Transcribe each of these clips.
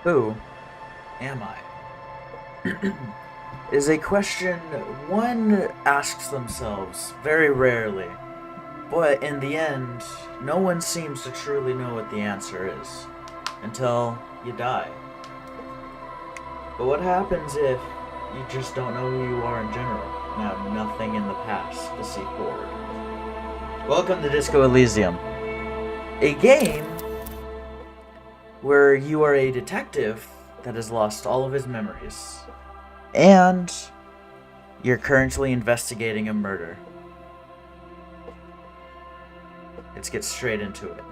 Who am I? Is a question one asks themselves very rarely, but in the end, no one seems to truly know what the answer is until you die. But what happens if you just don't know who you are in general and have nothing in the past to see forward? Welcome to Disco Elysium, a game where you are a detective that has lost all of his memories. And you're currently investigating a murder. Let's get straight into it.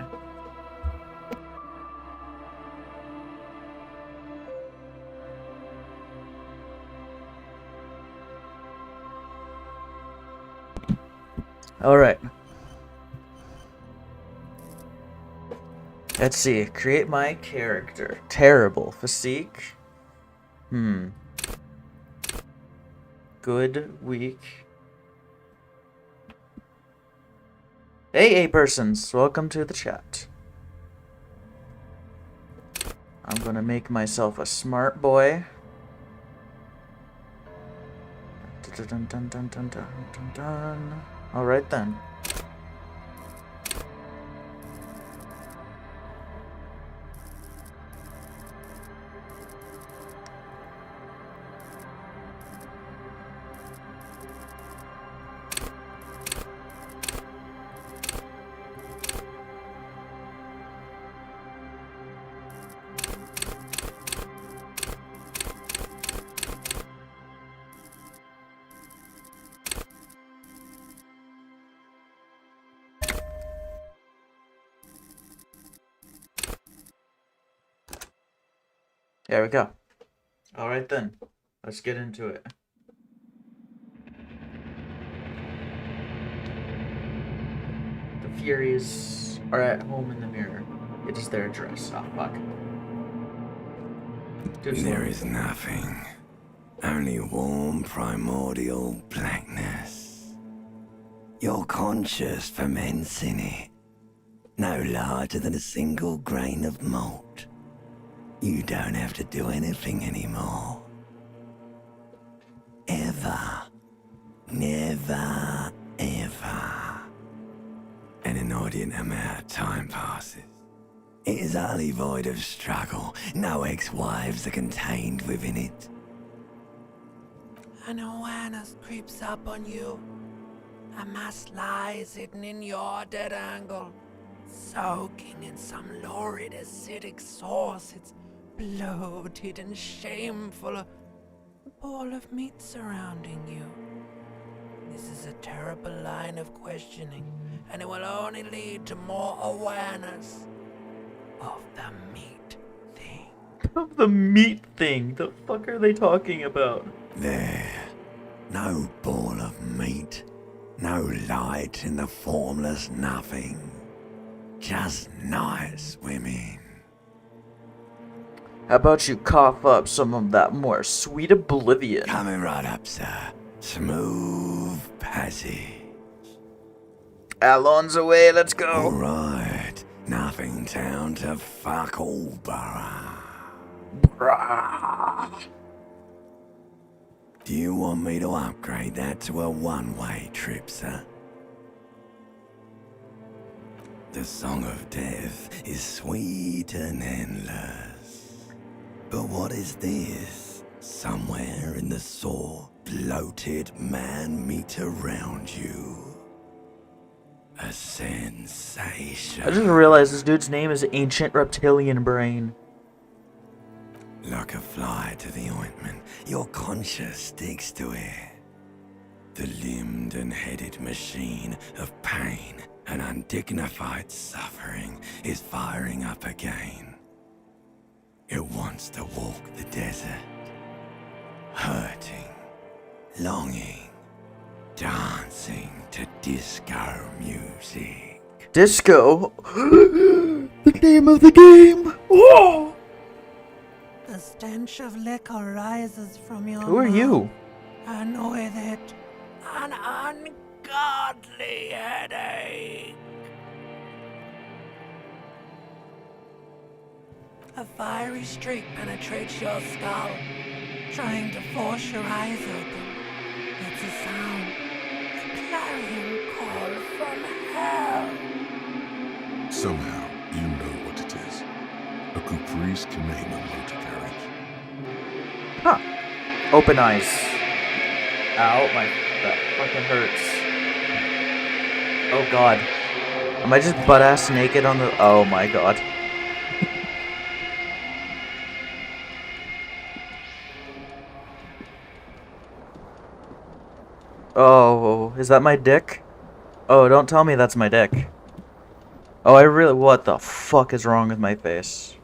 Alright. Let's see. Create my character. Terrible. Physique. Good. Weak. Hey, A-persons. Welcome to the chat. I'm gonna make myself a smart boy. Dun, dun, dun, dun, dun, dun, dun. Alright then. There we go. Alright then. Let's get into it. The Furies are at home in the mirror. It is their address. Oh, fuck. There is nothing. Only warm primordial blackness. Your conscious ferments in it. No larger than a single grain of malt. You don't have to do anything anymore. Ever. Never, ever. An inordinate amount of time passes. It is utterly void of struggle. No ex-wives are contained within it. An awareness creeps up on you. A mass lies hidden in your dead angle, soaking in some lurid acidic source. It's bloated and shameful, a ball of meat surrounding you. This is a terrible line of questioning, and it will only lead to more awareness of the meat thing. Of the meat thing? The fuck are they talking about? There. No ball of meat. No light in the formless nothing. Just nice women. How about you cough up some of that more sweet oblivion? Coming right up, sir. Smooth passage. Alon's away, let's go. Alright. Nothing town to fuck all borough. Brah. Do you want me to upgrade that to a one-way trip, sir? The song of death is sweet and endless. But what is this? Somewhere in the sore, bloated man-meat around you. A sensation. I just realized this dude's name is Ancient Reptilian Brain. Like a fly to the ointment, your conscience sticks to it. The limbed and headed machine of pain and undignified suffering is firing up again. It wants to walk the desert, hurting, longing, dancing to disco music. Disco? The name of the game? Whoa! The stench of liquor rises from your Who are you? mouth, and with it, an ungodly headache. A fiery streak penetrates your skull, trying to force your eyes open. It's a sound, a clarion call from hell. Somehow, you know what it is. A caprice can name a motor carriage. Huh. Open eyes. Ow, that fucking hurts. Oh god. Am I just butt-ass naked on the... Oh my god. Oh, is that my dick? Oh, don't tell me that's my dick. Oh, I really... What the fuck is wrong with my face?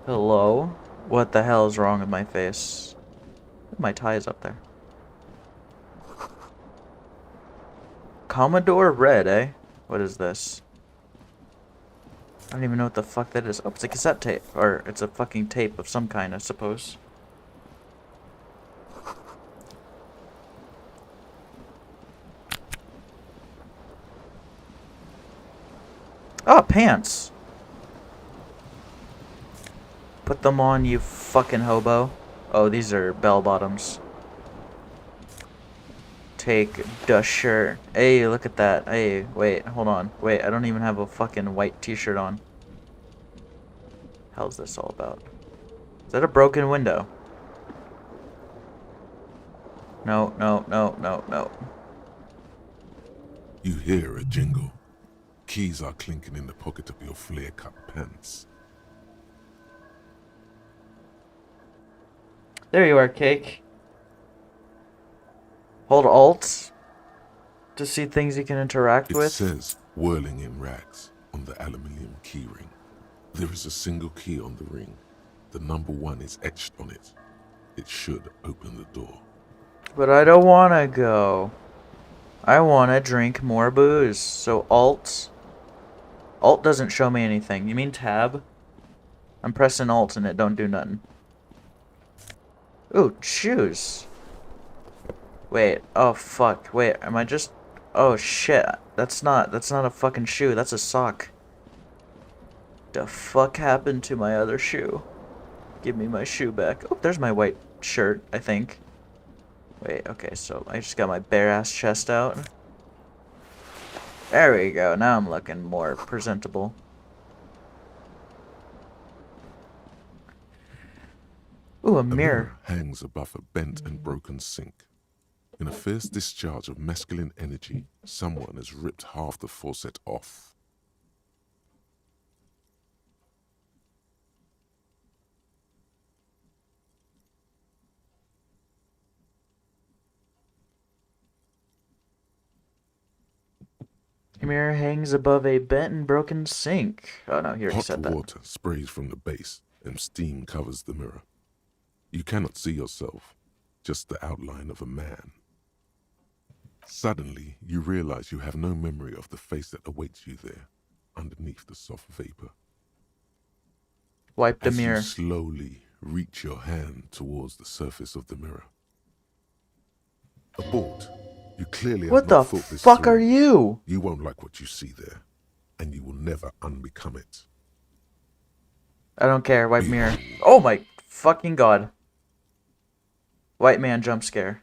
Hello? What the hell is wrong with my face? My tie is up there. Commodore Red, eh? What is this? I don't even know what the fuck that is. Oh, it's a cassette tape. Or it's a fucking tape of some kind, I suppose. Oh, pants! Put them on, you fucking hobo. Oh, these are bell bottoms. Take the shirt. Hey, look at that. Hey, wait, hold on. Wait, I don't even have a fucking white t-shirt on. Hell's this all about? Is that a broken window? No, no, no, no, no. You hear a jingle. Keys are clinking in the pocket of your flare-cut pants. There you are, Cake. Hold Alt to see things you can interact It with. says, whirling in rags, on the aluminium keyring. There is a single key on the ring. The number 1 is etched on it. It should open the door. But I don't want to go. I want to drink more booze. So Alt. Alt doesn't show me anything. You mean Tab? I'm pressing Alt and it don't do nothing. Ooh, shoes. Wait, oh fuck. Wait, am I just... Oh shit. That's not a fucking shoe. That's a sock. The fuck happened to my other shoe? Give me my shoe back. Oh, there's my white shirt, I think. Wait, okay, so I just got my bare ass chest out. There we go. Now I'm looking more presentable. Ooh, a mirror. Hangs above a bent and broken sink. In a fierce discharge of masculine energy, someone has ripped half the faucet off. The mirror hangs above a bent and broken sink. Oh no, he already Hot said that. water sprays from the base, and steam covers the mirror. You cannot see yourself, just the outline of a man. Suddenly, you realize you have no memory of the face that awaits you there, underneath the soft vapor. Wipe the As mirror. you slowly reach your hand towards the surface of the mirror. Abort. You clearly What have the not thought this fuck through. are you? You won't like what you see there, and you will never unbecome it. I don't care. Wipe mirror. Oh my fucking god. White man jump scare.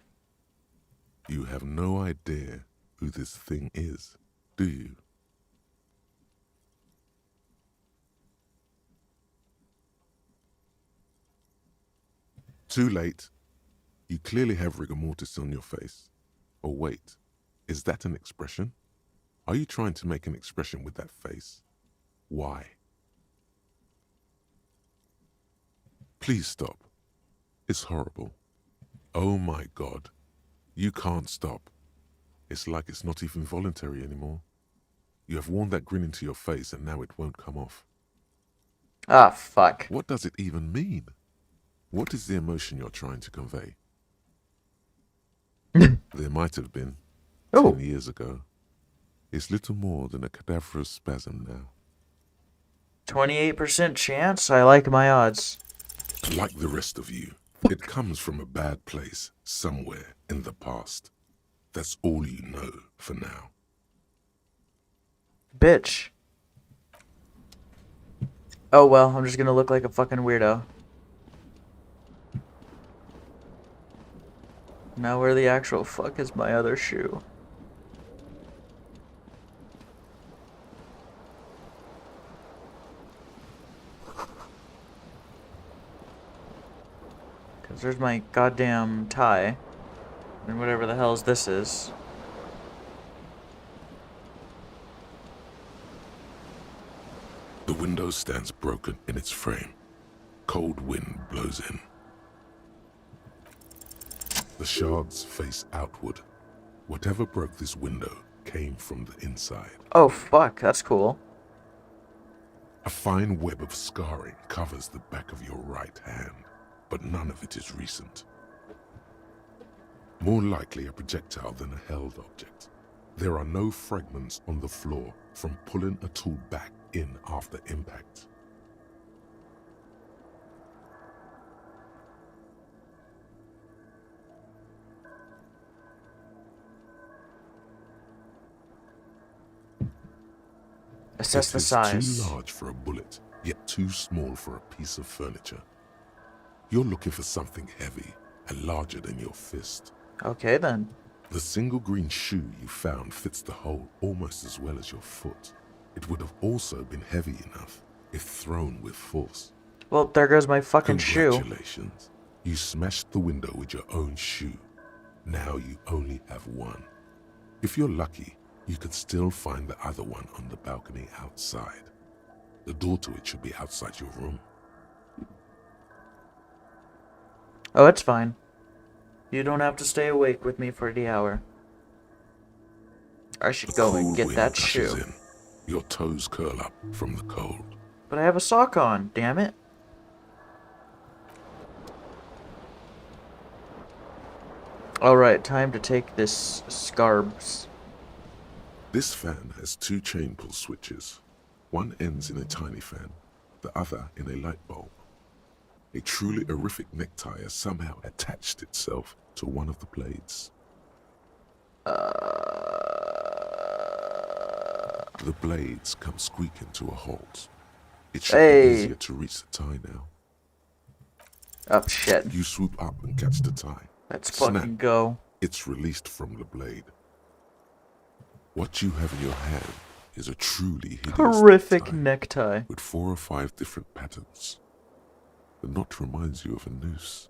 You have no idea who this thing is, do you? Too late. You clearly have rigor mortis on your face. Oh wait, is that an expression? Are you trying to make an expression with that face? Why? Please stop. It's horrible. Oh my god. You can't stop. It's like it's not even voluntary anymore. You have worn that grin into your face and now it won't come off. Ah, fuck. What does it even mean? What is the emotion you're trying to convey? There might have been, Oh. 10 years ago. It's little more than a cadaverous spasm now. 28% chance? I like my odds. Like the rest of you, it comes from a bad place, somewhere in the past. That's all you know for now. Bitch. Oh well, I'm just gonna look like a fucking weirdo. Now where the actual fuck is my other shoe? Because there's my goddamn tie. And whatever the hell's this is. The window stands broken in its frame. Cold wind blows in. The shards face outward. Whatever broke this window came from the inside. Oh fuck, that's cool. A fine web of scarring covers the back of your right hand, but none of it is recent. More likely a projectile than a held object. There are no fragments on the floor from pulling a tool back in after impact. Assess the It is size. too large for a bullet, yet too small for a piece of furniture. You're looking for something heavy and larger than your fist. Okay then. The single green shoe you found fits the hole almost as well as your foot. It would have also been heavy enough if thrown with force. Well, there goes my fucking shoe. Congratulations. You smashed the window with your own shoe. Now you only have one. If you're lucky, you could still find the other one on the balcony outside. The door to it should be outside your room. Oh, it's fine. You don't have to stay awake with me for the hour. I should go and Cold get wind that gushes shoe. in. Your toes curl up from the cold. But I have a sock on, damn it. Alright, time to take this scarbs. This fan has two chain pull switches. One ends in a tiny fan, the other in a light bulb. A truly horrific necktie has somehow attached itself to one of the blades. The blades come squeaking to a halt. It should Hey. be easier to reach the tie now. Oh, shit. You swoop up and catch the tie. Let's Snap. fucking go. It's released from the blade. What you have in your hand is a truly hideous Horrific necktie necktie. with 4 or 5 different patterns. The knot reminds you of a noose.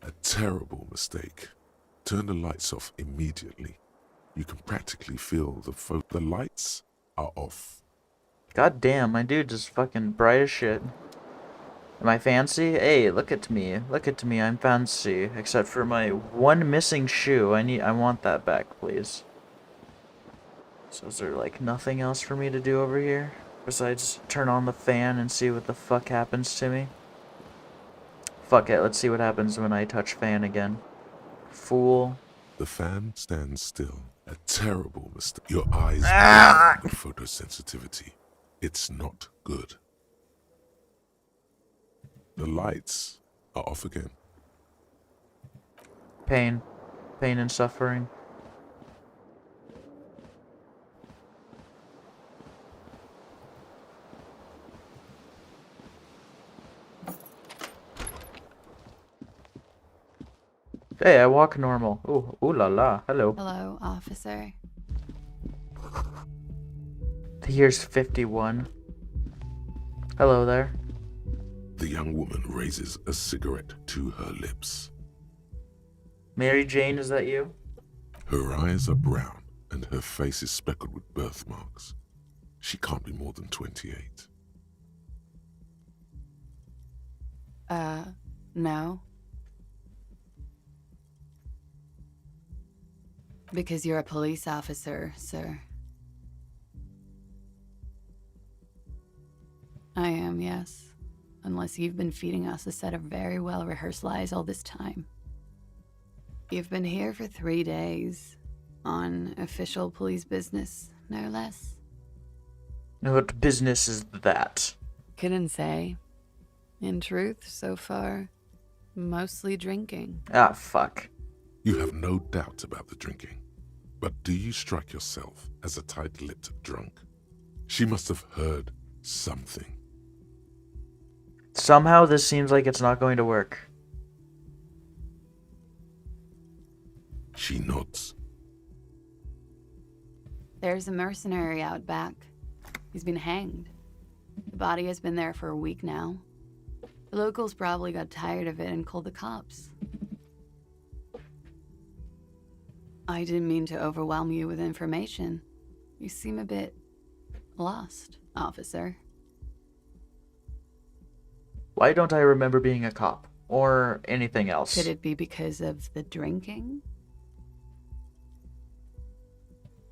A terrible mistake. Turn the lights off immediately. You can practically feel the lights are off. God damn, my dude is fucking bright as shit. Am I fancy? Hey, look at me. Look at me, I'm fancy. Except for my one missing shoe. I want that back, please. So is there like nothing else for me to do over here? Besides turn on the fan and see what the fuck happens to me? Fuck it, let's see what happens when I touch fan again. Fool. The fan stands still. A terrible mistake. Your eyes burn with photosensitivity. It's not good. The lights are off again. Pain. Pain and suffering. Hey, I walk normal. Ooh la la. Hello. Hello, officer. Here's 51. Hello there. The young woman raises a cigarette to her lips. Mary Jane, is that you? Her eyes are brown and her face is speckled with birthmarks. She can't be more than 28. No. Because you're a police officer, sir. I am, yes. Unless you've been feeding us a set of very well-rehearsed lies all this time. You've been here for 3 days. On official police business, no less. What business is that? Couldn't say. In truth, so far, mostly drinking. Ah, fuck. You have no doubt about the drinking. But do you strike yourself as a tight-lipped drunk? She must have heard something. Somehow this seems like it's not going to work. She nods. There's a mercenary out back. He's been hanged. The body has been there for a week now. The locals probably got tired of it and called the cops. I didn't mean to overwhelm you with information. You seem a bit lost, officer. Why don't I remember being a cop? Or anything else? Could it be because of the drinking?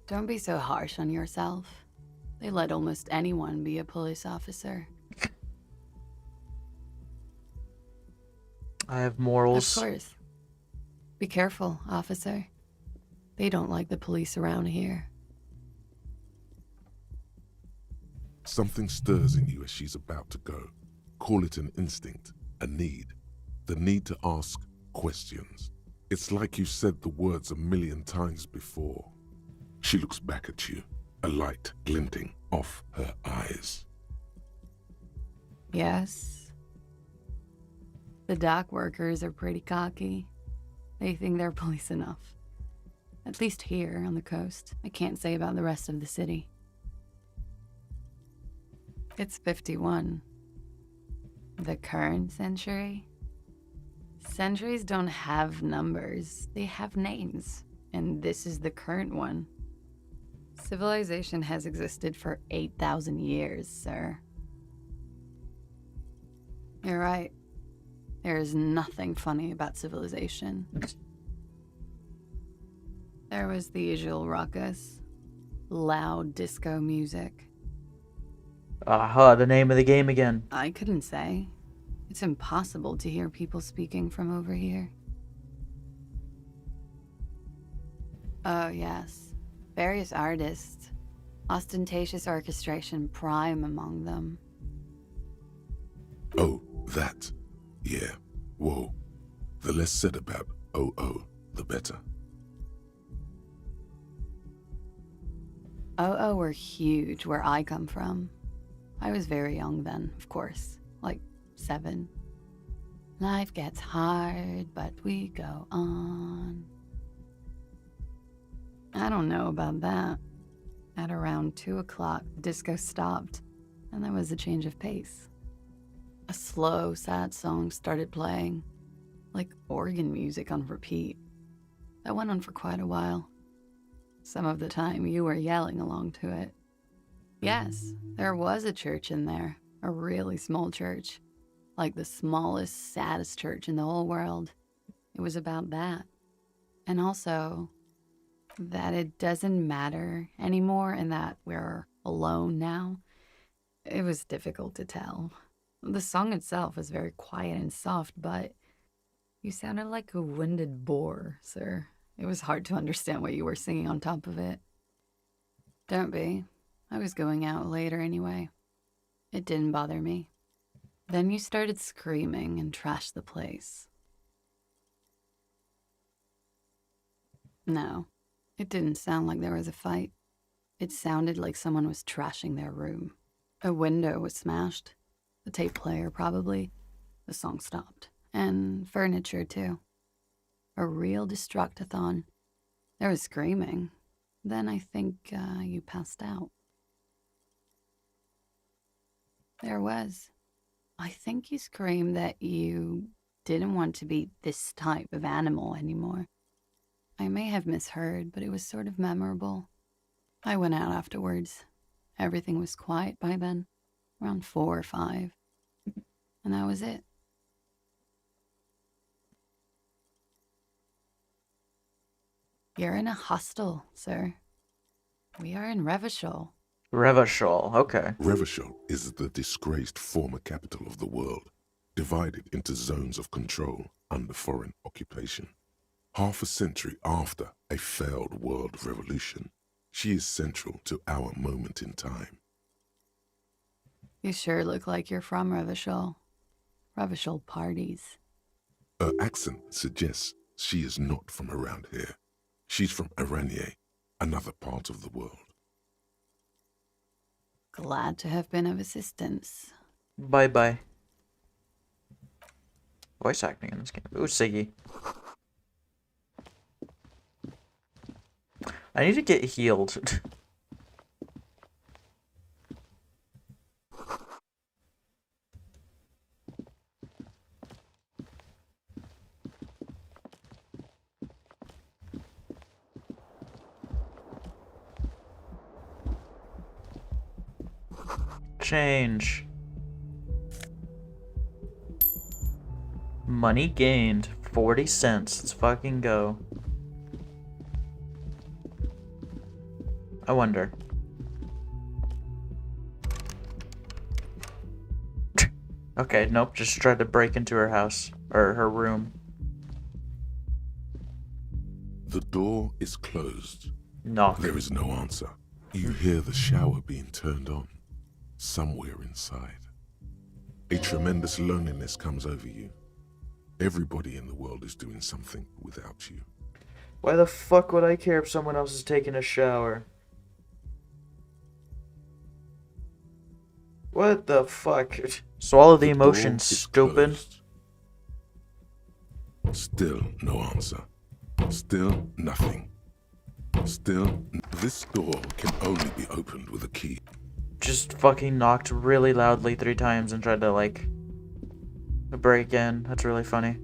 Don't be so harsh on yourself. They let almost anyone be a police officer. I have morals. Of course. Be careful, officer. They don't like the police around here. Something stirs in you as she's about to go. Call it an instinct, a need. The need to ask questions. It's like you said the words 1,000,000 times before. She looks back at you, a light glinting off her eyes. Yes. The dock workers are pretty cocky. They think they're police enough. At least here on the coast. I can't say about the rest of the city. It's 51. The current century? Centuries don't have numbers. They have names. And this is the current one. Civilization has existed for 8,000 years, sir. You're right. There is nothing funny about civilization. There was the usual ruckus. Loud disco music. Aha, the name of the game again. I couldn't say. It's impossible to hear people speaking from over here. Oh, yes. Various artists. Ostentatious orchestration prime among them. Oh, that. Yeah. Whoa. The less said about OO, the better. OO were huge where I come from. I was very young then, of course. Like 7. Life gets hard, but we go on. I don't know about that. At around 2 o'clock, the disco stopped, and there was a change of pace. A slow, sad song started playing, like organ music on repeat. That went on for quite a while. Some of the time, you were yelling along to it. Yes, there was a church in there, a really small church, like the smallest, saddest church in the whole world. It was about that. And also, that it doesn't matter anymore and that we're alone now. It was difficult to tell. The song itself was very quiet and soft, but you sounded like a winded boar, sir. It was hard to understand what you were singing on top of it. Don't be. I was going out later anyway. It didn't bother me. Then you started screaming and trashed the place. No, it didn't sound like there was a fight. It sounded like someone was trashing their room. A window was smashed. The tape player, probably. The song stopped. And furniture, too. A real destructathon. There was screaming. Then I think you passed out. There was. I think you screamed that you didn't want to be this type of animal anymore. I may have misheard, but it was sort of memorable. I went out afterwards. Everything was quiet by then, around 4 or 5. And that was it. You're in a hostel, sir. We are in Revachol. Revachol, okay. Revachol is the disgraced former capital of the world, divided into zones of control under foreign occupation. Half a century after a failed world revolution, she is central to our moment in time. You sure look like you're from Revachol. Revachol parties. Her accent suggests she is not from around here. She's from Aranye, another part of the world. Glad to have been of assistance. Bye-bye. voice acting in this game. Ooh, Siggy. I need to get healed. Change. Money gained. 40 cents. Let's fucking go. I wonder. Okay, nope. Just tried to break into her house. Or her room. The door is closed. Knock. There is no answer. You hear the shower being turned on. Somewhere inside. A tremendous loneliness comes over you. Everybody in the world is doing something without you. Why the fuck would I care if someone else is taking a shower? What the fuck? Swallow the emotions, stupid. Closed. Still no answer. Still nothing. Still, this door can only be opened with a key. Just fucking knocked really loudly 3 times and tried to, like, break in. That's really funny.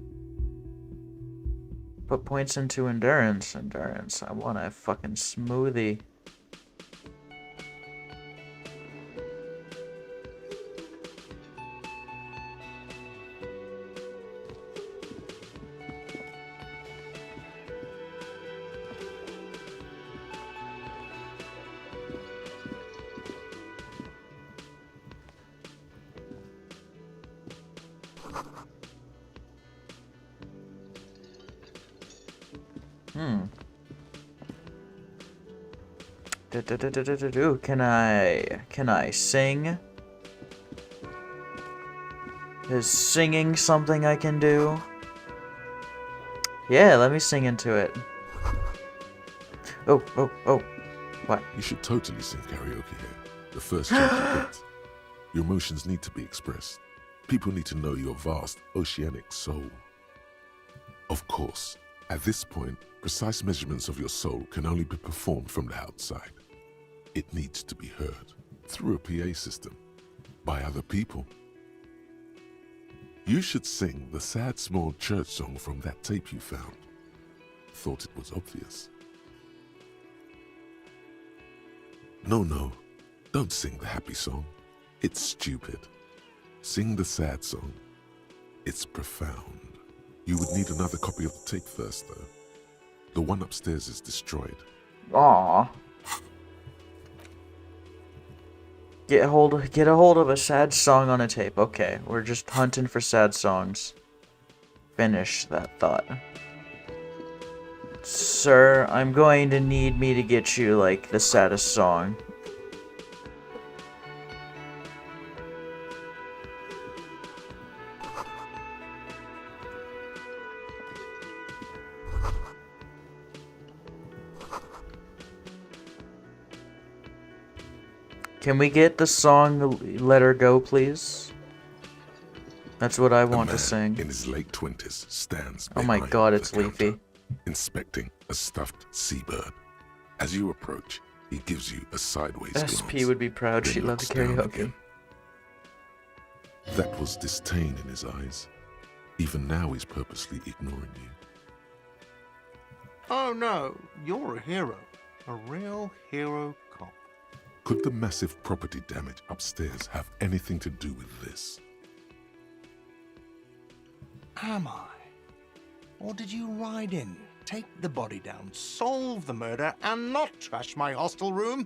Put points into endurance. Endurance. I want a fucking smoothie. Can I sing? Is singing something I can do? Yeah, let me sing into it. Oh. What? You should totally sing karaoke here. The first chance you get. Your emotions need to be expressed. People need to know your vast, oceanic soul. Of course, at this point, precise measurements of your soul can only be performed from the outside. It needs to be heard through a PA system by other people. You should sing the sad small church song from that tape you found. Thought it was obvious. No, don't sing the happy song. It's stupid. Sing the sad song. It's profound. You would need another copy of the tape first, though. The one upstairs is destroyed. Aww. Get a hold of a sad song on a tape. Okay, we're just hunting for sad songs. Finish that thought. Sir, I'm going to need me to get you, like, the saddest song. Can we get the song Let Her Go, please? That's what I want to sing. In his late 20s stands Oh my god, it's the counter, Leafy. inspecting a stuffed seabird. As you approach, he gives you a sideways glance. SP would be proud. then She loved looks down karaoke. again. That was disdain in his eyes. Even now he's purposely ignoring you. Oh no, you're a hero. A real hero cop. Could the massive property damage upstairs have anything to do with this? Am I? Or did you ride in, take the body down, solve the murder, and not trash my hostel room?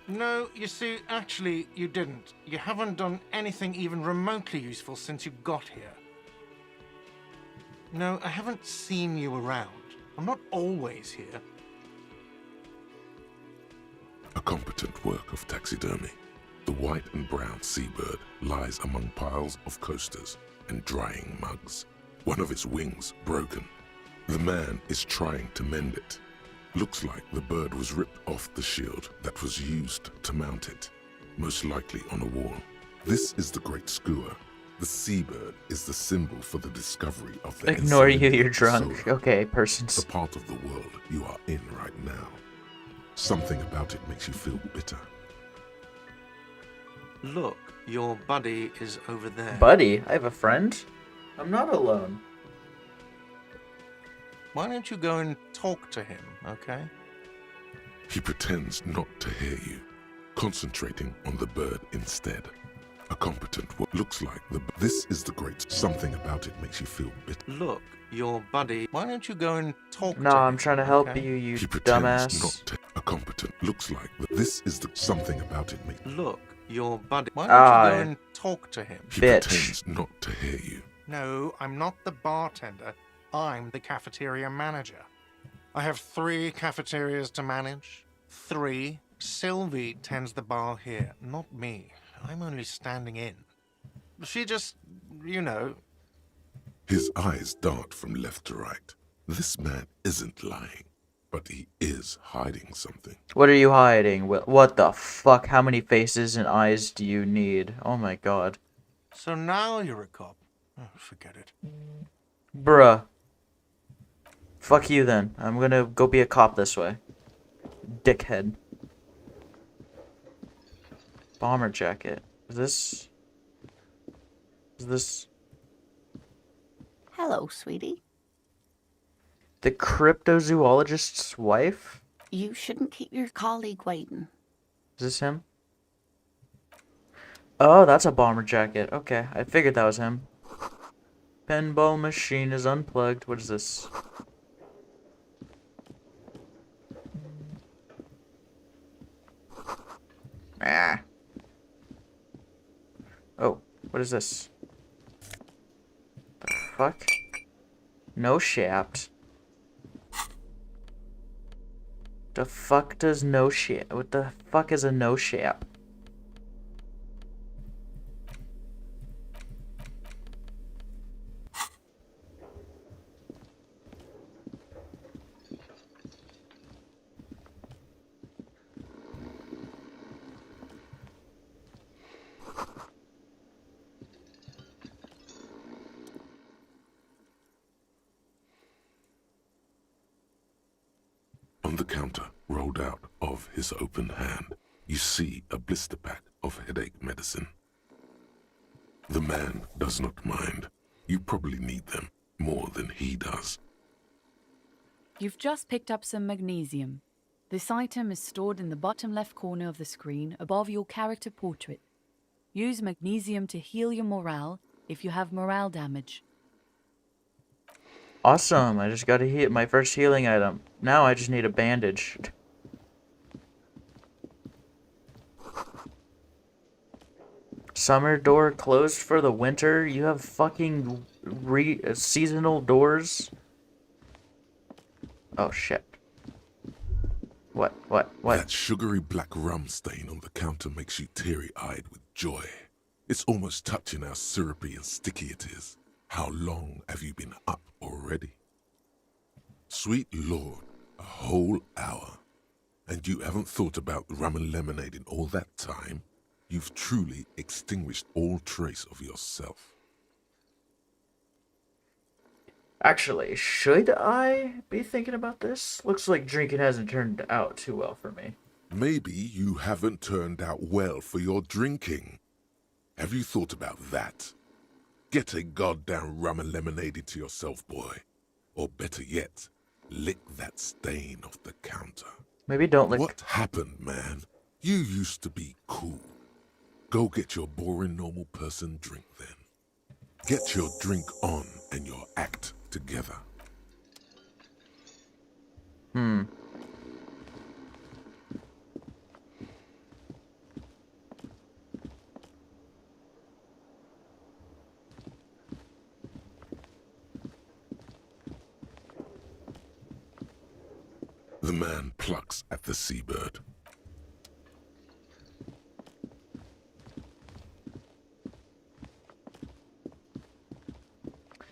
No, you see, actually, you didn't. You haven't done anything even remotely useful since you got here. No, I haven't seen you around. I'm not always here. A competent work of taxidermy. The white and brown seabird lies among piles of coasters and drying mugs. One of its wings broken. The man is trying to mend it. Looks like the bird was ripped off the shield that was used to mount it, most likely on a wall. This is the great skua. The seabird is the symbol for the discovery of the Ignore you, insanity you're of the drunk. solar. Okay, The persons. part of the world you are in right now. Something about it makes you feel bitter. Look, your buddy is over there. Buddy, I have a friend. I'm not alone. Why don't you go and talk to him, okay? He pretends not to hear you, concentrating on the bird instead. A competent what looks like this is the great something about it makes you feel bitter. Look, your buddy. Why don't you go and talk No, to him? I'm trying to help okay? you, you He pretends dumbass. not to. A competent looks like this is the something about it makes. Look, your buddy. Why don't you go and talk to him? He Bitch. pretends not to hear you. No, I'm not the bartender. I'm the cafeteria manager. I have 3 cafeterias to manage. 3. Sylvie tends the bar here, not me. I'm only standing in. She just, you know. His eyes dart from left to right. This man isn't lying, but he is hiding something. What are you hiding? What the fuck? How many faces and eyes do you need? Oh my god. So now you're a cop. Oh, forget it. Bruh. Fuck you then. I'm gonna go be a cop this way. Dickhead. Bomber jacket. Is this Hello, sweetie. the cryptozoologist's wife? You shouldn't keep your colleague waiting. Is this him? Oh, that's a bomber jacket. Okay, I figured that was him. Pinball machine is unplugged. What is this? Ah. Oh, what is this? The fuck? No shaft. The fuck does no shaft? What the fuck is a no shaft? On the counter, rolled out of his open hand, you see a blister pack of headache medicine. The man does not mind. You probably need them more than he does. You've just picked up some magnesium. This item is stored in the bottom left corner of the screen above your character portrait. Use magnesium to heal your morale if you have morale damage. Awesome, I just got my first healing item. Now I just need a bandage. Summer door closed for the winter? You have fucking seasonal doors? Oh shit. What? That sugary black rum stain on the counter makes you teary-eyed with joy. It's almost touching how syrupy and sticky it is. How long have you been up already? Sweet Lord, a whole hour. And you haven't thought about rum and lemonade in all that time? You've truly extinguished all trace of yourself. Actually, should I be thinking about this? Looks like drinking hasn't turned out too well for me. Maybe you haven't turned out well for your drinking. Have you thought about that? Get a goddamn rum and lemonade into yourself, boy. Or better yet, lick that stain off the counter. Maybe don't lick. What happened, man? You used to be cool. Go get your boring normal person drink then. Get your drink on and your act together. The man plucks at the seabird.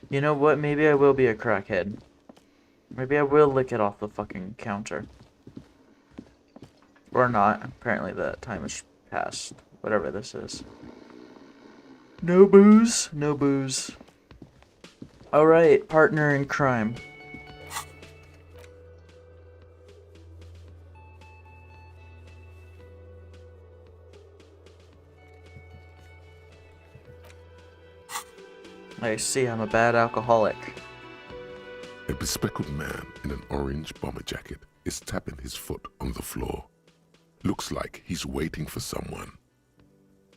You know what? Maybe I will be a crackhead. Maybe I will lick it off the fucking counter. Or not. Apparently that time has passed. Whatever this is. No booze, no booze. Alright, partner in crime. I see, I'm a bad alcoholic. A bespectacled man in an orange bomber jacket is tapping his foot on the floor. Looks like he's waiting for someone.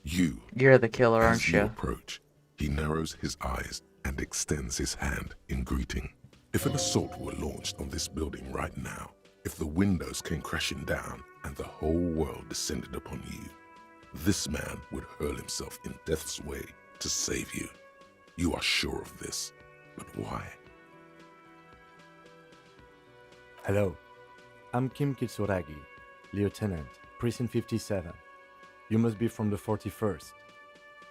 You're the killer, As aren't you you? approach, he narrows his eyes and extends his hand in greeting. If an assault were launched on this building right now, if the windows came crashing down and the whole world descended upon you, this man would hurl himself in death's way to save you. You are sure of this, but why? Hello, I'm Kim Kitsuragi, Lieutenant, Precinct 57. You must be from the 41st.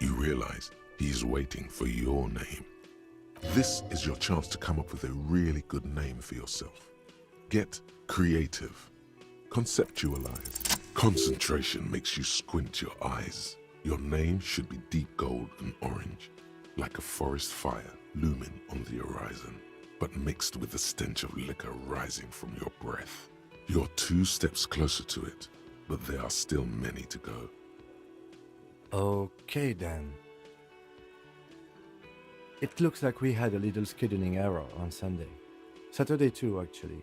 You realize he's waiting for your name. This is your chance to come up with a really good name for yourself. Get creative. Conceptualize. Concentration makes you squint your eyes. Your name should be deep gold and orange, like a forest fire looming on the horizon, but mixed with the stench of liquor rising from your breath. You're 2 steps closer to it, but there are still many to go. Okay then. It looks like we had a little scheduling error on Sunday. Saturday too, actually.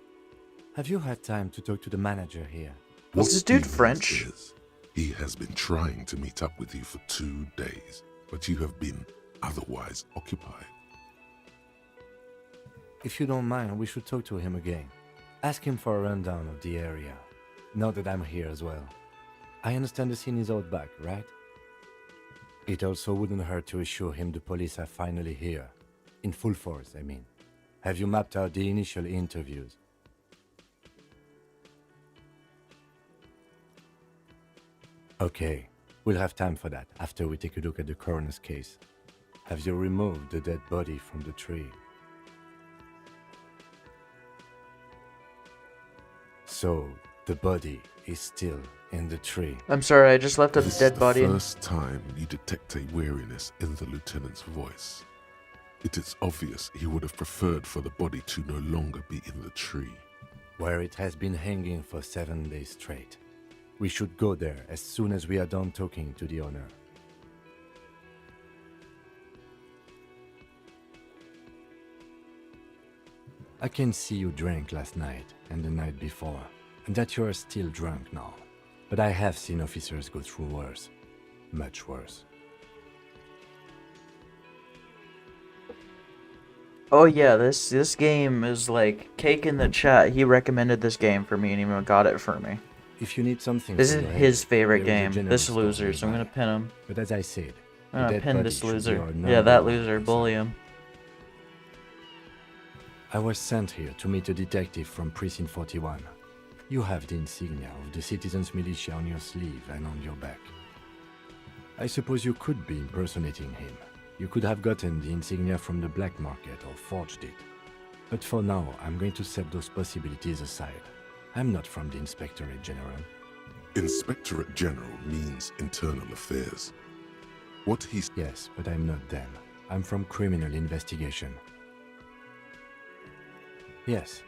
Have you had time to talk to the manager here? Was this What dude he means French? is, he has been trying to meet up with you for 2 days, but you have been otherwise occupied. If you don't mind, we should talk to him again. Ask him for a rundown of the area. Now that I'm here as well. I understand the scene is out back, right? It also wouldn't hurt to assure him the police are finally here. In full force, I mean. Have you mapped out the initial interviews? Okay, we'll have time for that after we take a look at the coroner's case. Have you removed the dead body from the tree? So, the body is still in the tree. I'm sorry, I just left a This dead is body the in. first time you detect a weariness in the lieutenant's voice. It is obvious he would have preferred for the body to no longer be in the tree. Where it has been hanging for 7 days straight. We should go there as soon as we are done talking to the owner. I can see you drank last night and the night before, and that you are still drunk now. But I have seen officers go through worse. Much worse. Oh yeah, this game is like Cake in the chat. He recommended this game for me and even got it for me. If you need something This for is your his head, favorite there is a game. general This store loser, so I'm nearby. gonna pin him. But as I said, the I'm gonna dead pin body this should be loser. our Yeah, number that one loser. concern. Bully him. I was sent here to meet a detective from Precinct 41. You have the insignia of the Citizens Militia on your sleeve and on your back. I suppose you could be impersonating him. You could have gotten the insignia from the black market or forged it. But for now, I'm going to set those possibilities aside. I'm not from the Inspectorate General. Inspectorate General means internal affairs. What he's Yes, but I'm not them. I'm from Criminal Investigation. Yes.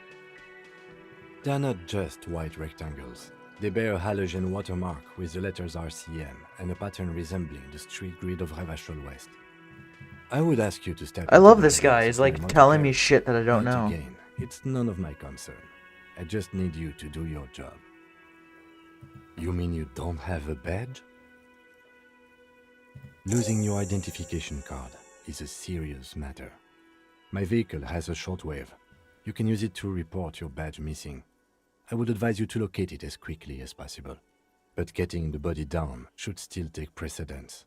They're not just white rectangles. They bear a halogen watermark with the letters RCM and a pattern resembling the street grid of Ravachol West. I would ask you to step I into love the this guy. evidence He's if you like want to telling me carry. shit that I don't Not know. Again, it's none of my concern. I just need you to do your job. You mean you don't have a badge? Losing your identification card is a serious matter. My vehicle has a shortwave. You can use it to report your badge missing. I would advise you to locate it as quickly as possible. But getting the body down should still take precedence.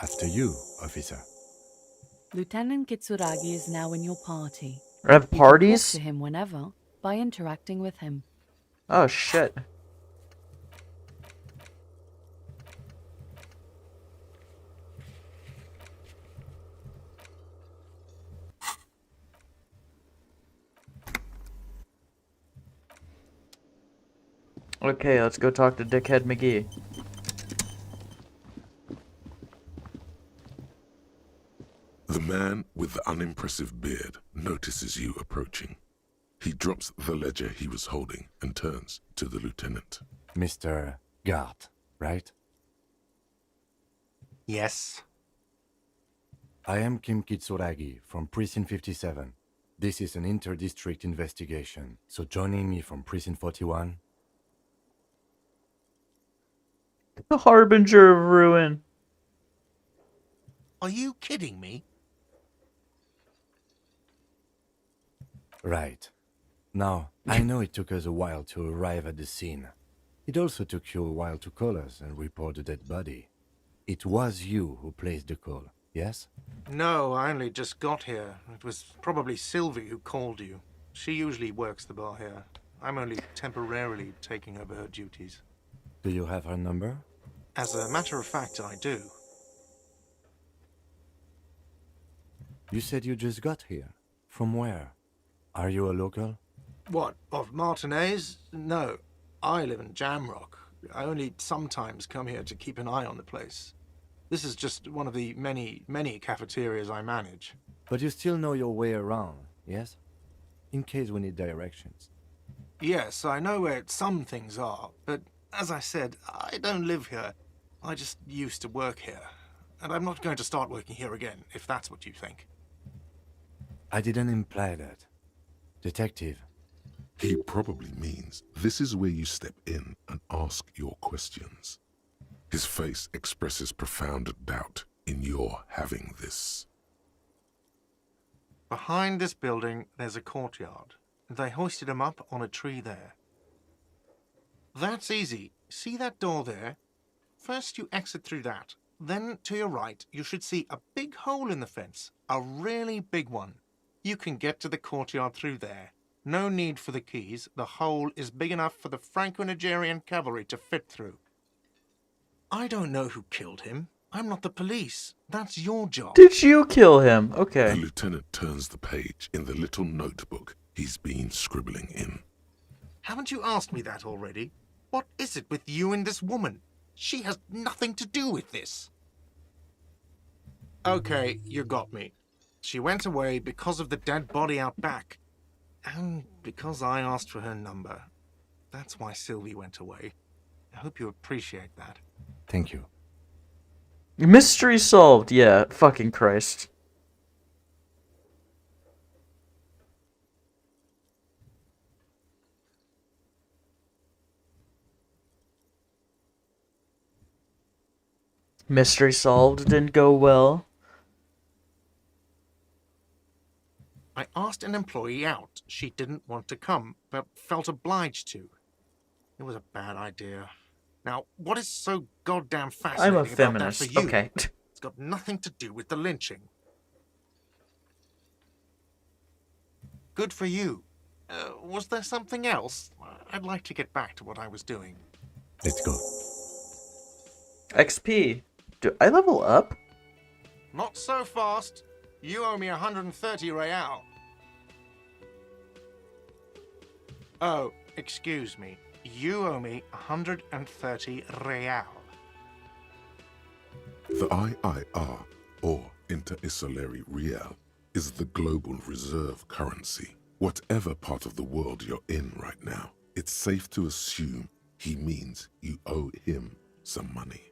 After you, officer. Lieutenant Kitsuragi is now in your party. I have You can parties? talk to him whenever by interacting with him. Oh shit. Okay, let's go talk to Dickhead McGee. man with the unimpressive beard notices you approaching. He drops the ledger he was holding and turns to the lieutenant. Mr. Gart, right? Yes. I am Kim Kitsuragi from Precinct 57. This is an inter-district investigation, so joining me from Precinct 41... The harbinger of ruin. Are you kidding me? Right. Now, I know it took us a while to arrive at the scene. It also took you a while to call us and report the dead body. It was you who placed the call, yes? No, I only just got here. It was probably Sylvie who called you. She usually works the bar here. I'm only temporarily taking over her duties. Do you have her number? As a matter of fact, I do. You said you just got here. From where? Are you a local? What, of Martinez? No, I live in Jamrock. I only sometimes come here to keep an eye on the place. This is just one of the many cafeterias I manage. But you still know your way around, yes? In case we need directions. Yes, I know where some things are, but as I said, I don't live here. I just used to work here. And I'm not going to start working here again, if that's what you think. I didn't imply that. Detective. He probably means this is where you step in and ask your questions. His face expresses profound doubt in your having this. Behind this building, there's a courtyard. They hoisted him up on a tree there. That's easy. See that door there? First you exit through that. Then, to your right, you should see a big hole in the fence. A really big one. You can get to the courtyard through there. No need for the keys. The hole is big enough for the Franco-Nigerian cavalry to fit through. I don't know who killed him. I'm not the police. That's your job. Did you kill him? The Okay. lieutenant turns the page in the little notebook he's been scribbling in. Haven't you asked me that already? What is it with you and this woman? She has nothing to do with this. Okay, you got me. She went away because of the dead body out back. And because I asked for her number. That's why Sylvie went away. I hope you appreciate that. Thank you. Mystery solved. Yeah, fucking Christ. Mystery solved. Didn't go well. I asked an employee out. She didn't want to come, but felt obliged to. It was a bad idea. Now, what is so goddamn I'm fascinating a about that feminist. for you? Okay. It's got nothing to do with the lynching. Good for you. Was there something else? I'd like to get back to what I was doing. Let's go. XP. Do I level up? Not so fast. You owe me 130 real. Oh, excuse me. You owe me 130 real. The IIR, or Inter-Isolary Real, is the global reserve currency. Whatever part of the world you're in right now, it's safe to assume he means you owe him some money.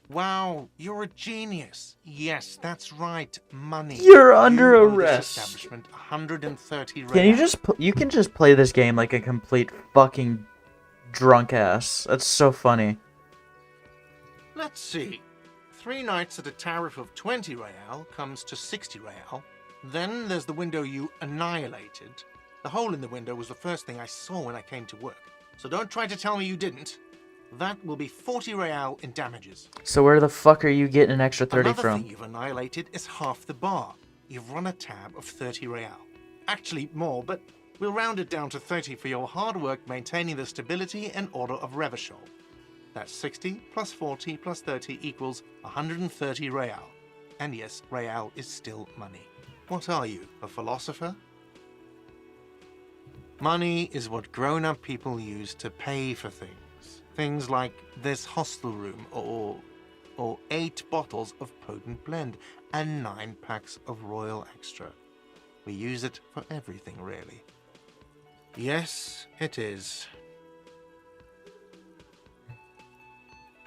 Wow, you're a genius. Yes, that's right, money. You're under You owe this arrest. establishment 130 real. Can you just you can just play this game like a complete fucking drunk ass. That's so funny. Let's see. 3 nights at a tariff of 20 real comes to 60 real. Then there's the window you annihilated. The hole in the window was the first thing I saw when I came to work. So don't try to tell me you didn't. That will be 40 real in damages. So where the fuck are you getting an extra 30 Another from? thing you've annihilated is half the bar. You've run a tab of 30 real. Actually more, but we'll round it down to 30 for your hard work maintaining the stability and order of Revachol. That's 60 plus 40 plus 30 equals 130 real. And yes, real is still money. What are you, a philosopher? Money is what grown-up people use to pay for things. Things like this hostel room or or 8 bottles of potent blend, and 9 packs of Royal Extra. We use it for everything, really. Yes, it is.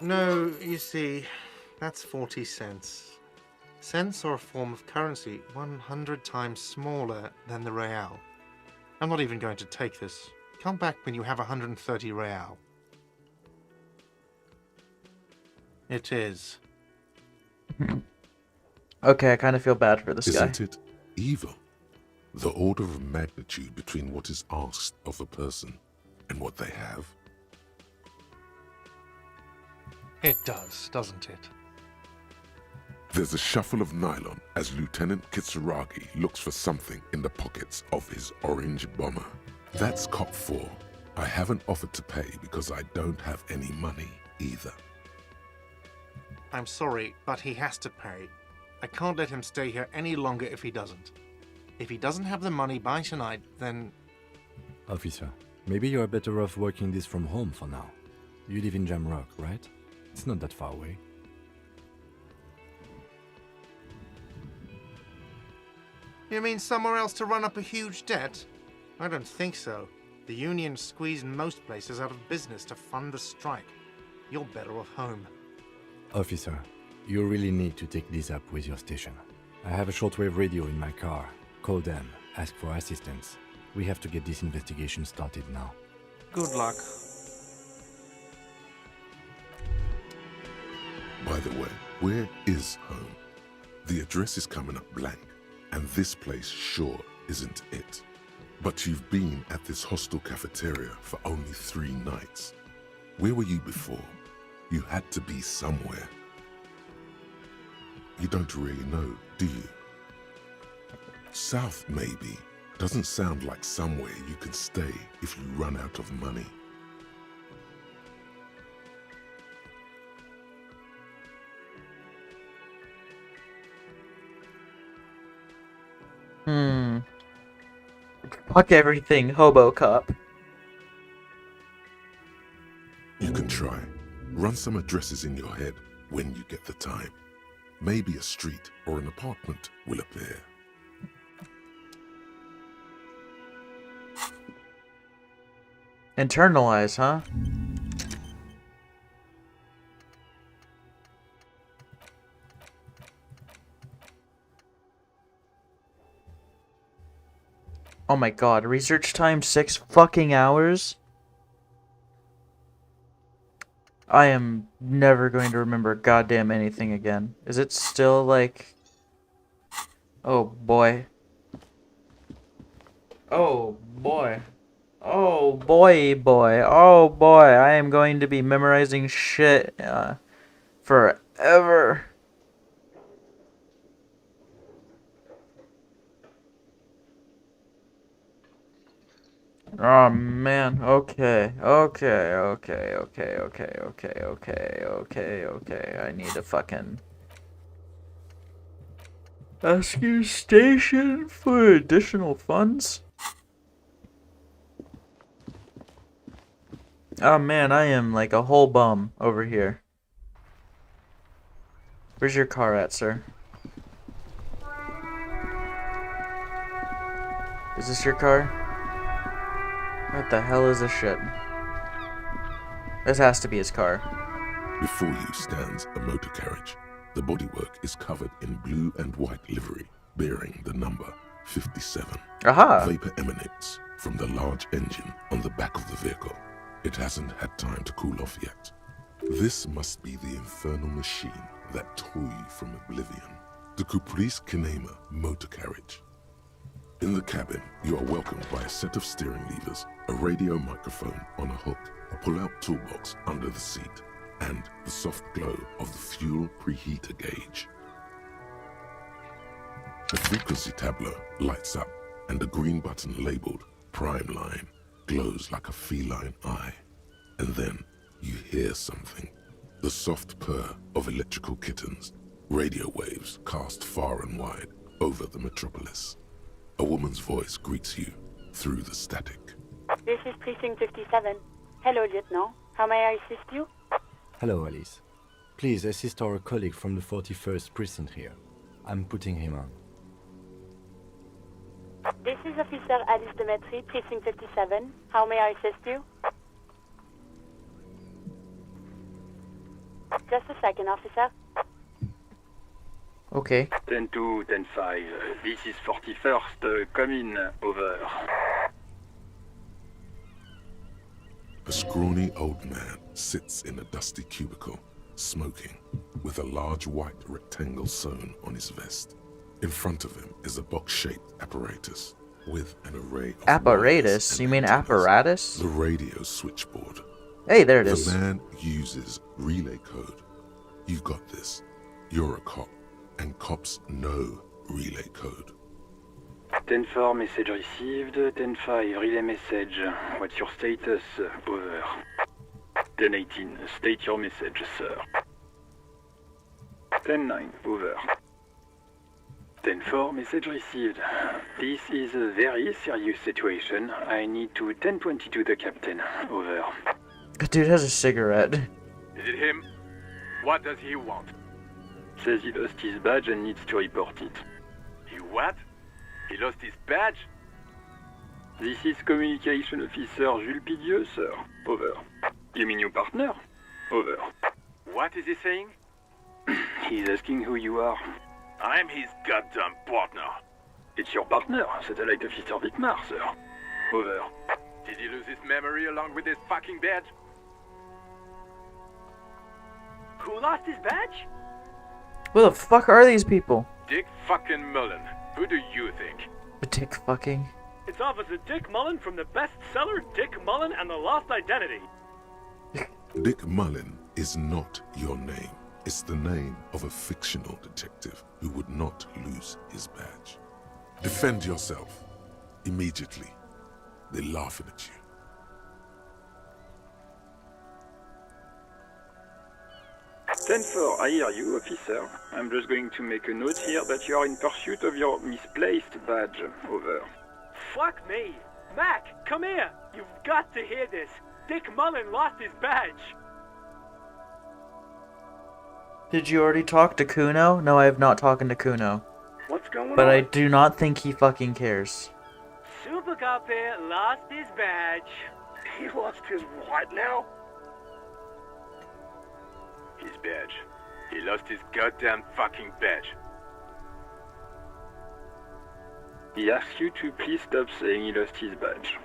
No, you see, that's 40 cents. Cents are a form of currency 100 times smaller than the real. I'm not even going to take this. Come back when you have 130 real. It is. Okay, I kind of feel bad for this guy. Isn't it evil? The order of magnitude between what is asked of a person and what they have. It does, doesn't it? There's a shuffle of nylon as Lieutenant Kitsuragi looks for something in the pockets of his orange bomber. That's cop 4. I haven't offered to pay because I don't have any money either. I'm sorry, but he has to pay. I can't let him stay here any longer if he doesn't. If he doesn't have the money by tonight, then... Officer, maybe you are better off working this from home for now. You live in Jamrock, right? It's not that far away. You mean somewhere else to run up a huge debt? I don't think so. The union squeezed most places out of business to fund the strike. You're better off home. Officer, you really need to take this up with your station. I have a shortwave radio in my car. Call them, ask for assistance. We have to get this investigation started now. Good luck. By the way, where is home? The address is coming up blank, and this place sure isn't it. But you've been at this hostel cafeteria for only 3 nights. Where were you before? You had to be somewhere. You don't really know, do you? South, maybe. Doesn't sound like somewhere you can stay if you run out of money. Fuck everything, Hobo Cop. You can try. Run some addresses in your head when you get the time. Maybe a street or an apartment will appear. Internalize, huh? Oh my god, research time 6 fucking hours? I am never going to remember goddamn anything again. Is it still like... Oh boy. Oh boy. Oh boy, boy. Oh boy, I am going to be memorizing shit forever. Oh man, okay. I need to fucking ask your station for additional funds. Oh man, I am like a whole bum over here. Where's your car at, sir? Is this your car? What the hell is this shit? This has to be his car. Before you stands a motor carriage. The bodywork is covered in blue and white livery, bearing the number 57. Aha! Vapor emanates from the large engine on the back of the vehicle. It hasn't had time to cool off yet. This must be the infernal machine that tore you from oblivion. The Caprice Kinema motor carriage. In the cabin, you are welcomed by a set of steering levers, a radio microphone on a hook, a pull-out toolbox under the seat, and the soft glow of the fuel preheater gauge. The frequency tableau lights up, and a green button labeled Prime Line glows like a feline eye. And then you hear something. The soft purr of electrical kittens, radio waves cast far and wide over the metropolis. A woman's voice greets you through the static. This is Precinct 57. Hello, Lieutenant. How may I assist you? Hello, Alice. Please assist our colleague from the 41st precinct here. I'm putting him on. This is Officer Alice Demetri, Precinct 57. How may I assist you? Just a second, officer. Okay. 10-2, 10-5. This is 41st. Come in. Over. A scrawny old man sits in a dusty cubicle, smoking, with a large white rectangle sewn on his vest. In front of him is a box-shaped apparatus with an array of Apparatus? wires You and mean antennas. apparatus? The radio switchboard. Hey, there it The is. man uses relay code. You got this. You're a cop, and cops know relay code. 10-4, message received. 10-5, relay message. What's your status? Over. 10-18, state your message, sir. 10-9, over. 10-4, message received. This is a very serious situation. I need to 10-22 the captain. Over. Dude has a cigarette. Is it him? What does he want? Says he lost his badge and needs to report it. He what? He lost his badge? This is Communication Officer Jules Pidieux, sir. Over. You mean your partner? Over. What is he saying? He's asking who you are. I'm his goddamn partner. It's your partner, Satellite Officer Wittmar, sir. Over. Did he lose his memory along with his fucking badge? Who lost his badge? Who the fuck are these people? Dick fucking Mullen. Who do you think? Dick fucking. It's Officer Dick Mullen from the bestseller Dick Mullen and the Lost Identity. Dick Mullen is not your name. It's the name of a fictional detective who would not lose his badge. Defend yourself. Immediately. They're laughing at you. I hear you, officer. I'm just going to make a note here that you are in pursuit of your misplaced badge. Over. Fuck me. Mac, come here. You've got to hear this. Dick Mullen lost his badge. Did you already talk to Kuno? No, I have not talked to Kuno. What's going But on? I do not think he fucking cares. Super Cop here lost his badge. He lost his what now? His badge. He lost his goddamn fucking badge. He asks you to please stop saying he lost his badge.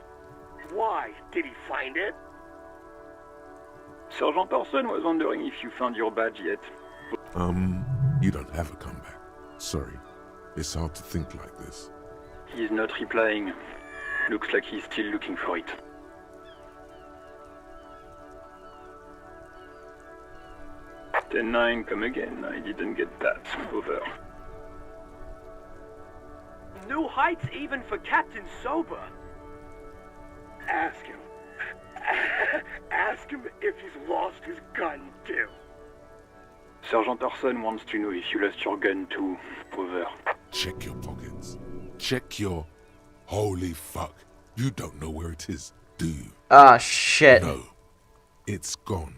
Why? Did he find it? Sergeant Orson was wondering if you found your badge yet. You don't have a comeback. Sorry. It's hard to think like this. He's not replying. Looks like he's still looking for it. Ten-9, come again. I didn't get that. Over. New heights even for Captain Sober. Ask him. Ask him if he's lost his gun, too. Sergeant Orson wants to know if you lost your gun too. Over. Check your pockets. Check your... Holy fuck. You don't know where it is, do you? Ah, shit. No. It's gone.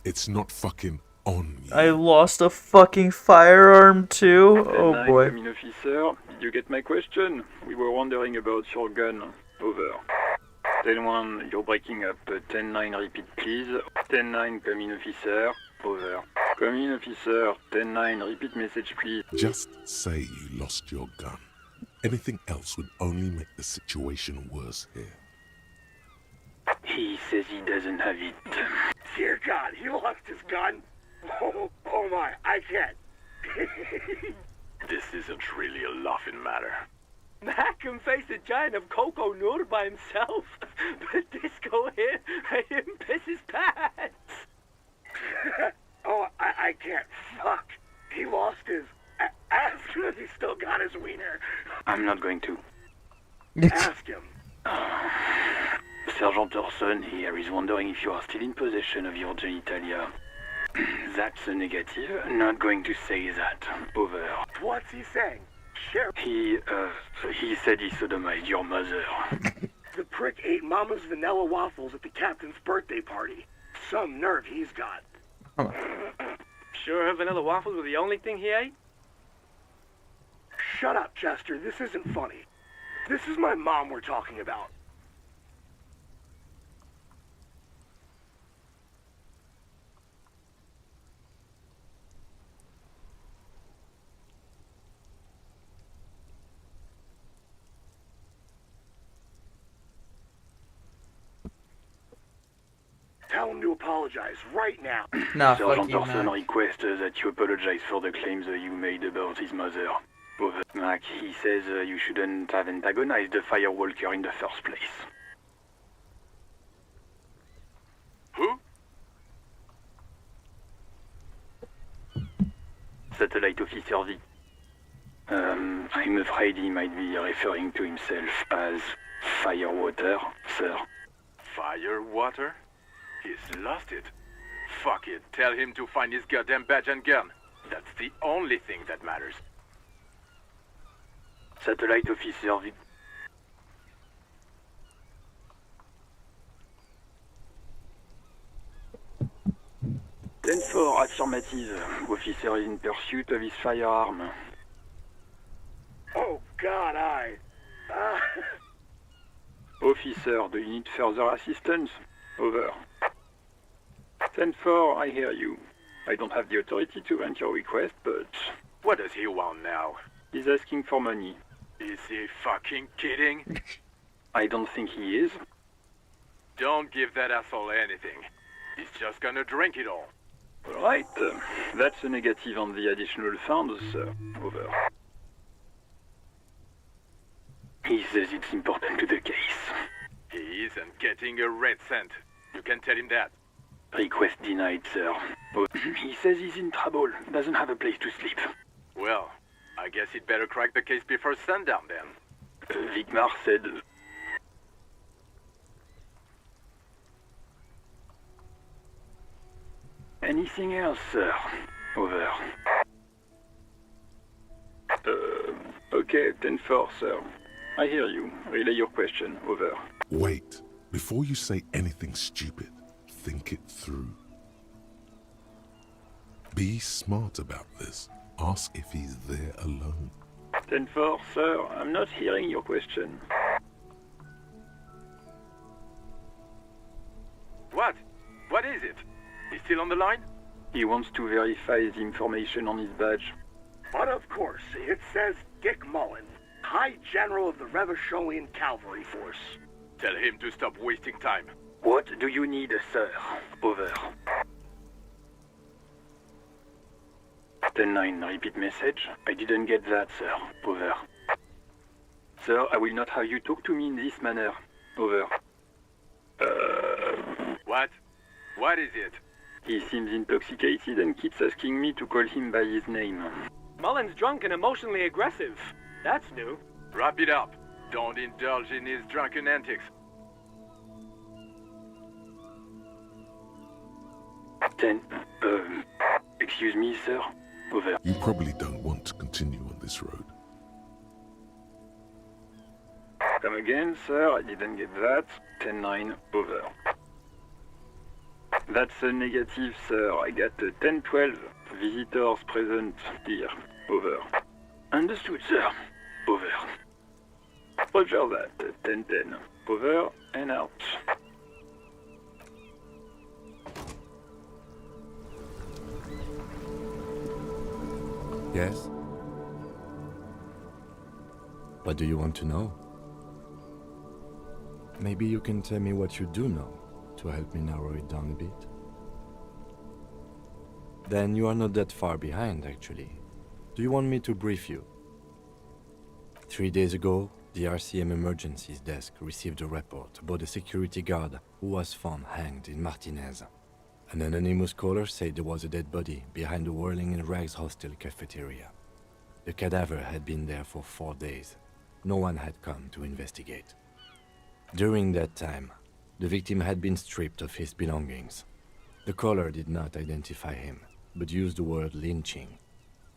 It's not fucking on you. I lost a fucking firearm too? Oh 10-9, boy. come in, officer. Did you get my question? We were wondering about your gun. Over. 10-1, you're breaking up. 10-9, repeat please. 10-9, come in, officer. Over. Come in, officer. 10-9, repeat message please. Just say you lost your gun. Anything else would only make the situation worse here. He says he doesn't have it. Dear God, he lost his gun. Oh my, I can't. This isn't really a laughing matter. Mac can face a giant of Coco Nur by himself, but Disco here made him piss his pants. Oh, I can't. Fuck. He lost his... Ask him if he's still got his wiener. I'm not going to. Ask him. Sergeant Orson here is wondering if you are still in possession of your genitalia. That's a negative. Not going to say that. Over. What's he saying? Sheriff. He said he sodomized your mother. The prick ate Mama's vanilla waffles at the captain's birthday party. Some nerve he's got. Sure her vanilla waffles were the only thing he ate? Shut up, Chester. This isn't funny. This is my mom we're talking about. Tell him to apologize right now. Nah, fuck Sergeant you, Orson Mac. requests that you apologize for the claims you made about his mother. Over. Mac, he says you shouldn't have antagonized the Firewalker in the first place. Who? Satellite Officer V. I'm afraid he might be referring to himself as Firewater, sir. Firewater? He's lost it. Fuck it. Tell him to find his goddamn badge and gun. That's the only thing that matters. Satellite Officer V. Then for affirmative, officer is in pursuit of his firearm. Oh, God, Officer, do you need further assistance? Over. 10-4, I hear you. I don't have the authority to grant your request, but... What does he want now? He's asking for money. Is he fucking kidding? I don't think he is. Don't give that asshole anything. He's just gonna drink it all. Alright, that's a negative on the additional funds, sir. Over. He says it's important to the case. He isn't getting a red cent. You can tell him that. Request denied, sir. He says he's in trouble, doesn't have a place to sleep. Well, I guess he'd better crack the case before sundown then. Vigmar said... Anything else, sir? Over. Okay, 10-4, sir. I hear you. Relay your question. Over. Wait. Before you say anything stupid, think it through. Be smart about this. Ask if he's there alone. 10-4, sir. I'm not hearing your question. What? What is it? He's still on the line? He wants to verify the information on his badge. But of course, it says Dick Mullen, High General of the Revacholian Cavalry Force. Tell him to stop wasting time. What do you need, sir? Over. 10-9, repeat message. I didn't get that, sir. Over. Sir, I will not have you talk to me in this manner. Over. What? What is it? He seems intoxicated and keeps asking me to call him by his name. Mullen's drunk and emotionally aggressive. That's new. Wrap it up. Don't indulge in his drunken antics. 10. Excuse me, sir. Over. You probably don't want to continue on this road. Come again, sir. I didn't get that. 10-9. Over. That's a negative, sir. I got 10-12. Visitors present here. Over. Understood, sir. Over. Roger that. 10-10. Over and out. Yes? What do you want to know? Maybe you can tell me what you do know to help me narrow it down a bit. Then you are not that far behind, actually. Do you want me to brief you? 3 days ago, the RCM Emergencies Desk received a report about a security guard who was found hanged in Martinez. An anonymous caller said there was a dead body behind the Whirling in Rags hostel cafeteria. The cadaver had been there for 4 days. No one had come to investigate. During that time, the victim had been stripped of his belongings. The caller did not identify him, but used the word lynching.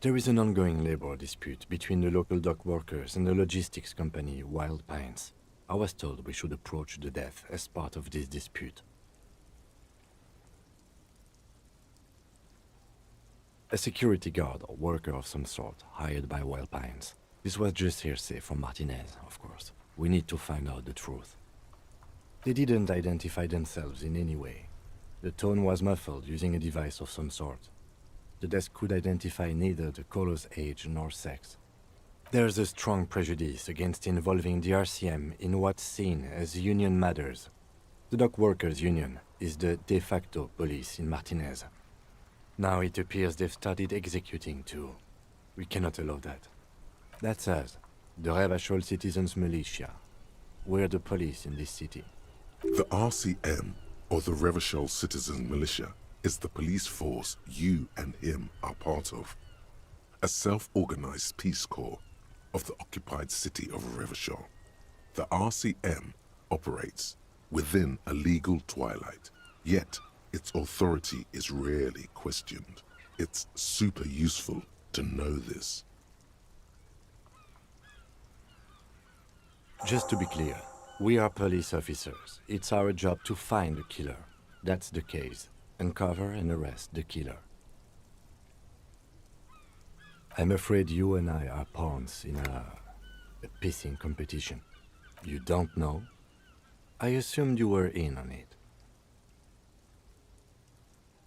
There is an ongoing labor dispute between the local dock workers and the logistics company Wild Pines. I was told we should approach the death as part of this dispute. A security guard or worker of some sort, hired by Wild Pines. This was just hearsay from Martinez, of course. We need to find out the truth. They didn't identify themselves in any way. The tone was muffled using a device of some sort. The desk could identify neither the caller's age nor sex. There's a strong prejudice against involving the RCM in what's seen as union matters. The dock workers' union is the de facto police in Martinez. Now it appears they've started executing too. We cannot allow that. That's us, the Revachol Citizens Militia. We're the police in this city. The RCM, or the Revachol Citizen Militia, is the police force you and him are part of. A self-organized peace corps of the occupied city of Revachol. The RCM operates within a legal twilight, yet its authority is rarely questioned. It's super useful to know this. Just to be clear, we are police officers. It's our job to find the killer. That's the case. Uncover and arrest the killer. I'm afraid you and I are pawns in a pissing competition. You don't know? I assumed you were in on it.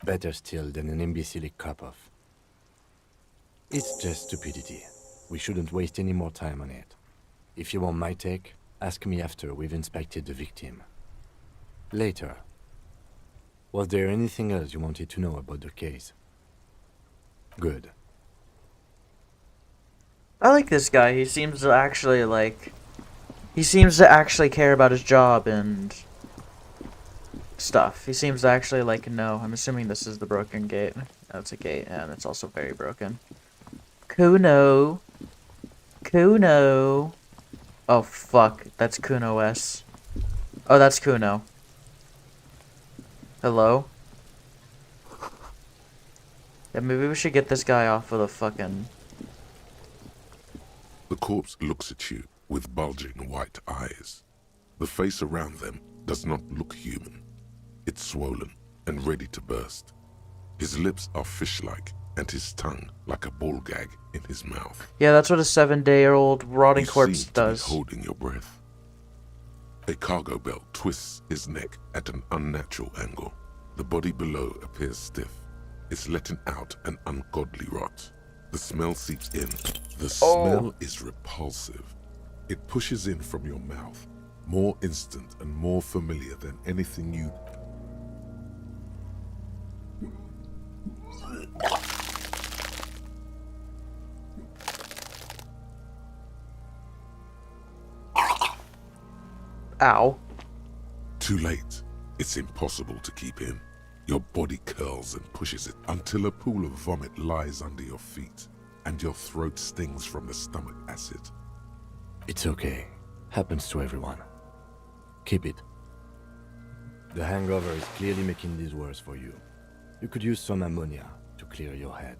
Better still than an imbecilic cop-off. It's just stupidity. We shouldn't waste any more time on it. If you want my take, ask me after we've inspected the victim. Later. Was there anything else you wanted to know about the case? Good. I like this guy. He seems to actually care about his job and stuff. He seems to actually know. I'm assuming this is the broken gate. That's a gate, and it's also very broken. Kuno. Kuno. Oh, fuck. That's Kuno S. Oh, that's Kuno. Hello? Yeah, maybe we should get this guy off of the fucking... The corpse looks at you with bulging white eyes. The face around them does not look human. It's swollen and ready to burst. His lips are fish-like and his tongue like a ball gag in his mouth. Yeah, that's what a 7-day-old rotting corpse seem does. To be holding your breath. A cargo belt twists his neck at an unnatural angle. The body below appears stiff. It's letting out an ungodly rot. The smell seeps in. The smell is repulsive. It pushes in from your mouth, more instant and more familiar than anything you... Ow. Too late. It's impossible to keep in. Your body curls and pushes it until a pool of vomit lies under your feet, and your throat stings from the stomach acid. It's okay. Happens to everyone. Keep it. The hangover is clearly making this worse for you. You could use some ammonia to clear your head.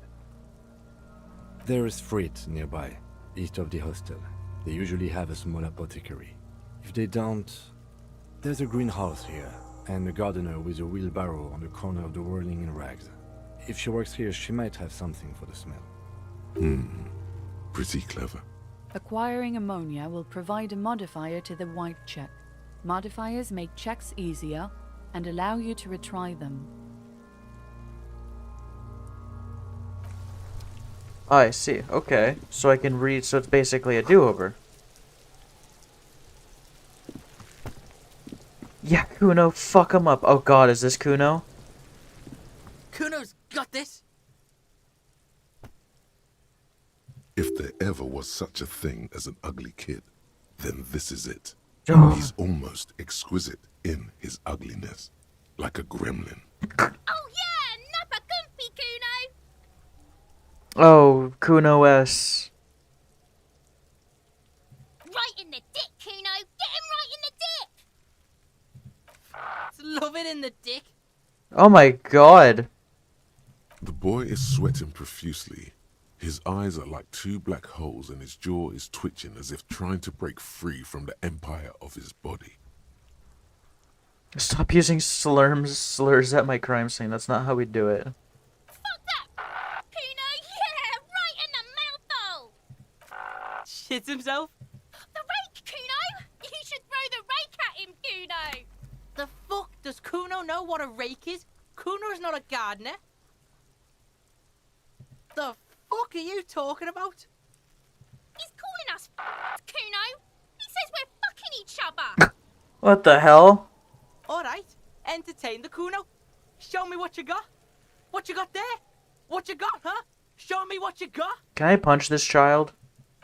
There is Frit nearby, east of the hostel. They usually have a small apothecary. If they don't, there's a greenhouse here, and a gardener with a wheelbarrow on the corner of the whirling in rags. If she works here, she might have something for the smell. Pretty clever. Acquiring ammonia will provide a modifier to the white check. Modifiers make checks easier and allow you to retry them. I see. Okay. So I can read, so it's basically a do-over. Yeah, Kuno, fuck him up. Oh god, is this Kuno? Kuno's got this. If there ever was such a thing as an ugly kid, then this is it. Oh. He's almost exquisite in his ugliness, like a gremlin. Oh yeah, Nappa Gumpy, Kuno! Oh, Kuno S. Right in the dick, Kuno! Get him right in the dick! Love it in the dick. Oh my god. The boy is sweating profusely. His eyes are like two black holes and his jaw is twitching as if trying to break free from the empire of his body. Stop using slurs at my crime scene. That's not how we do it. Fuck that! Kuno, shit himself? The rake, Kuno! You should throw the rake at him, Kuno! The fuck? Does Kuno know what a rake is? Kuno's not a gardener. The fuck are you talking about? He's calling us Kuno! He says we're fucking each other! What the hell? Alright, entertain the Kuno. Show me what you got. What you got there? What you got, huh? Show me what you got. Can I punch this child?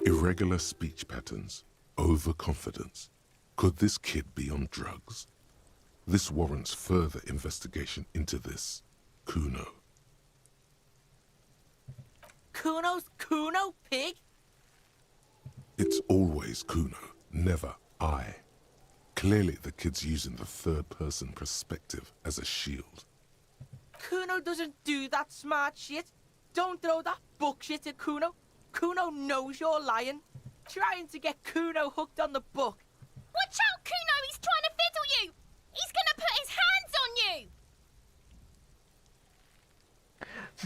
Irregular speech patterns, overconfidence. Could this kid be on drugs? This warrants further investigation into this Kuno. Kuno's Kuno, pig? It's always Kuno, never I. Clearly the kid's using the third-person perspective as a shield. Kuno doesn't do that smart shit. Don't throw that bullshit at Kuno. Kuno knows you're lying. Trying to get Kuno hooked on the book. Watch out, Kuno! He's trying to fiddle you! He's gonna put his hands on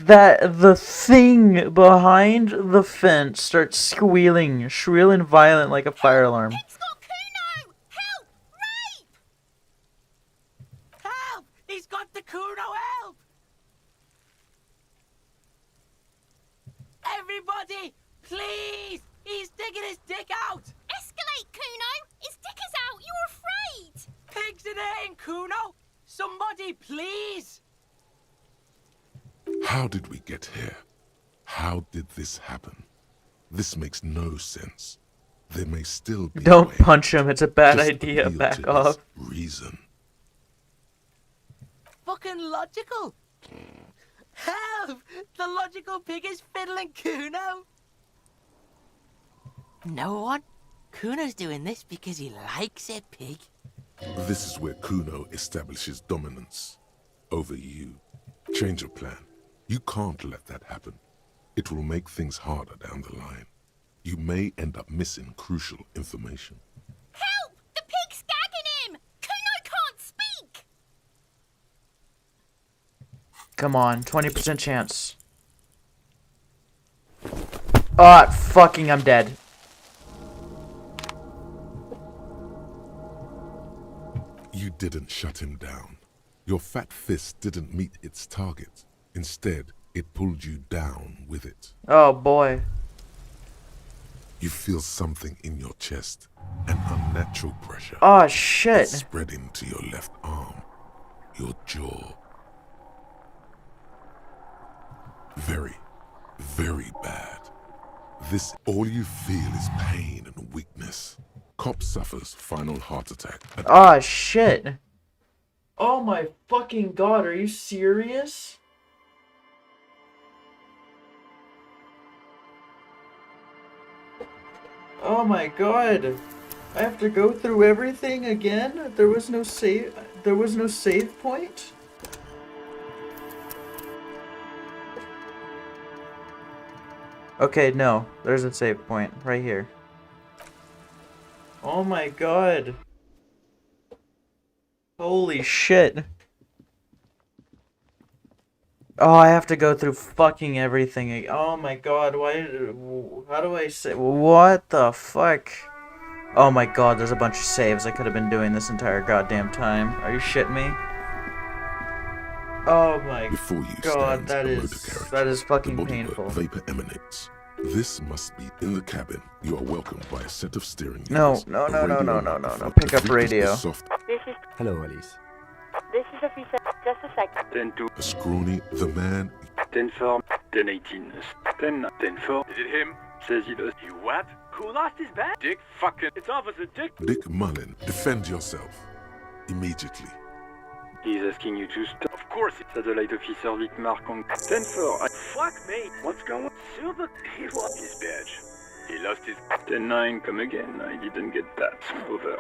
you! That the thing behind the fence starts squealing, shrill and violent like a fire alarm. Pig's got Kuno! Help! Rape! Help! He's got the Kuno, help! Everybody, please! He's digging his dick out! Escalate, Kuno! His dick is out! You're afraid! Pigs in here, Kuno! Somebody, please! How did we get here? How did this happen? This makes no sense. There may still be Don't a way. punch him, it's a bad Just idea, appeal back to off. his reason. Fucking logical! Help! The logical pig is fiddling Kuno! No one? Kuno's doing this because he likes it, pig. This is where Kuno establishes dominance over you. Change your plan. You can't let that happen. It will make things harder down the line. You may end up missing crucial information. Help! The pig's gagging him! Kuno can't speak! Come on, 20% chance. Ah, fucking, I'm dead. You didn't shut him down. Your fat fist didn't meet its target. Instead, it pulled you down with it. Oh boy. You feel something in your chest, an unnatural pressure. Oh shit. It's spreading to your left arm, your jaw. Very, very bad. All you feel is pain and weakness. Cop suffers final heart attack. Oh shit. Oh my fucking god, are you serious? Oh my god. I have to go through everything again? There was no save point? Okay, no. There's a save point right here. Oh my god. Holy shit. Oh, I have to go through fucking everything. Oh my god, why? How do I say? What the fuck? Oh my god, there's a bunch of saves I could have been doing this entire goddamn time. Are you shitting me? Oh my god, that is fucking painful. Vapor emanates. This must be in the cabin. You are welcomed by a set of steering No, wheels. no. The Pick up frequency radio. is soft. This is Hello, Alice. officer. Just a second. 10-2, A scrawny, the man. 10-4, 10-18, 10-4. Is it him? Says he does. You what? Who lost his bat? Dick fucking... It's Officer Dick. Dick Mullen, defend yourself. Immediately. He's asking you to stop. Of course it... Satellite officer Vic Mark on 10-4. Fuck me. What's going on? Super. He lost his badge. He lost his... 10-9, come again. I didn't get that. Over.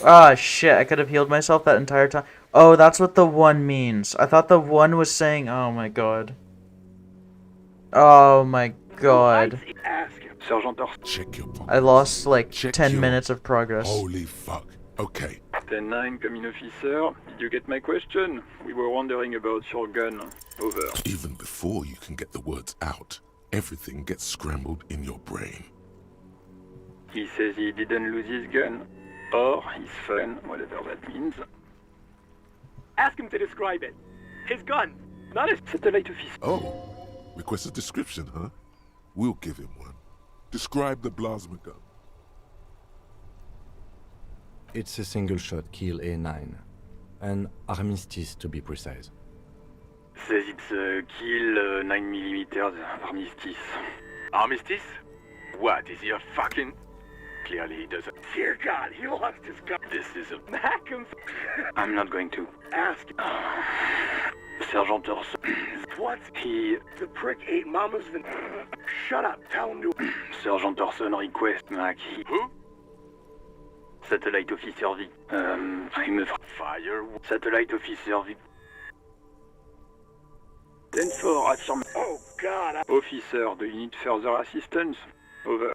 Ah, shit, I could have healed myself that entire time. Oh, that's what the 1 means. I thought the 1 was saying, oh my god. Oh my god. Ask him. Sergeant Orson. Check your pockets. I lost like Check 10 your- minutes of progress. Holy fuck. Okay. 10-9, come in officer. Did you get my question? We were wondering about your gun. Over. Even before you can get the words out, everything gets scrambled in your brain. He says he didn't lose his gun. Or his phone, whatever that means. Ask him to describe it. His gun, not his satellite office. Oh, request a description, huh? We'll give him one. Describe the plasma gun. It's a single-shot kill A9. An armistice, to be precise. Says it's a kill 9mm armistice. Armistice? What, is he a fucking... Clearly he doesn't... Dear God, he lost his gun. This is a... Mac him. I'm not going to. Ask. Sergeant Orson. What? He... The prick ate Mama's Shut up, tell him to... Sergeant Orson request, Mac. He... Who? Satellite officer V. I'm a... Fire... Satellite officer V. 10-4, affirm. Oh, God. Officer, do you need further assistance? Over.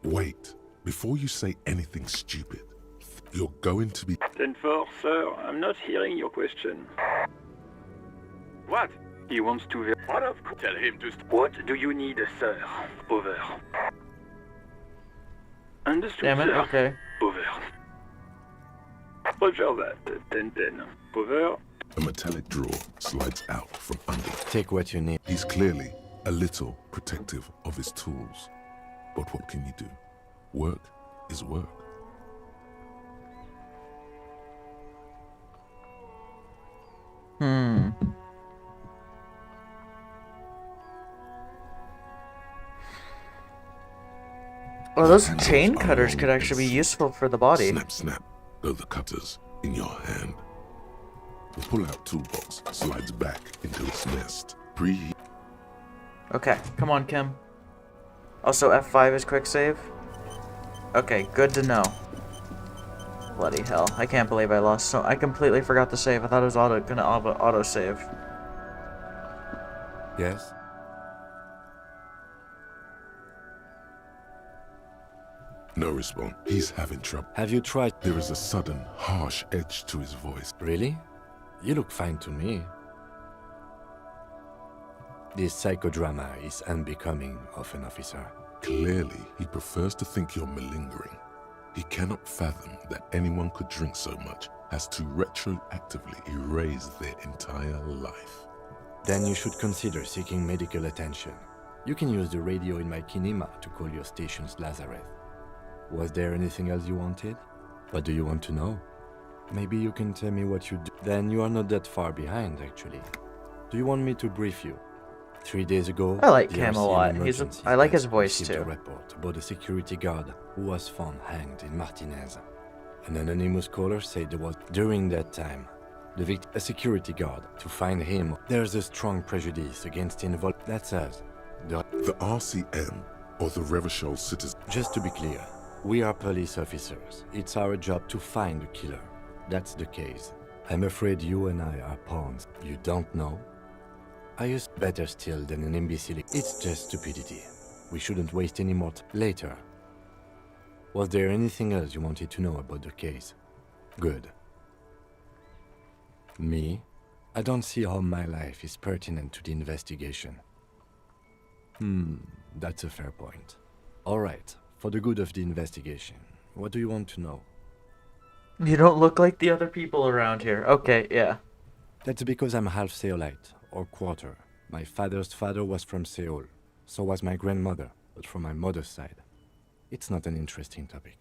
Wait. Before you say anything stupid, you're going to be... 10-4, sir. I'm not hearing your question. What? He wants to... What of... Tell him to... What do you need, sir? Over. Understood, Damn it, sir. okay. Over. Roger that. 10-10. Over. A metallic drawer slides out from under. Take what you need. He's clearly a little protective of his tools. But what can you do? Work is work. Well, those chain cutters could actually be useful for the body. Snap, snap, go the cutters in your hand. The pull-out toolbox slides back into its nest. Preheat. Okay, come on, Kim. Also, F5 is quick save. Okay, good to know. Bloody hell! I can't believe I lost. So I completely forgot to save. I thought it was gonna auto save. Yes? No response. He's having trouble. Have you tried? There is a sudden, harsh edge to his voice. Really? You look fine to me. This psychodrama is unbecoming of an officer. Clearly, he prefers to think you're malingering. He cannot fathom that anyone could drink so much as to retroactively erase their entire life. Then you should consider seeking medical attention. You can use the radio in my kinema to call your station's Lazareth. Was there anything else you wanted? What do you want to know? Maybe you can tell me what you do. Then you are not that far behind, actually. Do you want me to brief you? 3 days ago, I like the Cam a RCM lot. emergency I like his desk voice received too. a report about a security guard who was found hanged in Martinez. An anonymous caller said there was, during that time, the victim, a security guard. To find him, there's a strong prejudice against involved. That's us. The RCM, or the Revachol Citizen. Just to be clear, we are police officers. It's our job to find the killer. That's the case. I'm afraid you and I are pawns. You don't know? I use better still than an imbecile. It's just stupidity. We shouldn't waste any more time. Later. Was there anything else you wanted to know about the case? Good. Me? I don't see how my life is pertinent to the investigation. That's a fair point. All right, for the good of the investigation, what do you want to know? You don't look like the other people around here. Okay, yeah. That's because I'm half Seolite, or quarter. My father's father was from Seoul. So was my grandmother, but from my mother's side. It's not an interesting topic.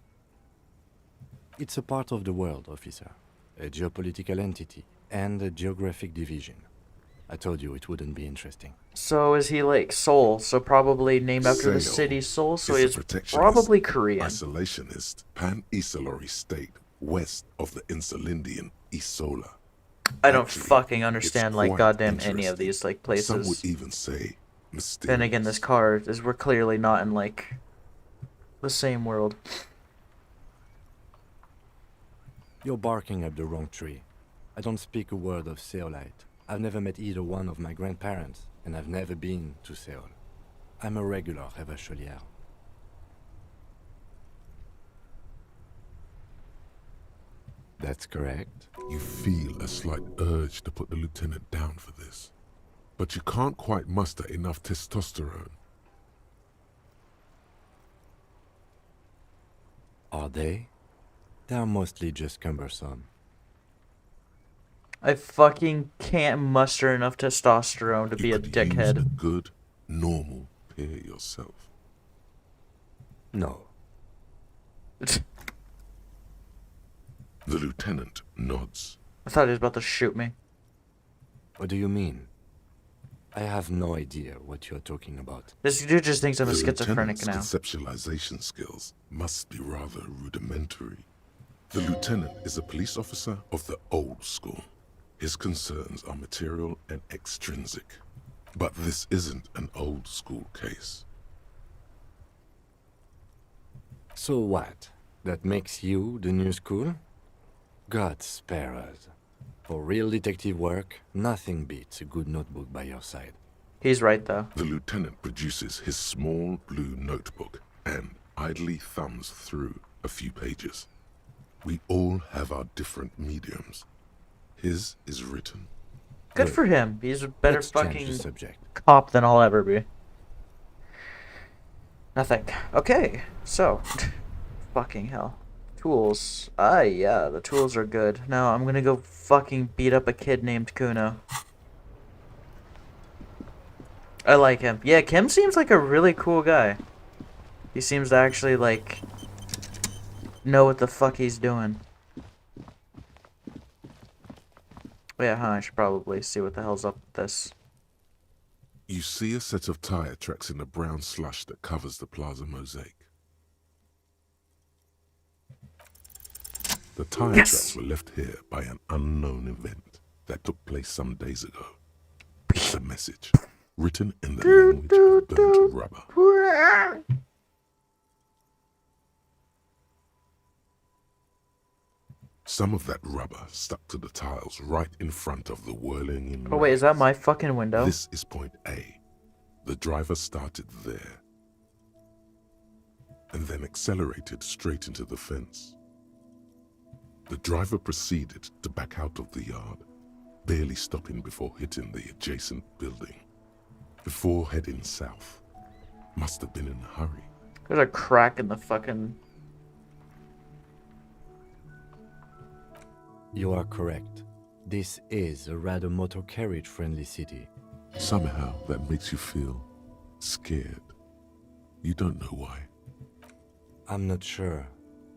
It's a part of the world, officer. A geopolitical entity, and a geographic division. I told you it wouldn't be interesting. So is he like Seoul? So probably named after the city Seoul. So he's probably Korean. Isolationist, pan-Isolari state west of the Insulindian Isola. I don't fucking understand like goddamn any of these like places. Some would even say mysterious. Then again, this car is we're clearly not in like the same world. You're barking up the wrong tree. I don't speak a word of Seolite. I've never met either one of my grandparents, and I've never been to Seoul. I'm a regular Revacholier. That's correct. You feel a slight urge to put the lieutenant down for this. But you can't quite muster enough testosterone. Are they? They are mostly just cumbersome. I fucking can't muster enough testosterone to be a Use a dickhead. good, normal peer yourself. No. The lieutenant nods. I thought he was about to shoot me. What do you mean? I have no idea what you're talking about. This dude just thinks I'm a The schizophrenic lieutenant's now. conceptualization skills must be rather rudimentary. The lieutenant is a police officer of the old school. His concerns are material and extrinsic. But this isn't an old school case. So what? That makes you the new school? God spare us. For real detective work, nothing beats a good notebook by your side. He's right, though. The lieutenant produces his small blue notebook and idly thumbs through a few pages. We all have our different mediums. His is written. Good for him. He's a better Let's change the fucking subject. cop than I'll ever be. Nothing. Okay, so. Fucking hell. Tools. Yeah, the tools are good. Now I'm gonna go fucking beat up a kid named Kuno. I like him. Yeah, Kim seems like a really cool guy. He seems to actually, like, know what the fuck he's doing. Yeah, I should probably see what the hell's up with this. You see a set of tire tracks in the brown slush that covers the plaza mosaic. The tire tracks were left here by an unknown event that took place some days ago. It's a message, written in the language of burnt rubber. Some of that rubber stuck to the tiles right in front of the whirling in. Oh wait, is that my fucking window? This is point A. The driver started there and then accelerated straight into the fence. The driver proceeded to back out of the yard, barely stopping before hitting the adjacent building. Before heading south. Must have been in a hurry. There's a crack in the fucking... You are correct. This is a rather motor carriage-friendly city. Somehow that makes you feel scared. You don't know why. I'm not sure.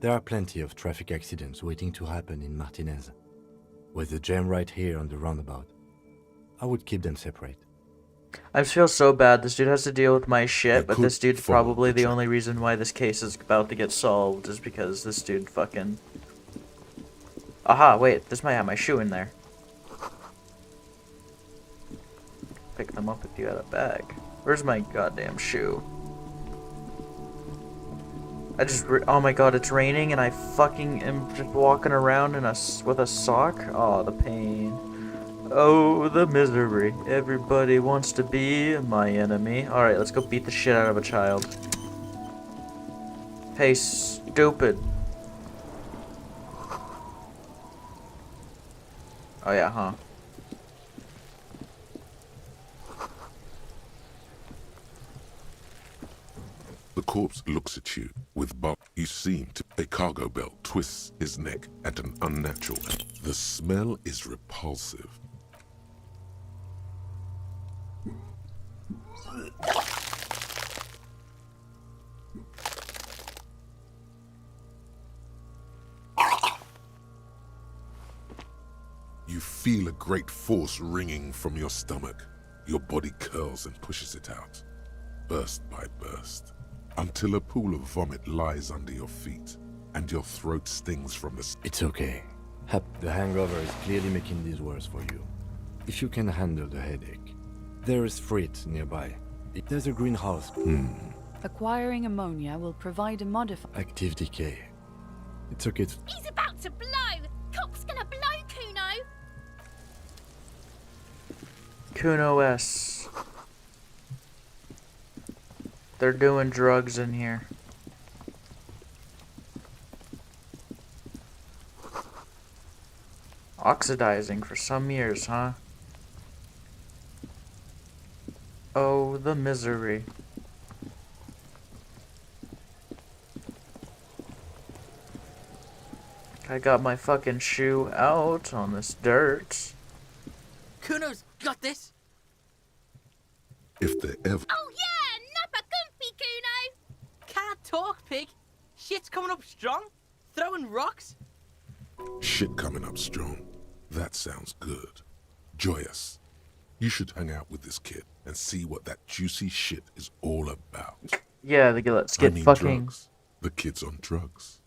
There are plenty of traffic accidents waiting to happen in Martinez. With the jam right here on the roundabout, I would keep them separate. I feel so bad. This dude has to deal with my shit, but this dude's probably the only reason why this case is about to get solved is because this dude fucking... Aha, wait, this might have my shoe in there. Pick them up if you had a bag. Where's my goddamn shoe? Oh my god, it's raining and I fucking am just walking around with a sock? Oh, the pain. Oh, the misery. Everybody wants to be my enemy. Alright, let's go beat the shit out of a child. Hey, stupid. Oh yeah, huh? The corpse looks at you with Bob. You seem to... A cargo belt twists his neck at an unnatural angle. The smell is repulsive. You feel a great force ringing from your stomach. Your body curls and pushes it out, burst by burst, until a pool of vomit lies under your feet, and your throat stings from the... It's okay. The hangover is clearly making this worse for you. If you can handle the headache. There is freight nearby. There's a greenhouse. Acquiring ammonia will provide a modified... Active decay. It's okay. He's about to blow! Cock's gonna blow, Kuno! Kuno S. They're doing drugs in here. Oxidizing for some years, huh? Oh, the misery. I got my fucking shoe out on this dirt. Kuno's got this. If they ever... Oh yeah, nappa gumpy, Kuno! Can't talk, pig. Shit's coming up strong. Throwing rocks. Shit coming up strong. That sounds good. Joyous, you should hang out with this kid and see what that juicy shit is all about. Yeah, let's get fucking... drugs. The kid's on drugs.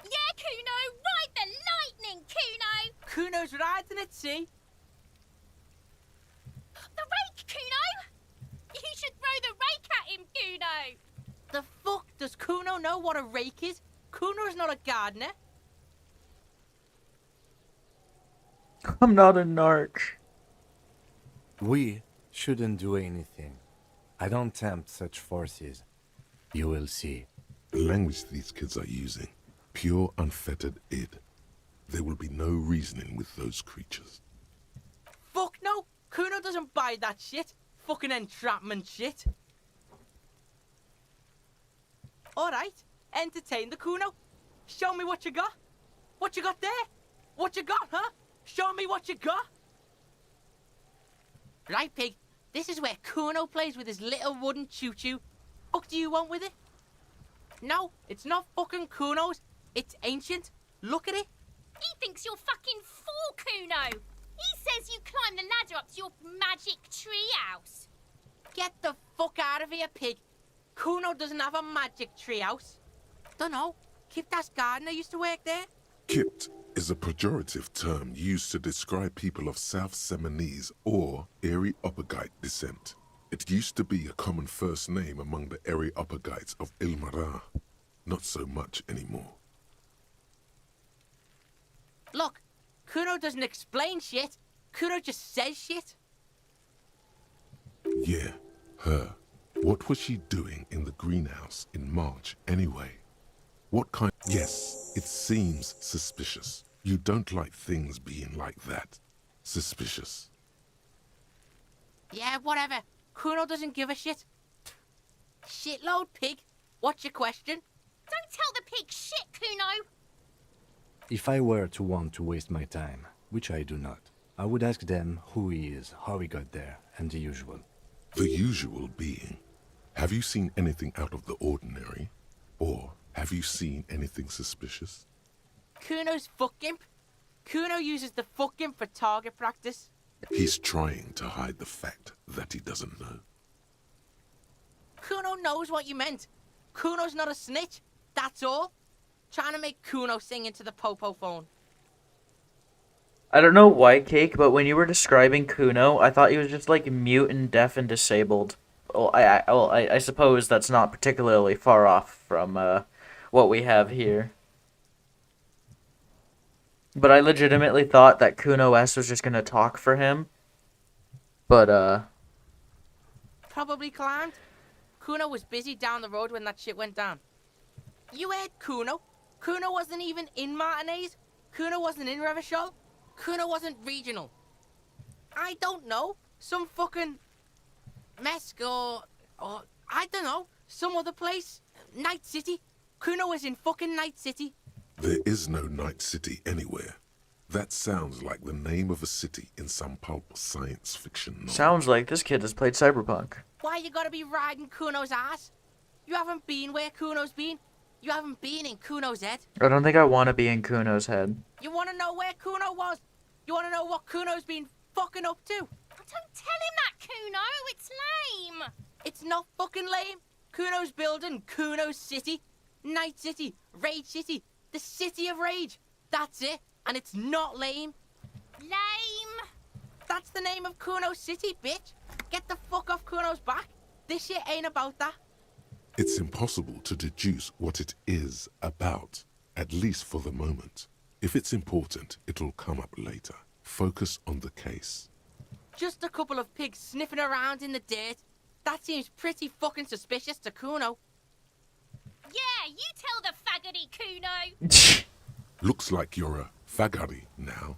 Yeah, Kuno, ride the lightning, Kuno! Kuno's riding it, see? The rake, Kuno! You should throw the rake at him, Kuno! The fuck does Kuno know what a rake is? Kuno's not a gardener. I'm not a narc. We shouldn't do anything. I don't tempt such forces. You will see. The language these kids are using, pure unfettered id. There will be no reasoning with those creatures. Fuck no! Kuno doesn't buy that shit. Fucking entrapment shit. Alright, entertain the Kuno. Show me what you got. What you got there? What you got, huh? Show me what you got. Right, pig. This is where Kuno plays with his little wooden choo-choo. Fuck do you want with it? No, it's not fucking Kuno's. It's ancient. Look at it. He thinks you're fucking fool, Kuno! He says you climb the ladder up to your magic treehouse. Get the fuck out of here, pig. Kuno doesn't have a magic treehouse. Dunno. Kiptas gardener used to work there. Kipt is a pejorative term used to describe people of South Seminese or Erie-Uppergite descent. It used to be a common first name among the Erie-Uppergites of Ilmara. Not so much anymore. Look, Kuno doesn't explain shit. Kuno just says shit. Yeah, her. What was she doing in the greenhouse in March anyway? What kind... Yes, it seems suspicious. You don't like things being like that. Suspicious. Yeah, whatever. Kuno doesn't give a shit. Shitload, pig. What's your question? Don't tell the pig shit, Kuno! If I were to want to waste my time, which I do not, I would ask them who he is, how he got there, and the usual. The usual being, have you seen anything out of the ordinary? Or have you seen anything suspicious? Kuno's fuck imp. Kuno uses the fuck imp for target practice. He's trying to hide the fact that he doesn't know. Kuno knows what you meant. Kuno's not a snitch. That's all. Trying to make Kuno sing into the popo phone. I don't know why, Cake, but when you were describing Kuno, I thought he was just like mute and deaf and disabled. Well, I suppose that's not particularly far off from what we have here. But I legitimately thought that Kuno S was just gonna talk for him. But Probably climbed. Kuno was busy down the road when that shit went down. You heard Kuno. Kuno wasn't even in Martinez. Kuno wasn't in Revachol. Kuno wasn't regional. I don't know. Some fucking Mesk or I don't know. Some other place. Night City. Kuno was in fucking Night City. There is no Night City anywhere. That sounds like the name of a city in some pulp science fiction novel. sounds like this kid has played Cyberpunk. Why you gotta be riding Kuno's ass? You haven't been where Kuno's been. You haven't been in Kuno's head. I don't think I want to be in Kuno's head. You wanna know where Kuno was? You wanna know what Kuno's been fucking up to? Don't tell him that, Kuno! It's lame! It's not fucking lame. Kuno's building Kuno's City. Night City. Rage City. The City of Rage. That's it. And it's not lame. Lame! That's the name of Kuno's City, bitch. Get the fuck off Kuno's back. This shit ain't about that. It's impossible to deduce what it is about, at least for the moment. If it's important, it'll come up later. Focus on the case. Just a couple of pigs sniffing around in the dirt. That seems pretty fucking suspicious to Kuno. Yeah, you tell the faggoty, Kuno! Looks like you're a fagari now,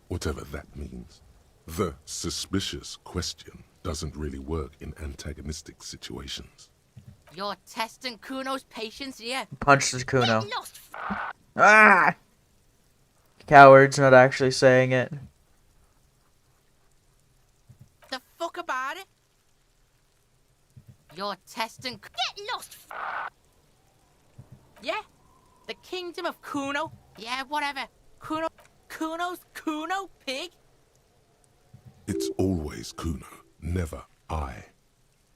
whatever that means. The suspicious question doesn't really work in antagonistic situations. You're testing Kuno's patience here. Punches Kuno. Get lost, Ah! Cowards not actually saying it. The fuck about it? You're testing. Get lost! Yeah? The kingdom of Kuno? Yeah, whatever. Kuno, pig? It's always Kuno, never I.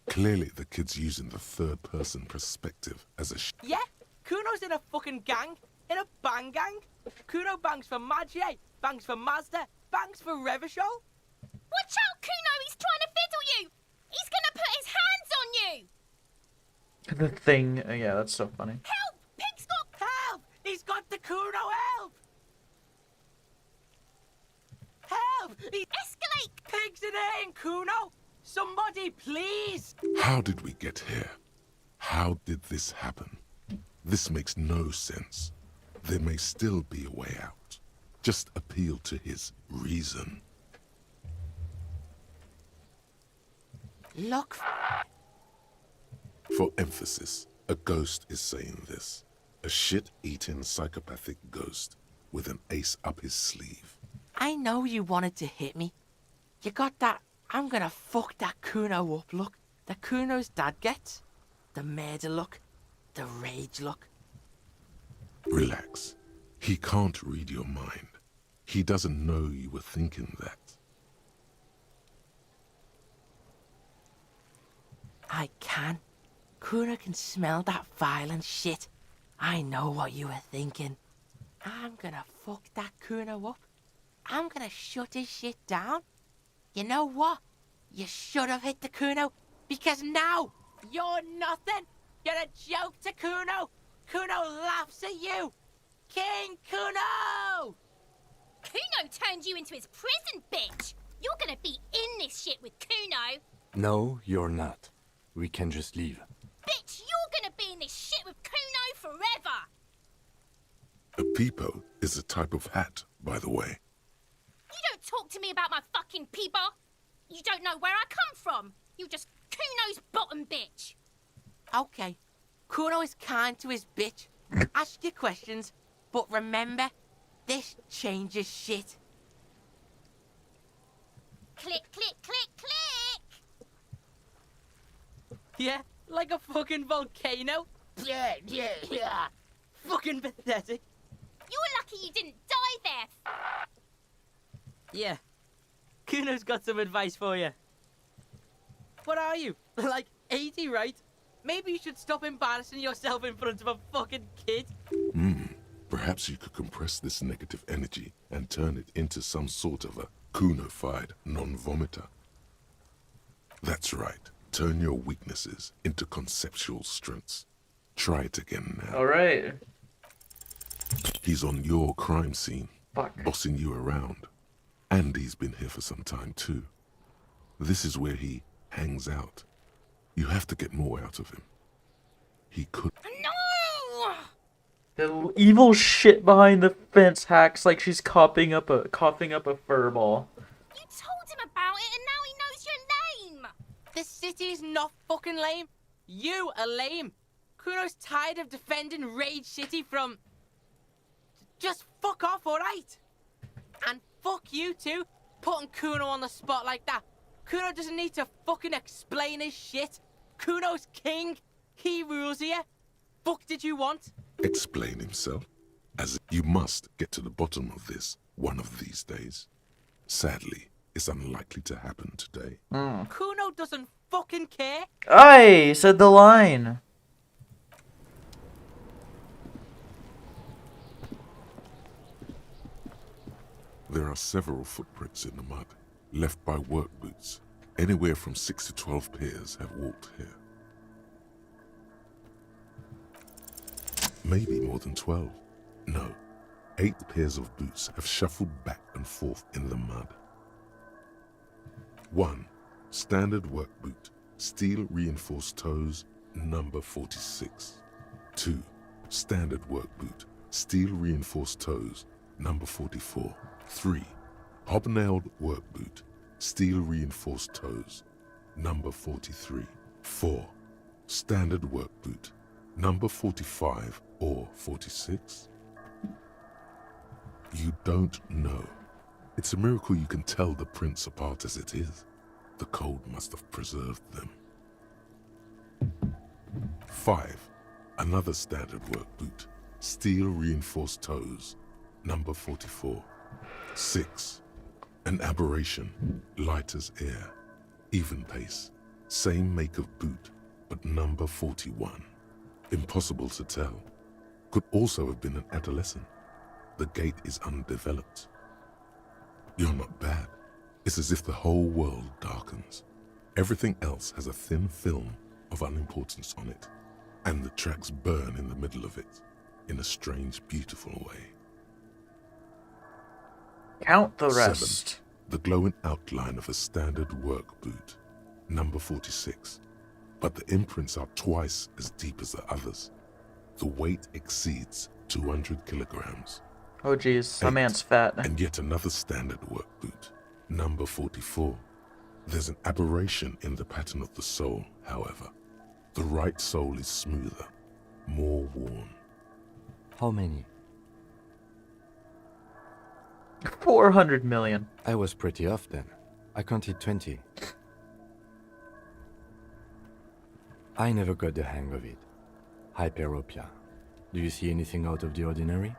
Clearly the kid's using the third-person perspective as a Yeah? Kuno's in a fucking gang. In a bang gang. Kuno bangs for Magie, bangs for Mazda, bangs for Revachol. Watch out, Kuno! He's trying to fiddle you! He's gonna put his hands on you! The thing, yeah, that's so funny. Help! Pig's got... Help! He's got the Kuno, help! Help! Escalate! Pig's in here, Kuno! Somebody, please! How did we get here? How did this happen? This makes no sense. There may still be a way out. Just appeal to his reason. Look. For emphasis, a ghost is saying this. A shit-eating psychopathic ghost with an ace up his sleeve. I know you wanted to hit me. You got that I'm gonna fuck that Kuno up look that Kuno's dad gets. The murder look. The rage look. Relax. He can't read your mind. He doesn't know you were thinking that. I can. Kuno can smell that violent shit. I know what you were thinking. I'm gonna fuck that Kuno up. I'm gonna shut his shit down. You know what? You should have hit the Kuno, because now you're nothing. You're a joke to Kuno. Kuno laughs at you. King Kuno! Kuno turned you into his prison, bitch! You're gonna be in this shit with Kuno! No, you're not. We can just leave. Bitch, you're gonna be in this shit with Kuno forever! A peepo is a type of hat, by the way. You don't talk to me about my fucking peeper! You don't know where I come from! You're just Kuno's bottom bitch! Okay, Kuno is kind to his bitch. Ask your questions, but remember, this changes shit. Click, click, click, click! Yeah, like a fucking volcano. Yeah. Fucking pathetic. You're lucky you didn't die there! Yeah. Kuno's got some advice for you. What are you? Like 80, right? Maybe you should stop embarrassing yourself in front of a fucking kid. Perhaps you could compress this negative energy and turn it into some sort of a Kuno-fied non-vomiter. That's right. Turn your weaknesses into conceptual strengths. Try it again now. Alright. He's on your crime scene, Fuck. bossing you around. And he's been here for some time too. This is where he hangs out. You have to get more out of him. He could... No! The evil shit behind the fence hacks like she's coughing up a furball. You told him about it and now he knows you're lame! The city's not fucking lame. You are lame. Kuno's tired of defending Rage City from... Just fuck off, alright? And fuck you too, putting Kuno on the spot like that. Kuno doesn't need to fucking explain his shit. Kuno's king. He rules here. Fuck did you want? explain himself, as you must get to the bottom of this one of these days. Sadly, it's unlikely to happen today. Kuno doesn't fucking care. Aye, said the line. There are several footprints in the mud, left by work boots. Anywhere from 6 to 12 pairs have walked here. Maybe more than 12. No, 8 pairs of boots have shuffled back and forth in the mud. 1. Standard work boot, steel reinforced toes, number 46. 2. Standard work boot, steel reinforced toes, number 44. 3. Hobnailed work boot, steel reinforced toes, number 43. 4. Standard work boot, number 45 or 46. You don't know. It's a miracle you can tell the prints apart as it is. The cold must have preserved them. 5. Another standard work boot. Steel reinforced toes. Number 44. 6. An aberration. Light as air. Even pace. Same make of boot, but number 41. Impossible to tell. Could also have been an adolescent. The gait is undeveloped. You're not bad. It's as if the whole world darkens. Everything else has a thin film of unimportance on it, and the tracks burn in the middle of it, in a strange, beautiful way. Count the 7. rest. The glowing outline of a standard work boot, number 46. But the imprints are twice as deep as the others. The weight exceeds 200 kilograms. Oh geez, my 8. man's fat. And yet another standard work boot, number 44. There's an aberration in the pattern of the sole, however. The right sole is smoother, more worn. How many? 400 million. I was pretty off then. I counted 20. I never got the hang of it. Hyperopia. Do you see anything out of the ordinary?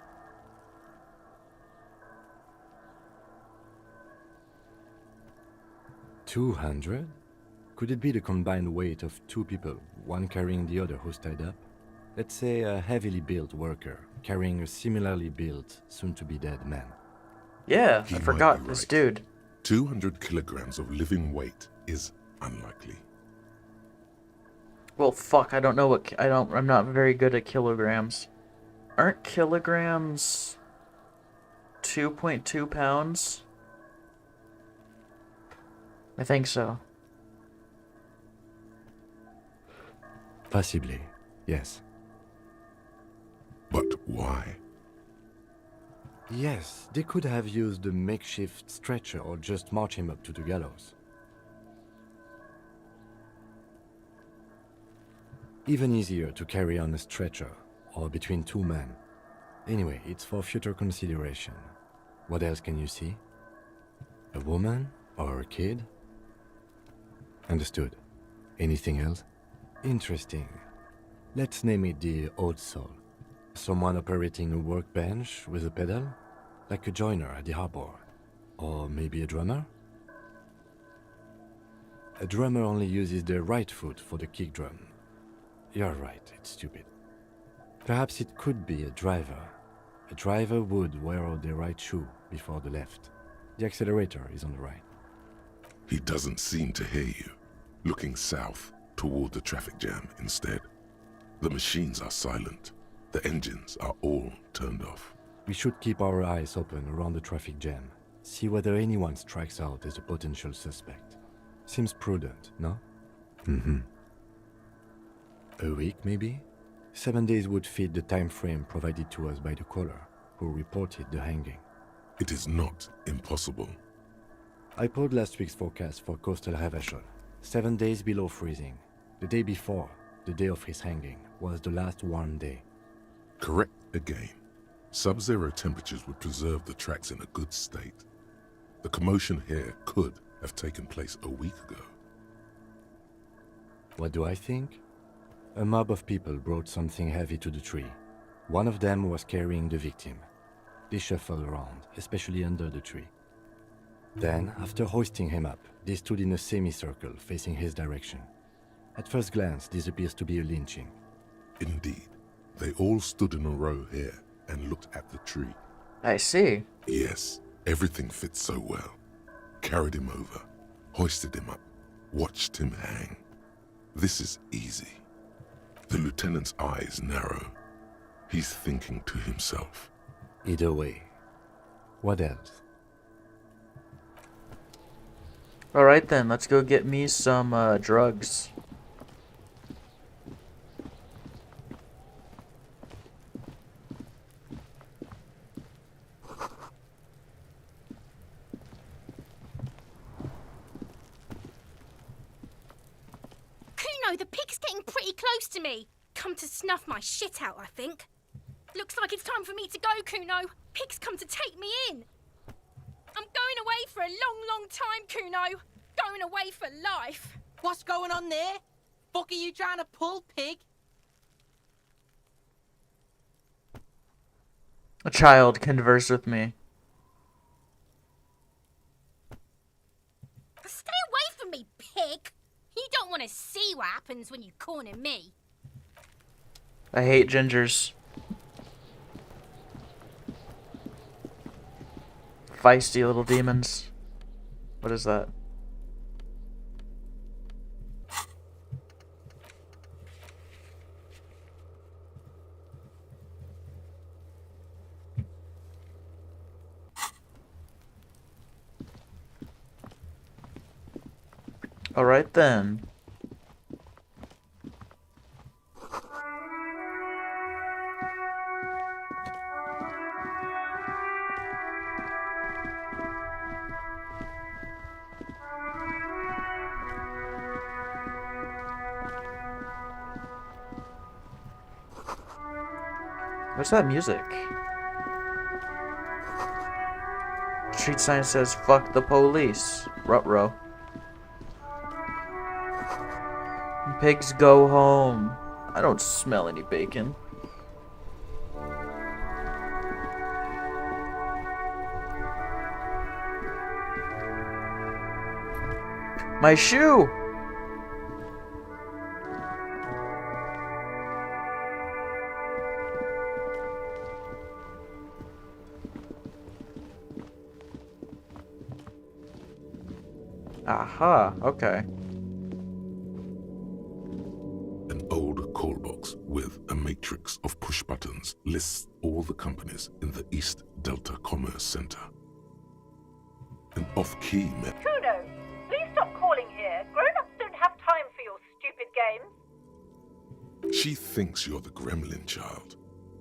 $200? Could it be the combined weight of two people, one carrying the other who's tied up? Let's say a heavily built worker carrying a similarly built, soon-to-be-dead man. Yeah, He I might forgot be this right. dude. 200 kilograms of living weight is unlikely. Well, fuck, I don't know what... I'm not very good at kilograms. Aren't kilograms 2.2 pounds? I think so. Possibly, yes. But why? Yes, they could have used a makeshift stretcher or just march him up to the gallows. Even easier to carry on a stretcher, or between two men. Anyway, it's for future consideration. What else can you see? A woman? Or a kid? Understood. Anything else? Interesting. Let's name it the old soul. Someone operating a workbench with a pedal? Like a joiner at the harbor. Or maybe a drummer? A drummer only uses the right foot for the kick drum. You're right, it's stupid. Perhaps it could be a driver. A driver would wear the right shoe before the left. The accelerator is on the right. He doesn't seem to hear you, looking south toward the traffic jam instead. The machines are silent. The engines are all turned off. We should keep our eyes open around the traffic jam. See whether anyone strikes out as a potential suspect. Seems prudent, no? Mm-hmm. A week, maybe? 7 days would fit the time frame provided to us by the caller, who reported the hanging. It is not impossible. I pulled last week's forecast for coastal Havashol. 7 days below freezing. The day before, the day of his hanging, was the last warm day. Correct again. Sub-zero temperatures would preserve the tracks in a good state. The commotion here could have taken place a week ago. What do I think? A mob of people brought something heavy to the tree. One of them was carrying the victim. They shuffled around, especially under the tree. Then, after hoisting him up, they stood in a semicircle facing his direction. At first glance, this appears to be a lynching. Indeed. They all stood in a row here and looked at the tree. I see. Yes, everything fits so well. Carried him over, hoisted him up, watched him hang. This is easy. The lieutenant's eyes narrow. He's thinking to himself. Either way. What else? Alright then, let's go get me some drugs. Kuno, the pig's getting pretty close to me. Come to snuff my shit out, I think. Looks like it's time for me to go, Kuno. pigs come to take me in. I'm going away for a long, long time, Kuno. Going away for life. What's going on there? Fuck are you trying to pull, pig? A child converse with me. Stay away from me, pig. You don't want to see what happens when you corner me. I hate gingers. Feisty little demons. What is that? Alright then. What's that music? Street sign says, fuck the police. Ruh-roh. Pigs go home. I don't smell any bacon. My shoe! Aha, okay. An old call box with a matrix of push buttons lists all the companies in the East Delta Commerce Center. An off-key Kuno, please stop calling here. Grown-ups don't have time for your stupid games. She thinks you're the gremlin child.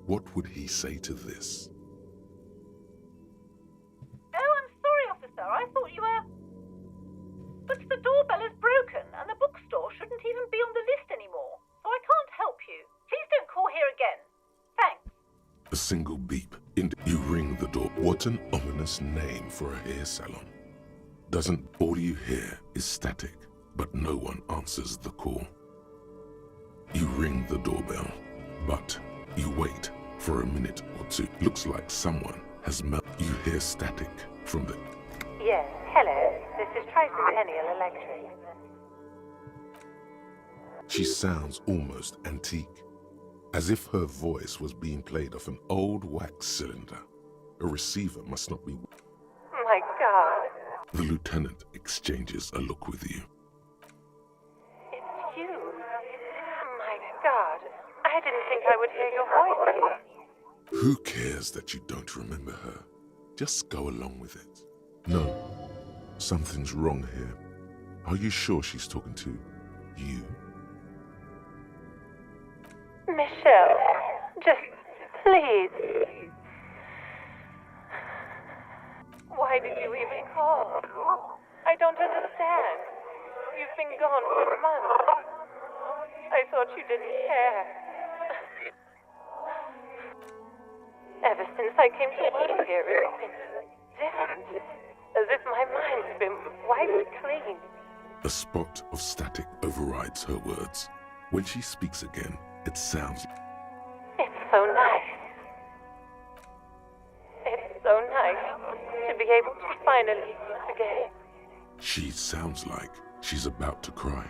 What would he say to this? Oh, I'm sorry, officer. I thought you were... But the doorbell is broken, and the bookstore shouldn't even be on the list anymore, so I can't help you. Please don't call here again. Thanks. A single beep. You ring the door. What an ominous name for a hair salon. All you hear is static, but no one answers the call. You ring the doorbell, but you wait for a minute or two. Looks like someone has You hear static from the... Yes, hello. This is Tricentennial Electric. She sounds almost antique, as if her voice was being played off an old wax cylinder. A receiver must not be... My God. The lieutenant exchanges a look with you. It's you. My God. I didn't think I would hear your voice here. Who cares that you don't remember her? Just go along with it. No, something's wrong here. Are you sure she's talking to you? Michelle, just please. Why did you even call? I don't understand. You've been gone for months. I thought you didn't care. Ever since I came to work here, it's been different. As if my mind's been wiped clean. A spot of static overrides her words. When she speaks again, it sounds... It's so nice. It's so nice to be able to finally meet again. She sounds like she's about to cry.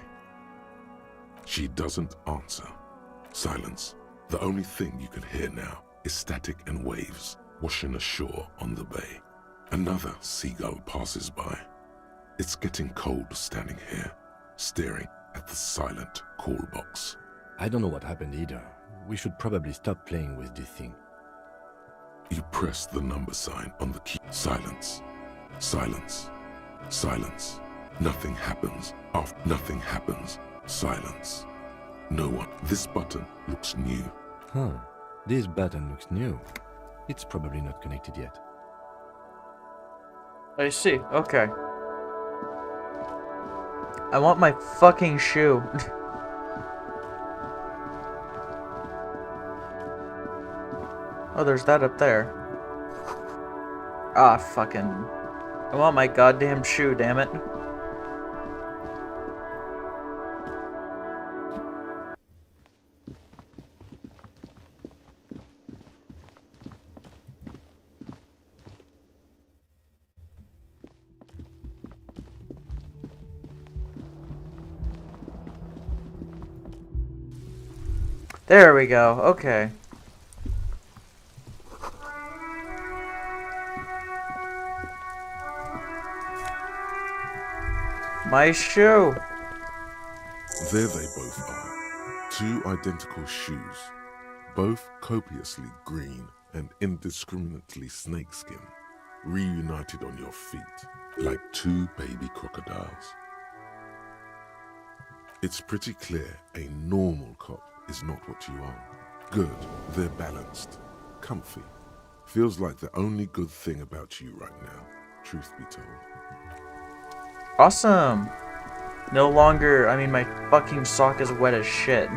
She doesn't answer. Silence. The only thing you can hear now is static and waves washing ashore on the bay. Another seagull passes by. It's getting cold standing here, staring at the silent call box. I don't know what happened either. We should probably stop playing with this thing. You press the number sign on the key. Silence. Silence. Silence. Nothing happens. Nothing happens. Silence. No one. This button looks new. Huh. This button looks new. It's probably not connected yet. I see. Okay. I want my fucking shoe. Oh, there's that up there. Ah, fucking. I want my goddamn shoe, damn it. There we go, okay. My shoe! There they both are. Two identical shoes. Both copiously green and indiscriminately snakeskin. Reunited on your feet, like two baby crocodiles. It's pretty clear a normal cop is not what you are. Good, they're balanced, comfy. Feels like the only good thing about you right now, truth be told. Awesome! No longer, I mean, my fucking sock is wet as shit.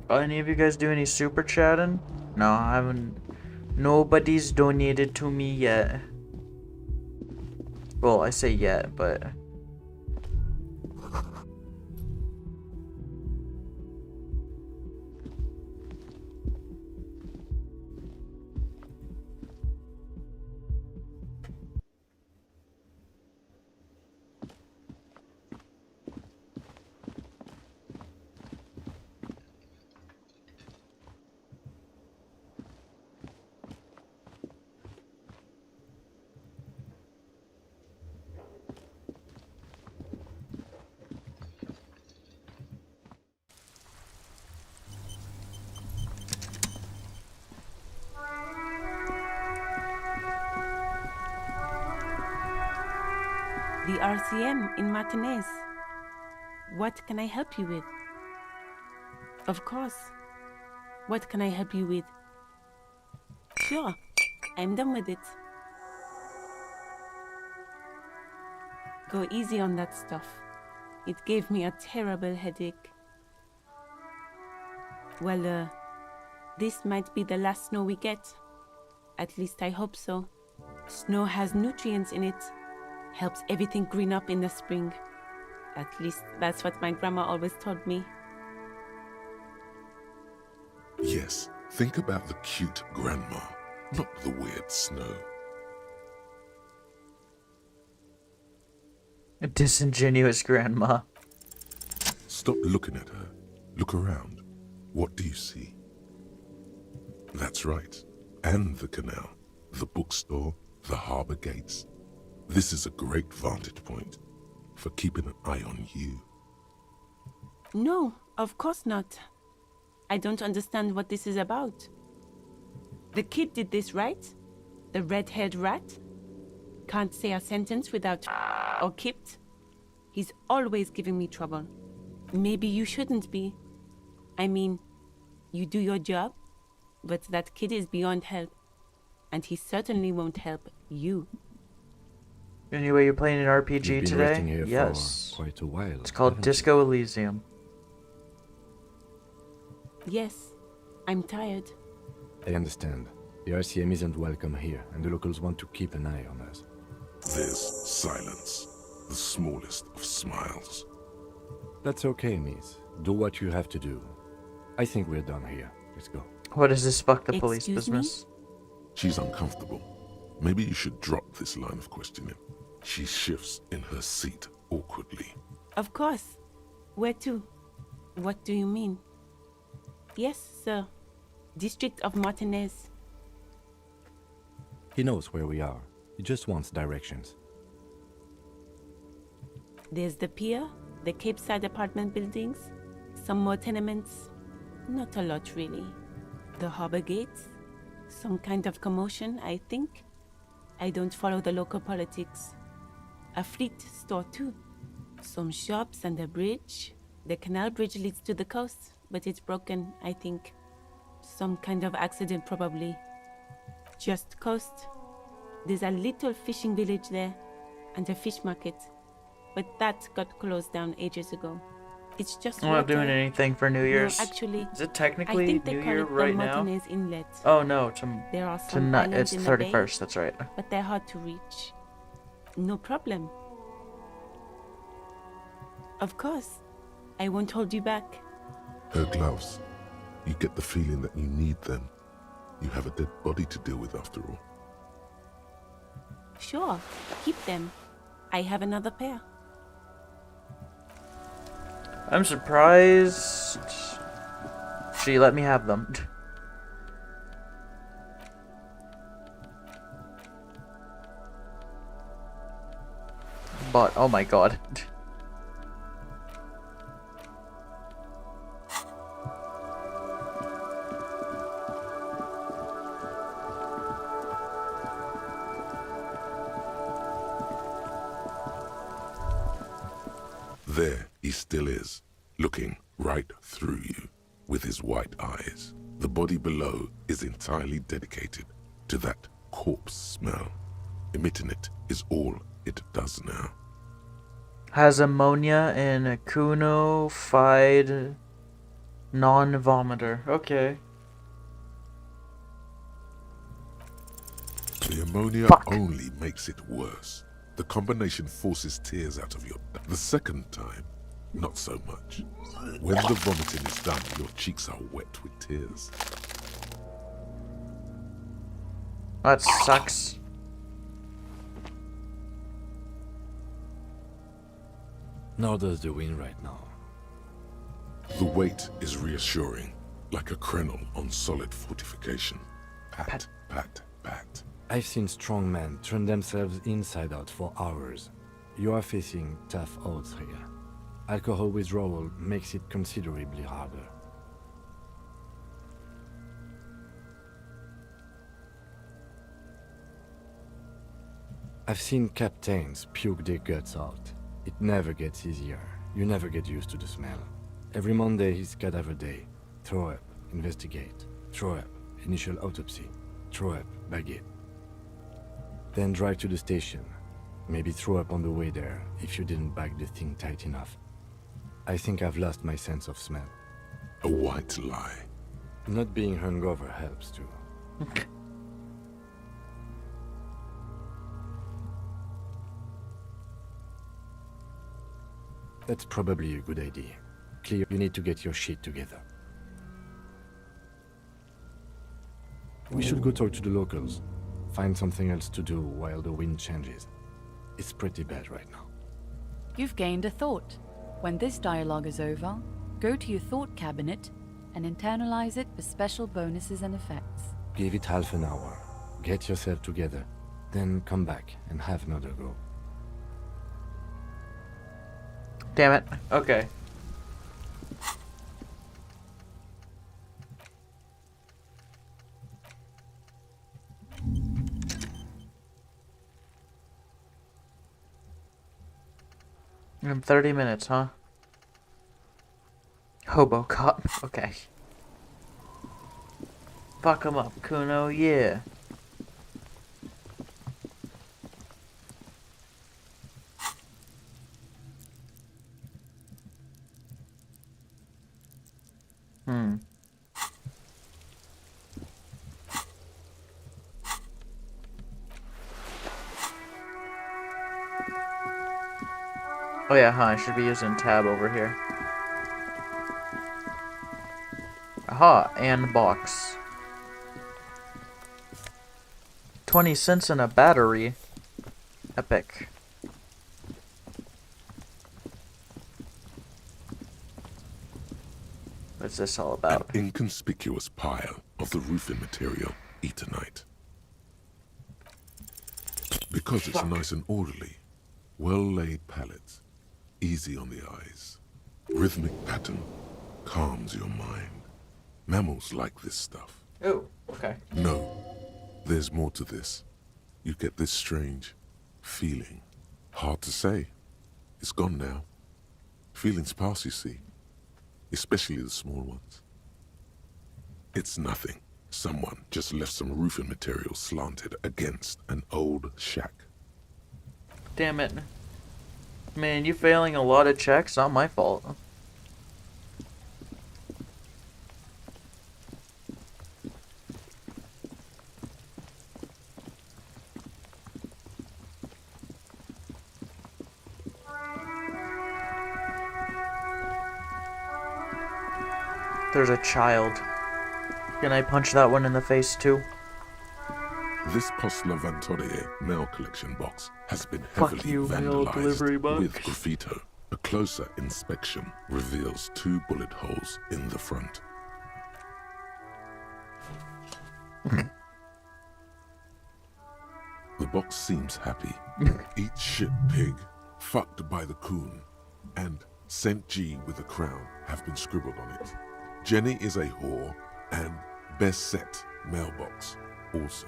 Any of you guys do any super chatting? No, I haven't. Nobody's donated to me yet. Well, I say yet, but... The RCM in Martinez. What can I help you with? Of course. What can I help you with? Sure, I'm done with it. Go easy on that stuff. It gave me a terrible headache. Well, this might be the last snow we get. At least I hope so. Snow has nutrients in it. Helps everything green up in the spring. At least that's what my grandma always told me. Yes, think about the cute grandma, not the weird snow. A disingenuous grandma. Stop looking at her. Look around. What do you see? That's right. And the canal, the bookstore, the harbor gates. This is a great vantage point for keeping an eye on you. No, of course not. I don't understand what this is about. The kid did this, right? The red-haired rat? Can't say a sentence without or kipped. He's always giving me trouble. Maybe you shouldn't be. I mean, you do your job, but that kid is beyond help. And he certainly won't help you. Anyway, you're playing an RPG You've been today? resting here Yes. for quite a while. It's called Disco Elysium. Yes, I'm tired. I understand. The RCM isn't welcome here, and the locals want to keep an eye on us. There's silence, the smallest of smiles. That's okay, miss. Do what you have to do. I think we're done here. Let's go. What is this fuck the police Excuse me? business? She's uncomfortable. Maybe you should drop this line of questioning. She shifts in her seat awkwardly. Of course. Where to? What do you mean? Yes, sir. District of Martinez. He knows where we are. He just wants directions. There's the pier, the Cape Side apartment buildings, some more tenements. Not a lot, really. The harbor gates. Some kind of commotion, I think. I don't follow the local politics. A fleet store, too. Some shops and a bridge. The canal bridge leads to the coast, but it's broken, I think. Some kind of accident, probably. Just coast. There's a little fishing village there, and a fish market. But that got closed down ages ago. It's just I'm not water. doing anything for New Year's. No, actually, Is it I technically think they New call Year it the right now? Martinez Inlet. Oh no, There are some it's islands in the bay, 31st. That's right. but they're hard to reach. No problem. Of course. I won't hold you back. Her gloves. You get the feeling that you need them. You have a dead body to deal with after all. Sure, keep them. I have another pair. I'm surprised she let me have them. But oh my god. There he still is, looking right through you with his white eyes. The body below is entirely dedicated to that corpse smell. Emitting it is all it does now. Has ammonia in a Kuno-fied non-vomiter. Okay. The ammonia only makes it worse. The combination forces tears out of your... The second time, not so much. When the vomiting is done, your cheeks are wet with tears. That sucks. Nor does the wind right now. The weight is reassuring, like a crenel on solid fortification. Pat, pat, pat. I've seen strong men turn themselves inside out for hours. You are facing tough odds here. Alcohol withdrawal makes it considerably harder. I've seen captains puke their guts out. It never gets easier. You never get used to the smell. Every Monday is cadaver day. Throw up, investigate. Throw up, initial autopsy. Throw up, baguette. Then drive to the station. Maybe throw up on the way there if you didn't bag the thing tight enough. I think I've lost my sense of smell. A white lie. Not being hungover helps too. That's probably a good idea. Cleo, you need to get your shit together. We should go talk to the locals. Find something else to do while the wind changes. It's pretty bad right now. You've gained a thought. When this dialogue is over, go to your thought cabinet and internalize it for special bonuses and effects. Give it half an hour. Get yourself together. Then come back and have another go. Damn it. Okay. In 30 minutes, huh? Hobo cop. Okay. Fuck him up, Kuno. Yeah. Oh yeah, huh, I should be using tab over here. Aha, and box. 20 cents in a battery. Epic. What's this all about? An inconspicuous pile of the roofing material, Eternite. Because it's nice and orderly, well-laid pallets, easy on the eyes. Rhythmic pattern calms your mind. Mammals like this stuff. Oh, okay. No, there's more to this. You get this strange feeling. Hard to say. It's gone now. Feelings pass, you see. Especially the small ones. It's nothing. Someone just left some roofing material slanted against an old shack. Damn it. Man, you failing a lot of checks, not my fault. There's a child. Can I punch that one in the face too? This Post Levantorie mail collection box has been Fuck heavily you, mail delivery vandalized box. with graffito. A closer inspection reveals 2 bullet holes in the front. The box seems happy. Eat shit pig, fucked by the coon, and St. G with a crown have been scribbled on it. Jenny is a whore, and best set mailbox also.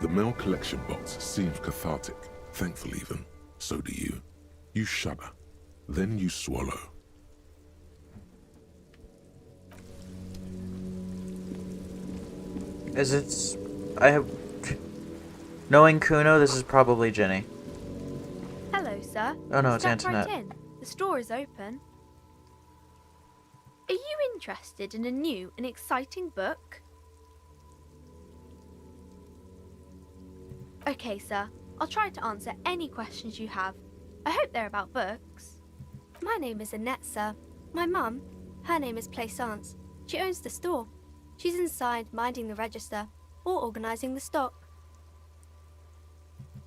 The mail collection box seems cathartic, thankful even. So do you. You shudder, then you swallow. Is it... I have... Knowing Kuno, this is probably Jenny. Hello, sir. Oh no, it's Step Antoinette. right in. The store is open. Are you interested in a new and exciting book? Okay, sir. I'll try to answer any questions you have. I hope they're about books. My name is Annette, sir. My mum, her name is Plaisance. She owns the store. She's inside minding the register or organising the stock.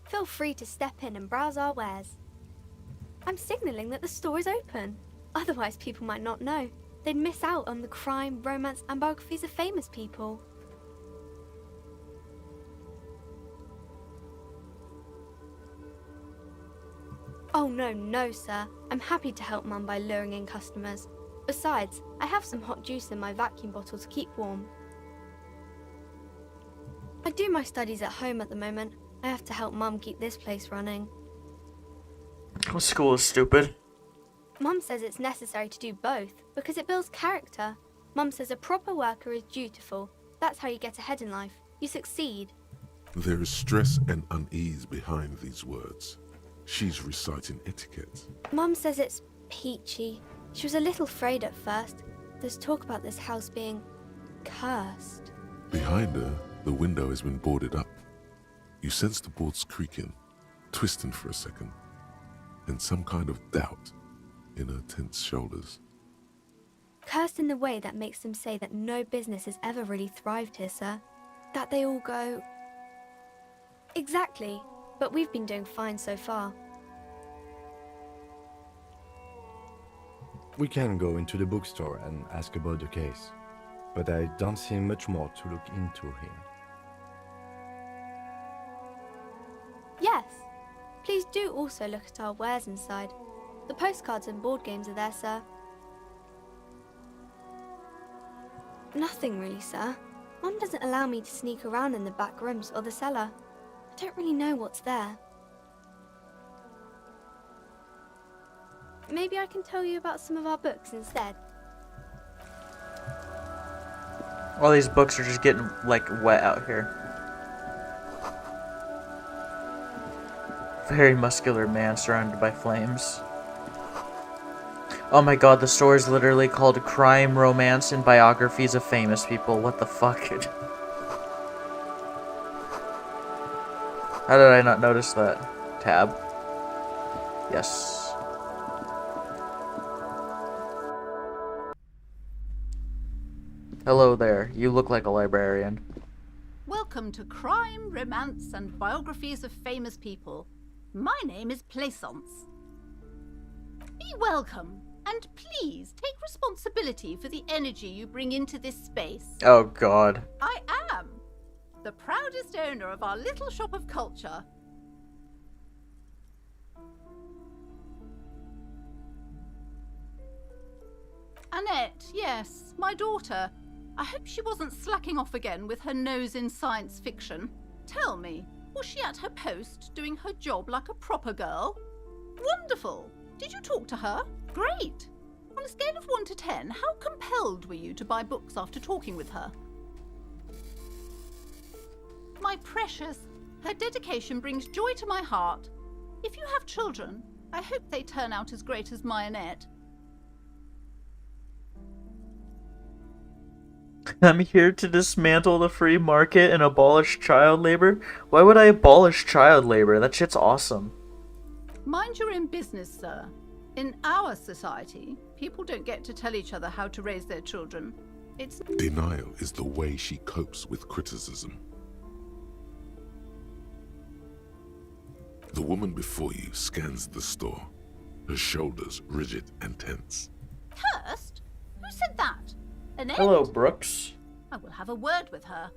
Feel free to step in and browse our wares. I'm signalling that the store is open. Otherwise, people might not know. They'd miss out on the crime, romance, and biographies of famous people. Oh, no, sir. I'm happy to help Mum by luring in customers. Besides, I have some hot juice in my vacuum bottle to keep warm. I do my studies at home at the moment. I have to help Mum keep this place running. School is stupid. Mum says it's necessary to do both because it builds character. Mum says a proper worker is dutiful. That's how you get ahead in life. You succeed. There is stress and unease behind these words. She's reciting etiquette. Mum says it's peachy. She was a little afraid at first. There's talk about this house being cursed. Behind her, the window has been boarded up. You sense the boards creaking, twisting for a second, and some kind of doubt in her tense shoulders. Cursed in the way that makes them say that no business has ever really thrived here, sir. That they all go... Exactly, but we've been doing fine so far. We can go into the bookstore and ask about the case, but I don't see much more to look into here. Yes. Please do also look at our wares inside. The postcards and board games are there, sir. Nothing really, sir. Mum doesn't allow me to sneak around in the back rooms or the cellar. I don't really know what's there. Maybe I can tell you about some of our books instead. All these books are just getting, like, wet out here. Very muscular man surrounded by flames. Oh my god, the store is literally called Crime, Romance, and Biographies of Famous People. What the fuck? How did I not notice that? Tab. Yes. Hello there. You look like a librarian. Welcome to Crime, Romance, and Biographies of Famous People. My name is Plaisance. Be welcome, and please take responsibility for the energy you bring into this space. Oh god. I am the proudest owner of our little shop of culture. Annette, yes, my daughter. I hope she wasn't slacking off again with her nose in science fiction. Tell me, was she at her post doing her job like a proper girl? Wonderful! Did you talk to her? Great! On a scale of 1 to 10, how compelled were you to buy books after talking with her? My precious, her dedication brings joy to my heart. If you have children, I hope they turn out as great as my Annette. I'm here to dismantle the free market and abolish child labor? Why would I abolish child labor? That shit's awesome. Mind your own business, sir. In our society, people don't get to tell each other how to raise their children. It's... Denial is the way she copes with criticism. The woman before you scans the store, her shoulders rigid and tense. Cursed? Who said that? Annette? Hello, Brooks. I will have a word with her.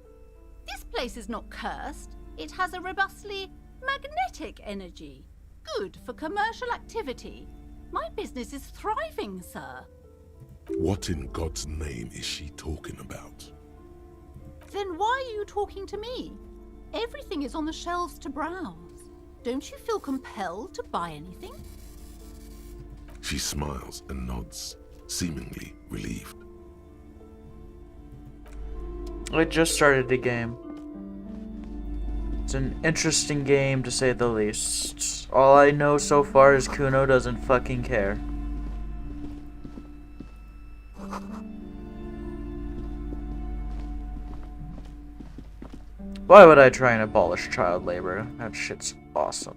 This place is not cursed. It has a robustly magnetic energy. Good for commercial activity. My business is thriving, sir. What in God's name is she talking about? Then why are you talking to me? Everything is on the shelves to browse. Don't you feel compelled to buy anything? She smiles and nods, seemingly relieved. I just started the game. It's an interesting game to say the least. All I know so far is Kuno doesn't fucking care. Why would I try and abolish child labor? That shit's awesome.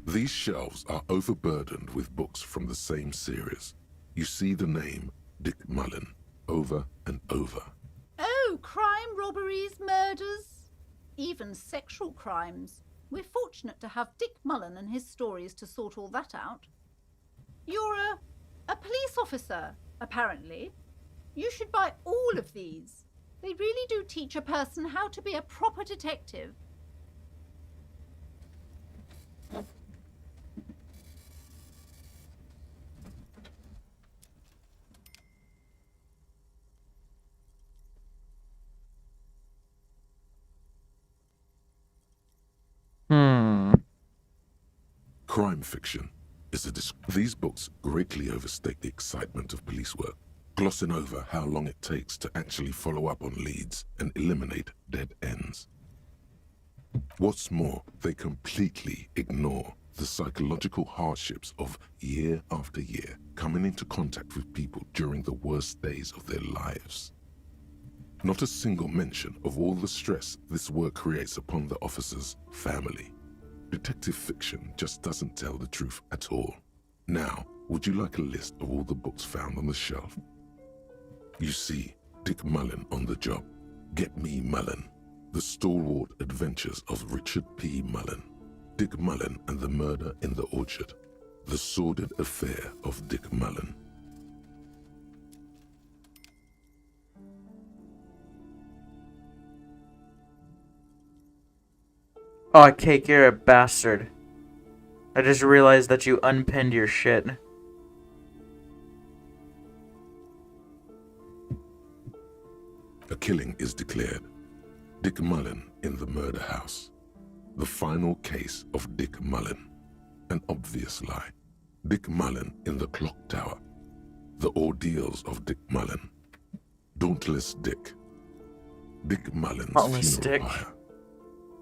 These shelves are overburdened with books from the same series. You see the name Dick Mullen over and over. Oh, crime, robberies, murders, even sexual crimes. We're fortunate to have Dick Mullen and his stories to sort all that out. You're a police officer, apparently. You should buy all of these. They really do teach a person how to be a proper detective. Crime fiction is these books greatly overstate the excitement of police work, glossing over how long it takes to actually follow up on leads and eliminate dead ends. What's more, they completely ignore the psychological hardships of year after year coming into contact with people during the worst days of their lives. Not a single mention of all the stress this work creates upon the officer's family. Detective fiction just doesn't tell the truth at all. Now, would you like a list of all the books found on the shelf? You see Dick Mullen on the job. Get Me Mullen. The Stalwart Adventures of Richard P. Mullen. Dick Mullen and the Murder in the Orchard. The Sordid Affair of Dick Mullen. Aw, Cake, you're a bastard. I just realized that you unpinned your shit. A killing is declared. Dick Mullen in the murder house. The final case of Dick Mullen. An obvious lie. Dick Mullen in the clock tower. The ordeals of Dick Mullen. Dauntless Dick. Dick Mullen's Dauntless funeral Dick. pyre.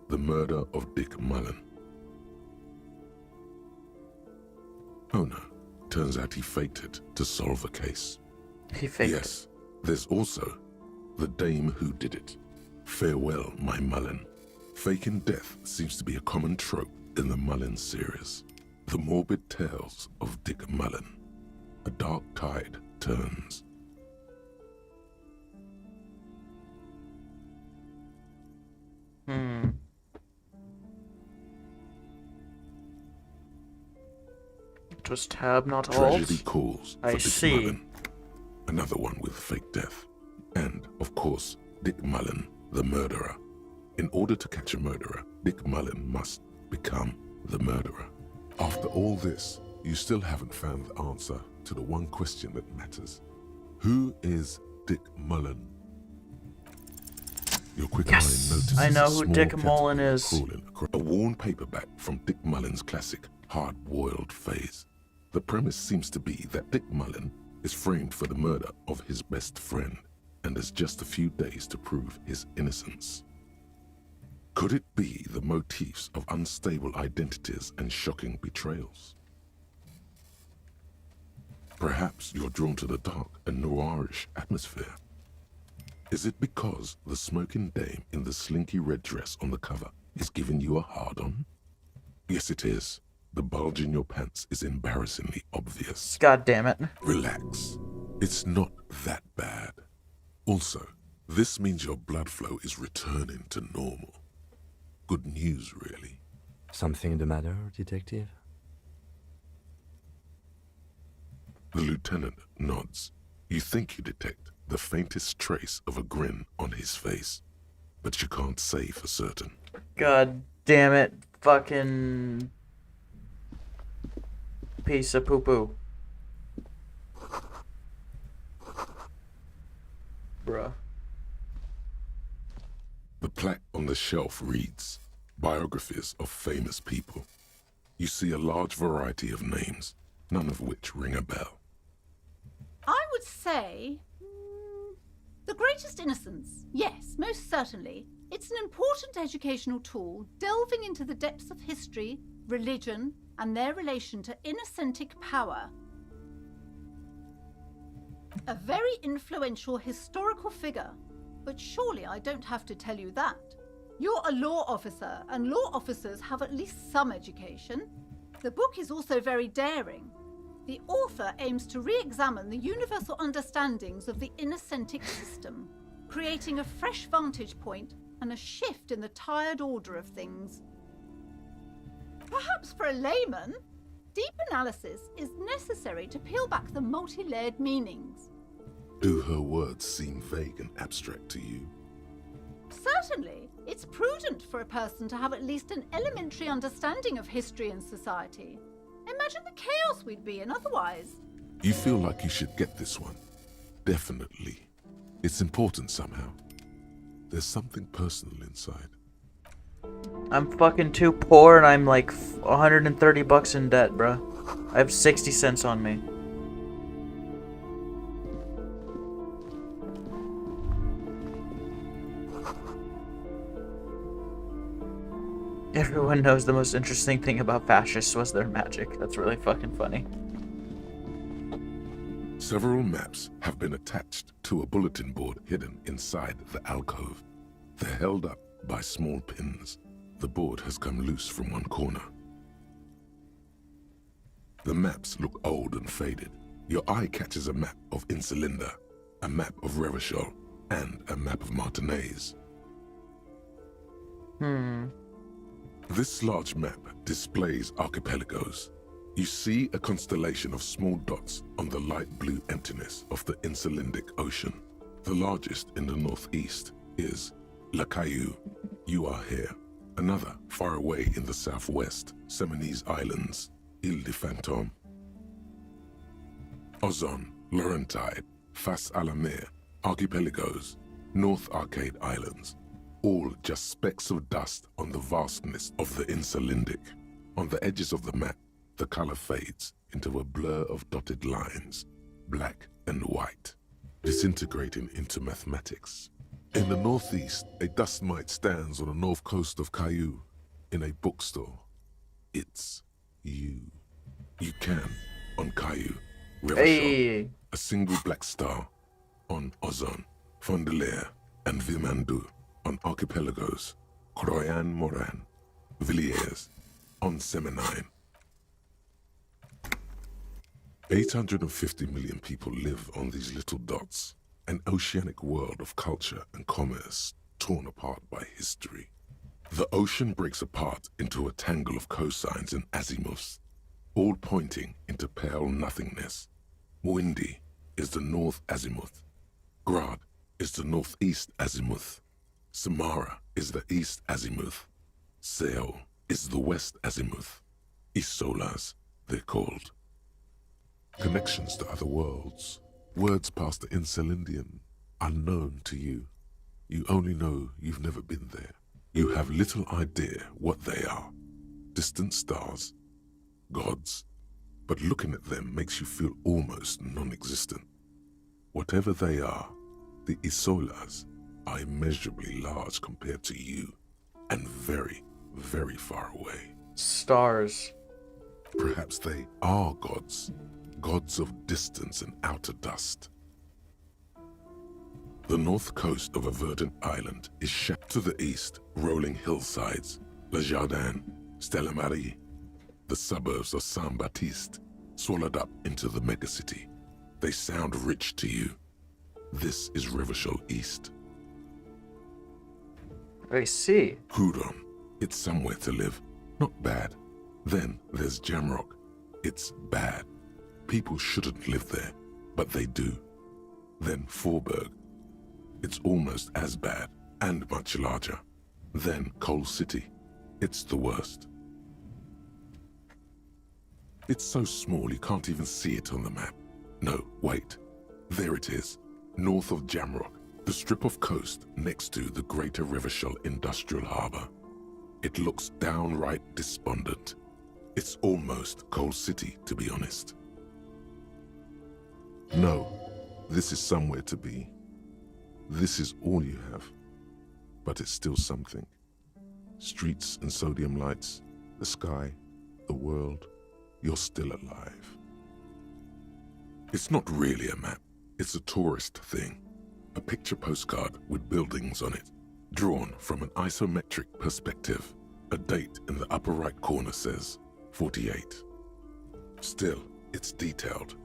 The murder of Dick Mullen. Oh no, turns out he faked it to solve a case. He faked Yes, there's also the dame who did it. Farewell, my Mullen. Faking death seems to be a common trope in the Mullen series. The morbid tales of Dick Mullen. A dark tide turns. It was tab, not alt. Tragedy calls for I Dick see. Mullen. Another one with fake death. And, of course, Dick Mullen, the murderer. In order to catch a murderer, Dick Mullen must become the murderer. After all this, you still haven't found the answer to the one question that matters. Who is Dick Mullen? Your quick eye notices I know a who small Dick caterpillar Mullen is. crawling across a worn paperback from Dick Mullen's classic hard-boiled phase. The premise seems to be that Dick Mullen is framed for the murder of his best friend and has just a few days to prove his innocence. Could it be the motifs of unstable identities and shocking betrayals? Perhaps you're drawn to the dark and noirish atmosphere. Is it because the smoking dame in the slinky red dress on the cover is giving you a hard-on? Yes, it is. The bulge in your pants is embarrassingly obvious. God damn it. Relax. It's not that bad. Also, this means your blood flow is returning to normal. Good news, really. Something the matter, detective? The lieutenant nods. You think you detect the faintest trace of a grin on his face, but you can't say for certain. God damn it. Fucking piece of poo-poo. Bruh. The plaque on the shelf reads, Biographies of Famous People. You see a large variety of names, none of which ring a bell. I would say The Greatest Innocence. Yes, most certainly. It's an important educational tool delving into the depths of history, religion, and their relation to innocentic power. A very influential historical figure, but surely I don't have to tell you that. You're a law officer, and law officers have at least some education. The book is also very daring. The author aims to re-examine the universal understandings of the innocentic system, creating a fresh vantage point and a shift in the tired order of things. Perhaps for a layman, deep analysis is necessary to peel back the multi-layered meanings. Do her words seem vague and abstract to you? Certainly, it's prudent for a person to have at least an elementary understanding of history and society. Imagine the chaos we'd be in otherwise. You feel like you should get this one. Definitely. It's important somehow. There's something personal inside. I'm fucking too poor and I'm like $130 in debt, bruh. I have 60 cents on me. Everyone knows the most interesting thing about fascists was their magic. That's really fucking funny. Several maps have been attached to a bulletin board hidden inside the alcove. They're held up by small pins. The board has come loose from one corner. The maps look old and faded. Your eye catches a map of Insulinda, a map of Revachol, and a map of Martinez. This large map displays archipelagos. You see a constellation of small dots on the light blue emptiness of the Insulindic Ocean. The largest in the northeast is La Caillou. You are here. Another, far away in the southwest, Seminese Islands, Ile de Fantôme. Ozon, Laurentide, Fas à la Mer, Archipelagos, North Arcade Islands, all just specks of dust on the vastness of the Insulindic. On the edges of the map, the color fades into a blur of dotted lines, black and white, disintegrating into mathematics. In the northeast, a dust mite stands on the north coast of Caillou in a bookstore. It's you. You can, on Caillou, Revachol, a single black star, on Ozon, Fondelier, and Vilmandu, on Archipelagos, Croyan Moran, Villiers, on Seminine. 850 million people live on these little dots, an oceanic world of culture and commerce torn apart by history. The ocean breaks apart into a tangle of cosines and azimuths, all pointing into pale nothingness. Windy is the north azimuth. Grad is the northeast azimuth. Samara is the east azimuth. Seol is the west azimuth. Isolas, they're called. Connections to other worlds. Words past the Insulindian, unknown to you. You only know you've never been there. You have little idea what they are. Distant stars, gods, but looking at them makes you feel almost non-existent. Whatever they are, the Isolas are immeasurably large compared to you, and very, very far away. Stars. Perhaps they are gods, gods of distance and outer dust. The north coast of a verdant island is shaped to the east, rolling hillsides, Le Jardin, Stella Marie, the suburbs of Saint-Baptiste, swallowed up into the megacity. They sound rich to you. This is Revachol East. I see. Houdon, it's somewhere to live. Not bad. Then there's Jamrock. It's bad. People shouldn't live there, but they do. Then Forberg. It's almost as bad, and much larger. Then Coal City. It's the worst. It's so small you can't even see it on the map. No, wait. There it is, north of Jamrock, the strip of coast next to the Greater Revachol Industrial Harbour. It looks downright despondent. It's almost Coal City, to be honest. No, this is somewhere to be. This is all you have. But it's still something. Streets and sodium lights, the sky, the world. You're still alive. It's not really a map. It's a tourist thing. A picture postcard with buildings on it, drawn from an isometric perspective. A date in the upper right corner says 48. Still, it's detailed.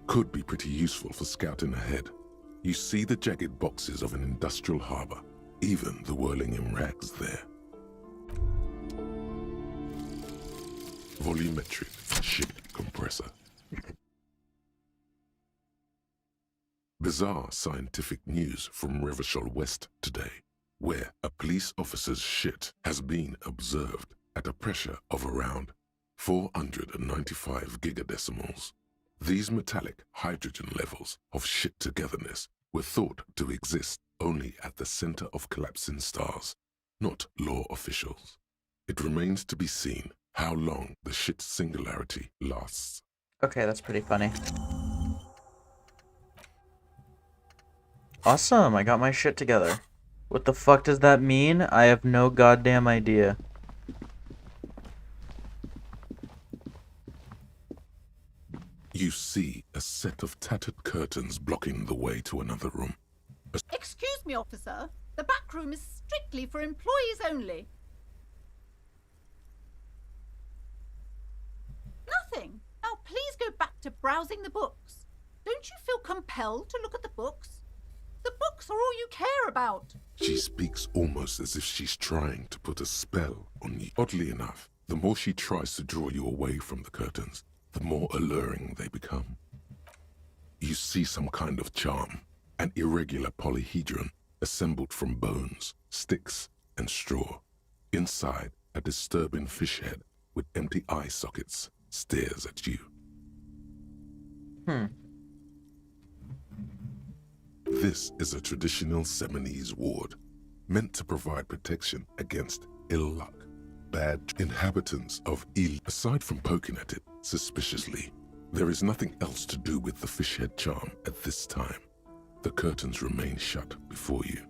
Could be pretty useful for scouting ahead. You see the jagged boxes of an industrial harbor, even the whirling in rags there. Volumetric ship compressor. Bizarre scientific news from Revachol West today, where a police officer's shit has been observed at a pressure of around 495 gigadecimals. These metallic hydrogen levels of shit togetherness were thought to exist only at the center of collapsing stars, not law officials. It remains to be seen how long the shit singularity lasts. Okay, that's pretty funny. Awesome, I got my shit together. What the fuck does that mean? I have no goddamn idea. You see a set of tattered curtains blocking the way to another room. Excuse me, officer. The back room is strictly for employees only. Nothing. Now please go back to browsing the books. Don't you feel compelled to look at the books? The books are all you care about. She speaks almost as if she's trying to put a spell on you. Oddly enough, the more she tries to draw you away from the curtains, the more alluring they become. You see some kind of charm, an irregular polyhedron assembled from bones, sticks, and straw. Inside, a disturbing fish head with empty eye sockets stares at you. This is a traditional Seminese ward, meant to provide protection against ill luck. Bad inhabitants of Ile. Aside from poking at it suspiciously, there is nothing else to do with the fish head charm at this time. The curtains remain shut before you.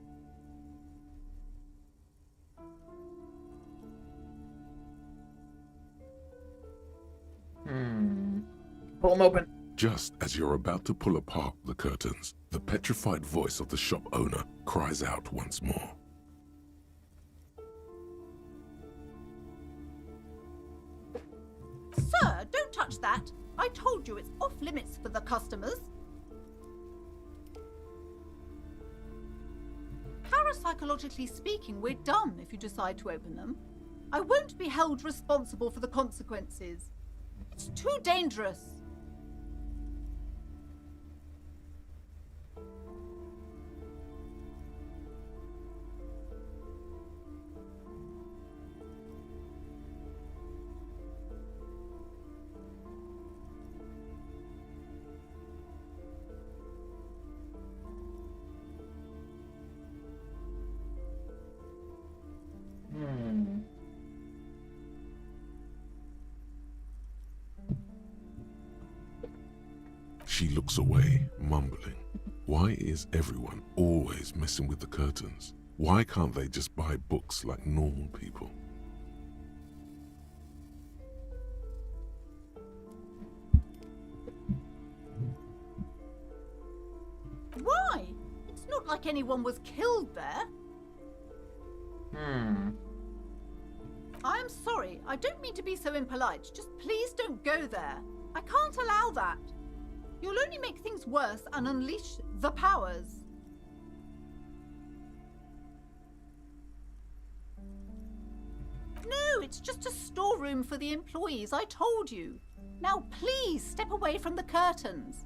Pull them open. Just as you're about to pull apart the curtains, the petrified voice of the shop owner cries out once more. Sir, don't touch that. I told you it's off limits for the customers. Parapsychologically speaking, we're done if you decide to open them. I won't be held responsible for the consequences. It's too dangerous. She looks away, mumbling. Why is everyone always messing with the curtains? Why can't they just buy books like normal people? Why? It's not like anyone was killed there. I'm sorry, I don't mean to be so impolite. Just please don't go there. I can't allow that. You'll only make things worse and unleash the powers. No, it's just a storeroom for the employees, I told you. Now please step away from the curtains.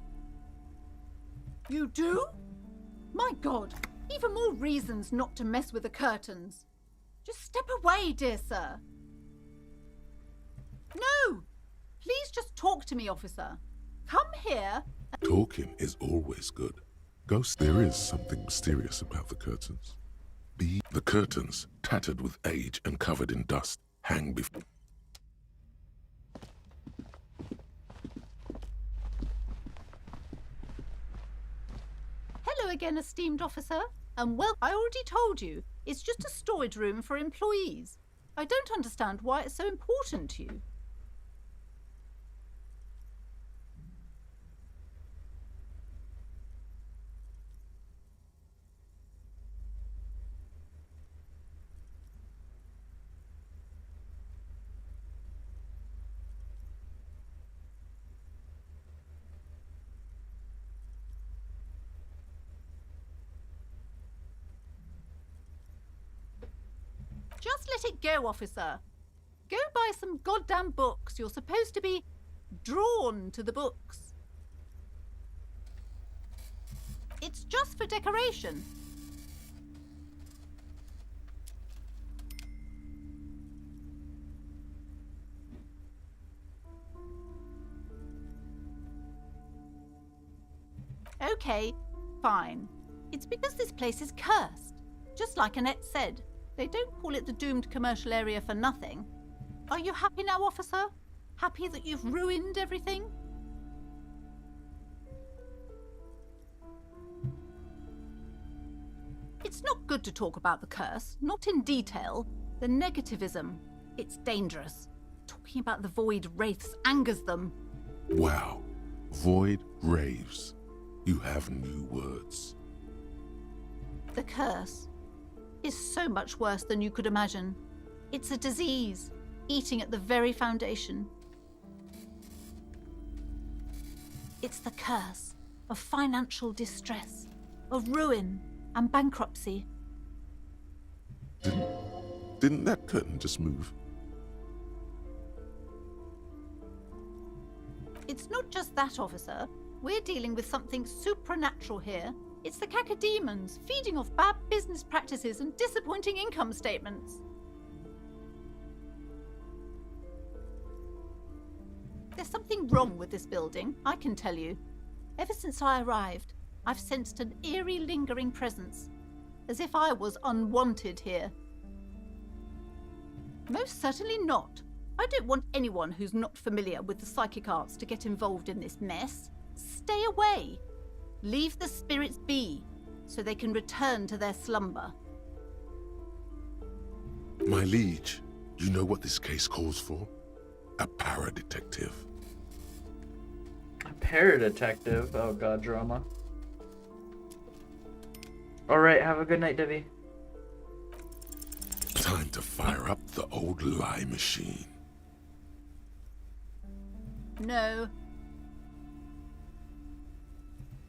You do? My God, even more reasons not to mess with the curtains. Just step away, dear sir. No! Please just talk to me, officer. Come here. Talking is always good. Ghost, there is something mysterious about the curtains. The curtains, tattered with age and covered in dust, hang before... Hello again, esteemed officer. And well, I already told you, it's just a storage room for employees. I don't understand why it's so important to you. Just let it go, officer. Go buy some goddamn books. You're supposed to be drawn to the books. It's just for decoration. Okay, fine. It's because this place is cursed. Just like Annette said. They don't call it the doomed commercial area for nothing. Are you happy now, officer? Happy that you've ruined everything? It's not good to talk about the curse, not in detail. The negativism, it's dangerous. Talking about the void wraiths angers them. Wow. Void raves. You have new words. The curse is so much worse than you could imagine. It's a disease, eating at the very foundation. It's the curse of financial distress, of ruin and bankruptcy. Didn't that curtain just move? It's not just that, officer. We're dealing with something supernatural here. It's the cacodemons feeding off bad business practices and disappointing income statements. There's something wrong with this building, I can tell you. Ever since I arrived, I've sensed an eerie lingering presence, as if I was unwanted here. Most certainly not. I don't want anyone who's not familiar with the psychic arts to get involved in this mess. Stay away. Leave the spirits be, so they can return to their slumber. My liege, you know what this case calls for? A para-detective. A para-detective? Oh god, drama. Alright, have a good night, Debbie. Time to fire up the old lie machine. No.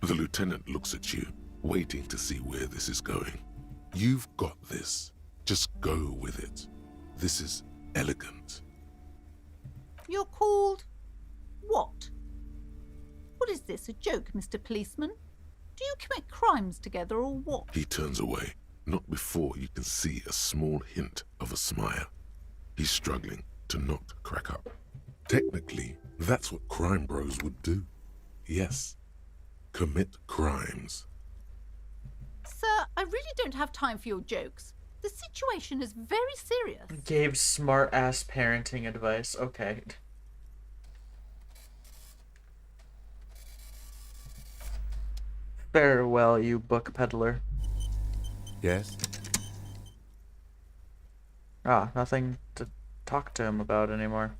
The lieutenant looks at you, waiting to see where this is going. You've got this. Just go with it. This is elegant. You're called... what? What is this, a joke, Mr. Policeman? Do you commit crimes together or what? He turns away, not before you can see a small hint of a smile. He's struggling to not crack up. Technically, that's what crime bros would do. Yes. Commit crimes. Sir, I really don't have time for your jokes. The situation is very serious. Gave smart-ass parenting advice. Okay. Farewell, you book peddler. Yes? Ah, nothing to talk to him about anymore.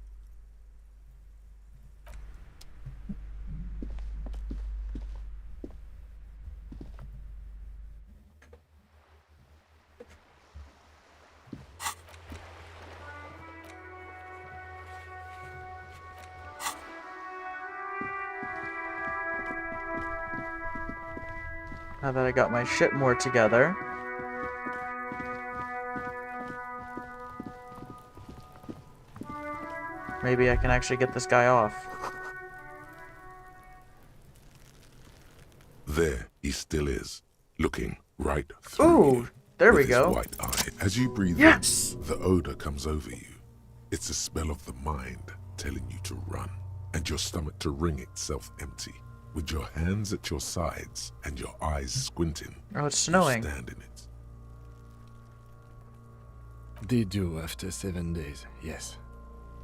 Now that I got my shit more together. Maybe I can actually get this guy off. There he still is, looking right through Ooh, you. there with we his go. White eye. As you breathe Yes! in, the odor comes over you. It's a spell of the mind telling you to run, and your stomach to wring itself empty. With your hands at your sides and your eyes squinting, Oh, it's snowing. you stand in it. They do after 7 days, yes.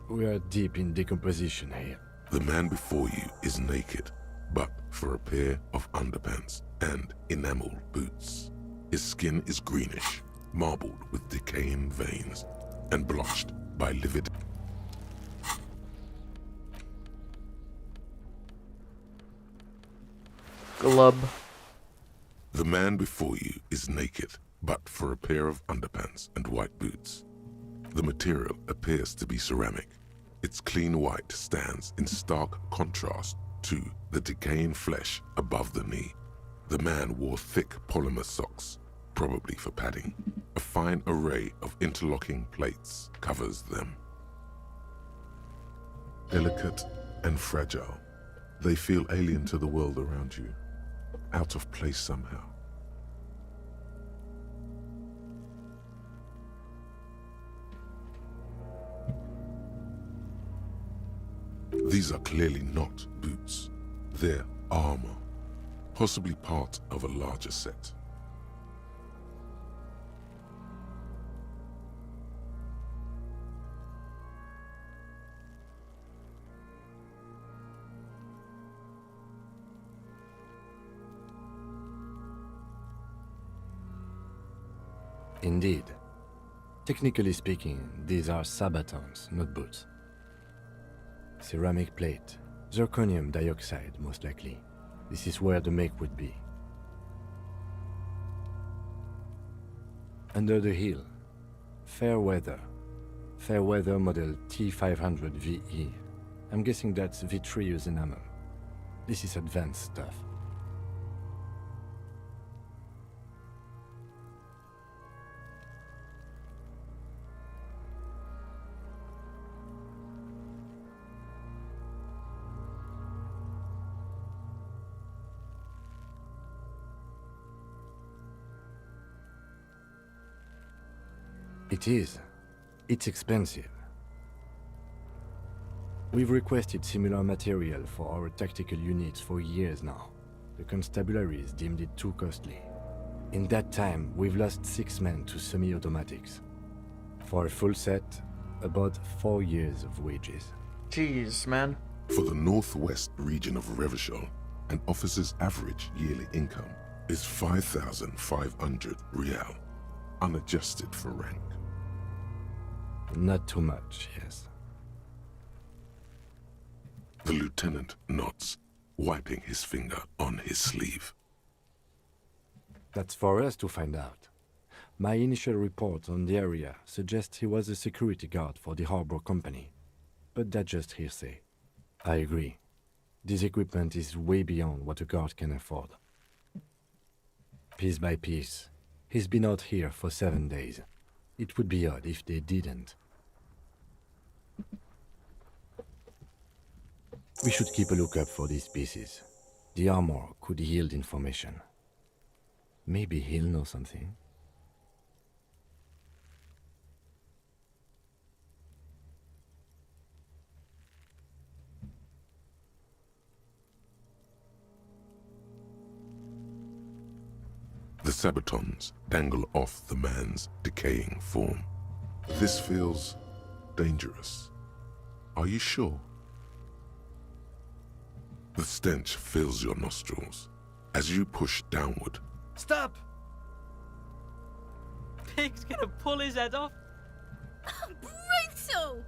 We are deep in decomposition here. The man before you is naked, but for a pair of underpants and enamel boots. His skin is greenish, marbled with decaying veins, and blotched by livid. Glub. The man before you is naked, but for a pair of underpants and white boots. The material appears to be ceramic. Its clean white stands in stark contrast to the decaying flesh above the knee. The man wore thick polymer socks, probably for padding. A fine array of interlocking plates covers them. Delicate and fragile, they feel alien to the world around you, out of place somehow. These are clearly not boots. They're armor, possibly part of a larger set. Indeed. Technically speaking, these are sabatons, not boots. Ceramic plate. Zirconium dioxide, most likely. This is where the make would be. Under the heel. Fair weather. Fair weather model T500 VE. I'm guessing that's vitreous enamel. This is advanced stuff. It is. It's expensive. We've requested similar material for our tactical units for years now. The constabularies deemed it too costly. In that time, we've lost 6 men to semi-automatics. For a full set, about 4 years of wages. Jeez, man. For the northwest region of Revachol, an officer's average yearly income is 5,500 real, unadjusted for rank. Not too much, yes. The lieutenant nods, wiping his finger on his sleeve. That's for us to find out. My initial report on the area suggests he was a security guard for the harbor company. But that's just hearsay. I agree. This equipment is way beyond what a guard can afford. Piece by piece, he's been out here for 7 days. It would be odd if they didn't. We should keep a lookout for these pieces. The armor could yield information. Maybe he'll know something. The sabatons dangle off the man's decaying form. This feels dangerous. Are you sure? The stench fills your nostrils as you push downward. Stop! Pig's gonna pull his head off. Brutal!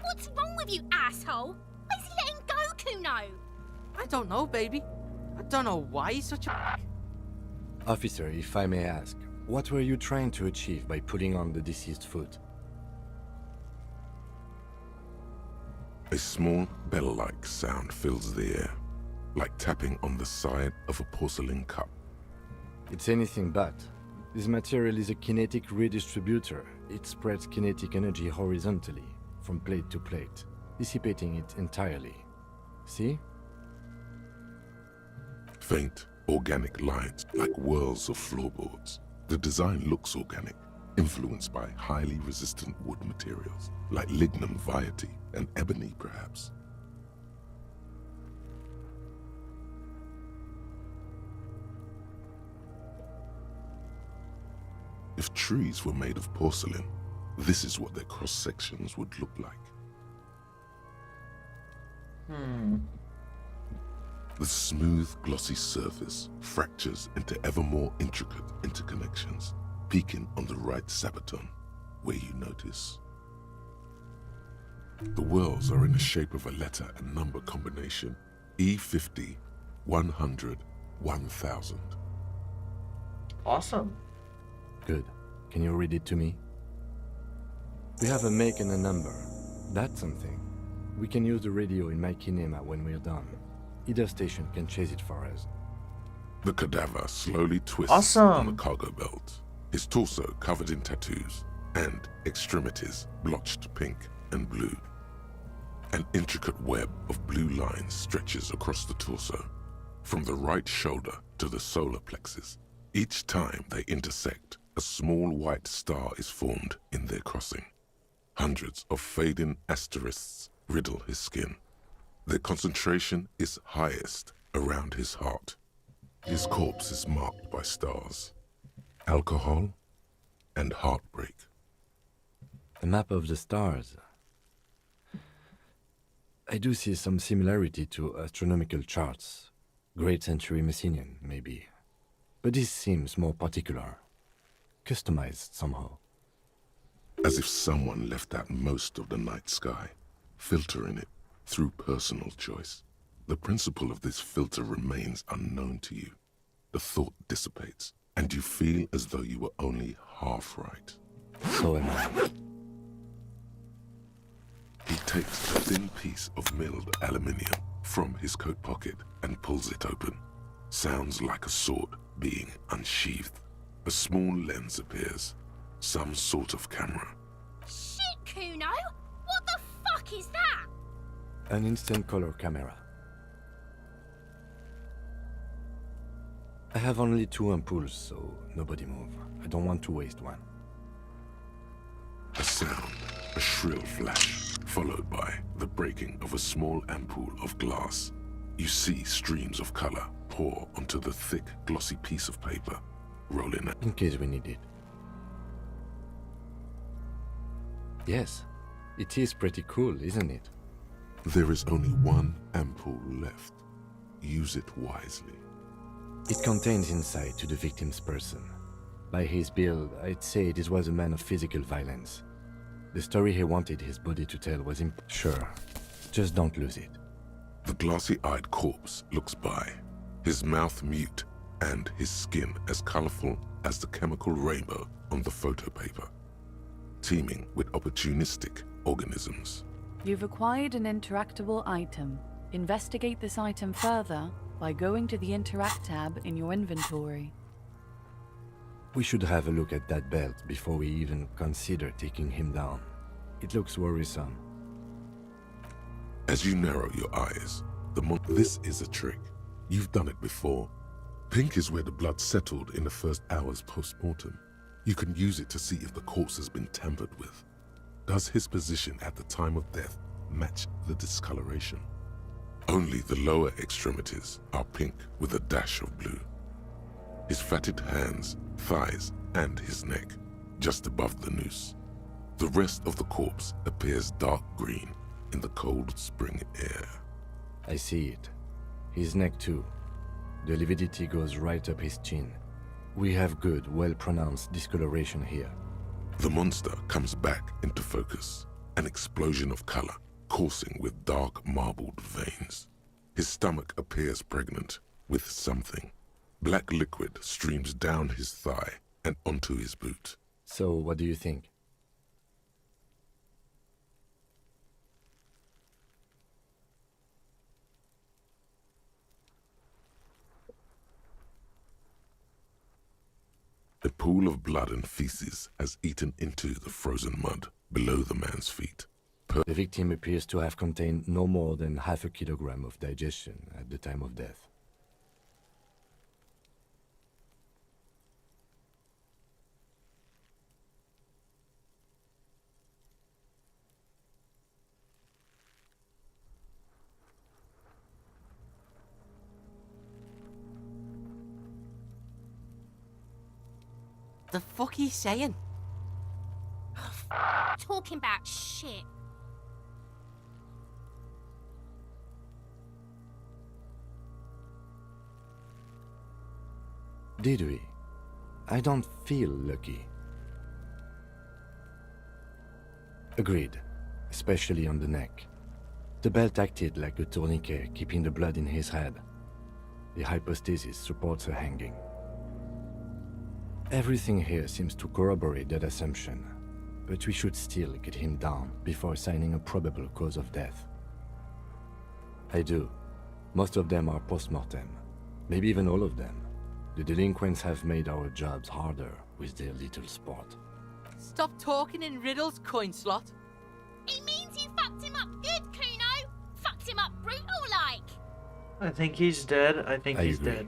What's wrong with you, asshole? Why is he letting go, Kuno? I don't know, baby. I don't know why he's such a... Officer, if I may ask, what were you trying to achieve by pulling on the deceased foot? A small bell-like sound fills the air. like tapping on the side of a porcelain cup. It's anything but. This material is a kinetic redistributor. It spreads kinetic energy horizontally, from plate to plate, dissipating it entirely. See? Faint, organic lines like whirls of floorboards. The design looks organic, influenced by highly resistant wood materials, like lignum vitae and ebony perhaps. If trees were made of porcelain, this is what their cross-sections would look like. The smooth, glossy surface fractures into ever more intricate interconnections, peaking on the right sabaton, where you notice. The whirls are in the shape of a letter and number combination, E50, 100, 1000. Awesome. Good. Can you read it to me? We have a make and a number. That's something. We can use the radio in my kinema when we're done. Either station can chase it for us. The cadaver slowly twists on the Awesome. cargo belt, his torso covered in tattoos, and extremities blotched pink and blue. An intricate web of blue lines stretches across the torso, from the right shoulder to the solar plexus. Each time they intersect, a small white star is formed in their crossing. Hundreds of fading asterisks riddle his skin. Their concentration is highest around his heart. His corpse is marked by stars, alcohol, and heartbreak. A map of the stars. I do see some similarity to astronomical charts. Great Century Messinian, maybe. But this seems more particular. Customized somehow. As if someone left out most of the night sky, filtering it through personal choice. The principle of this filter remains unknown to you. The thought dissipates, and you feel as though you were only half right. So am I. He takes a thin piece of milled aluminium from his coat pocket and pulls it open. Sounds like a sword being unsheathed. A small lens appears, some sort of camera. Shit, Kuno! What the fuck is that? An instant color camera. I have only 2 ampoules, so nobody move. I don't want to waste one. A sound, a shrill flash, followed by the breaking of a small ampoule of glass. You see streams of color pour onto the thick, glossy piece of paper, rolling it. In case we need it. Yes, it is pretty cool, isn't it? There is only one ampoule left. Use it wisely. It contains insight to the victim's person. By his build, I'd say this was a man of physical violence. The story he wanted his body to tell was sure. Just don't lose it. The glassy-eyed corpse looks by, his mouth mute and his skin as colorful as the chemical rainbow on the photo paper, teeming with opportunistic organisms. You've acquired an interactable item. Investigate this item further by going to the Interact tab in your inventory. We should have a look at that belt before we even consider taking him down. It looks worrisome. As you narrow your eyes, this is a trick. You've done it before. Pink is where the blood settled in the first hours post-mortem. You can use it to see if the corpse has been tampered with. Does his position at the time of death match the discoloration? Only the lower extremities are pink with a dash of blue. His fatted hands, thighs, and his neck, just above the noose. The rest of the corpse appears dark green in the cold spring air. I see it. His neck too. The lividity goes right up his chin. We have good, well-pronounced discoloration here. The monster comes back into focus, an explosion of color, coursing with dark marbled veins. His stomach appears pregnant with something. Black liquid streams down his thigh and onto his boot. So, what do you think? pool of blood and feces has eaten into the frozen mud below the man's feet. The victim appears to have contained no more than half a kilogram of digestion at the time of death. The fuck he's saying? Talking about shit. Did we? I don't feel lucky. Agreed, especially on the neck. The belt acted like a tourniquet, keeping the blood in his head. The hypostasis supports a hanging. Everything here seems to corroborate that assumption, but we should still get him down before assigning a probable cause of death. I do. Most of them are post-mortem, maybe even all of them. The delinquents have made our jobs harder with their little sport. Stop talking in riddles, coin slot. He means you fucked him up good, Kuno. Fucked him up brutal like. I think he's dead. I think he's agree. dead.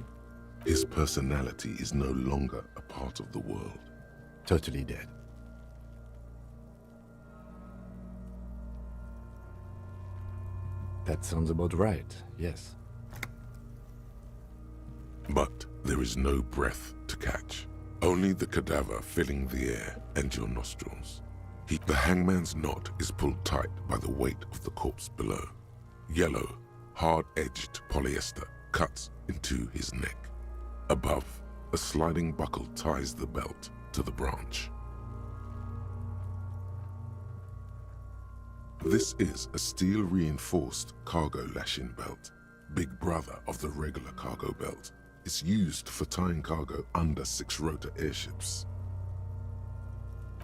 His personality is no longer a part of the world. Totally dead. That sounds about right, yes. But there is no breath to catch. Only the cadaver filling the air and your nostrils. The hangman's knot is pulled tight by the weight of the corpse below. Yellow, hard-edged polyester cuts into his neck. Above, a sliding buckle ties the belt to the branch. This is a steel-reinforced cargo lashing belt, big brother of the regular cargo belt. It's used for tying cargo under 6-rotor airships.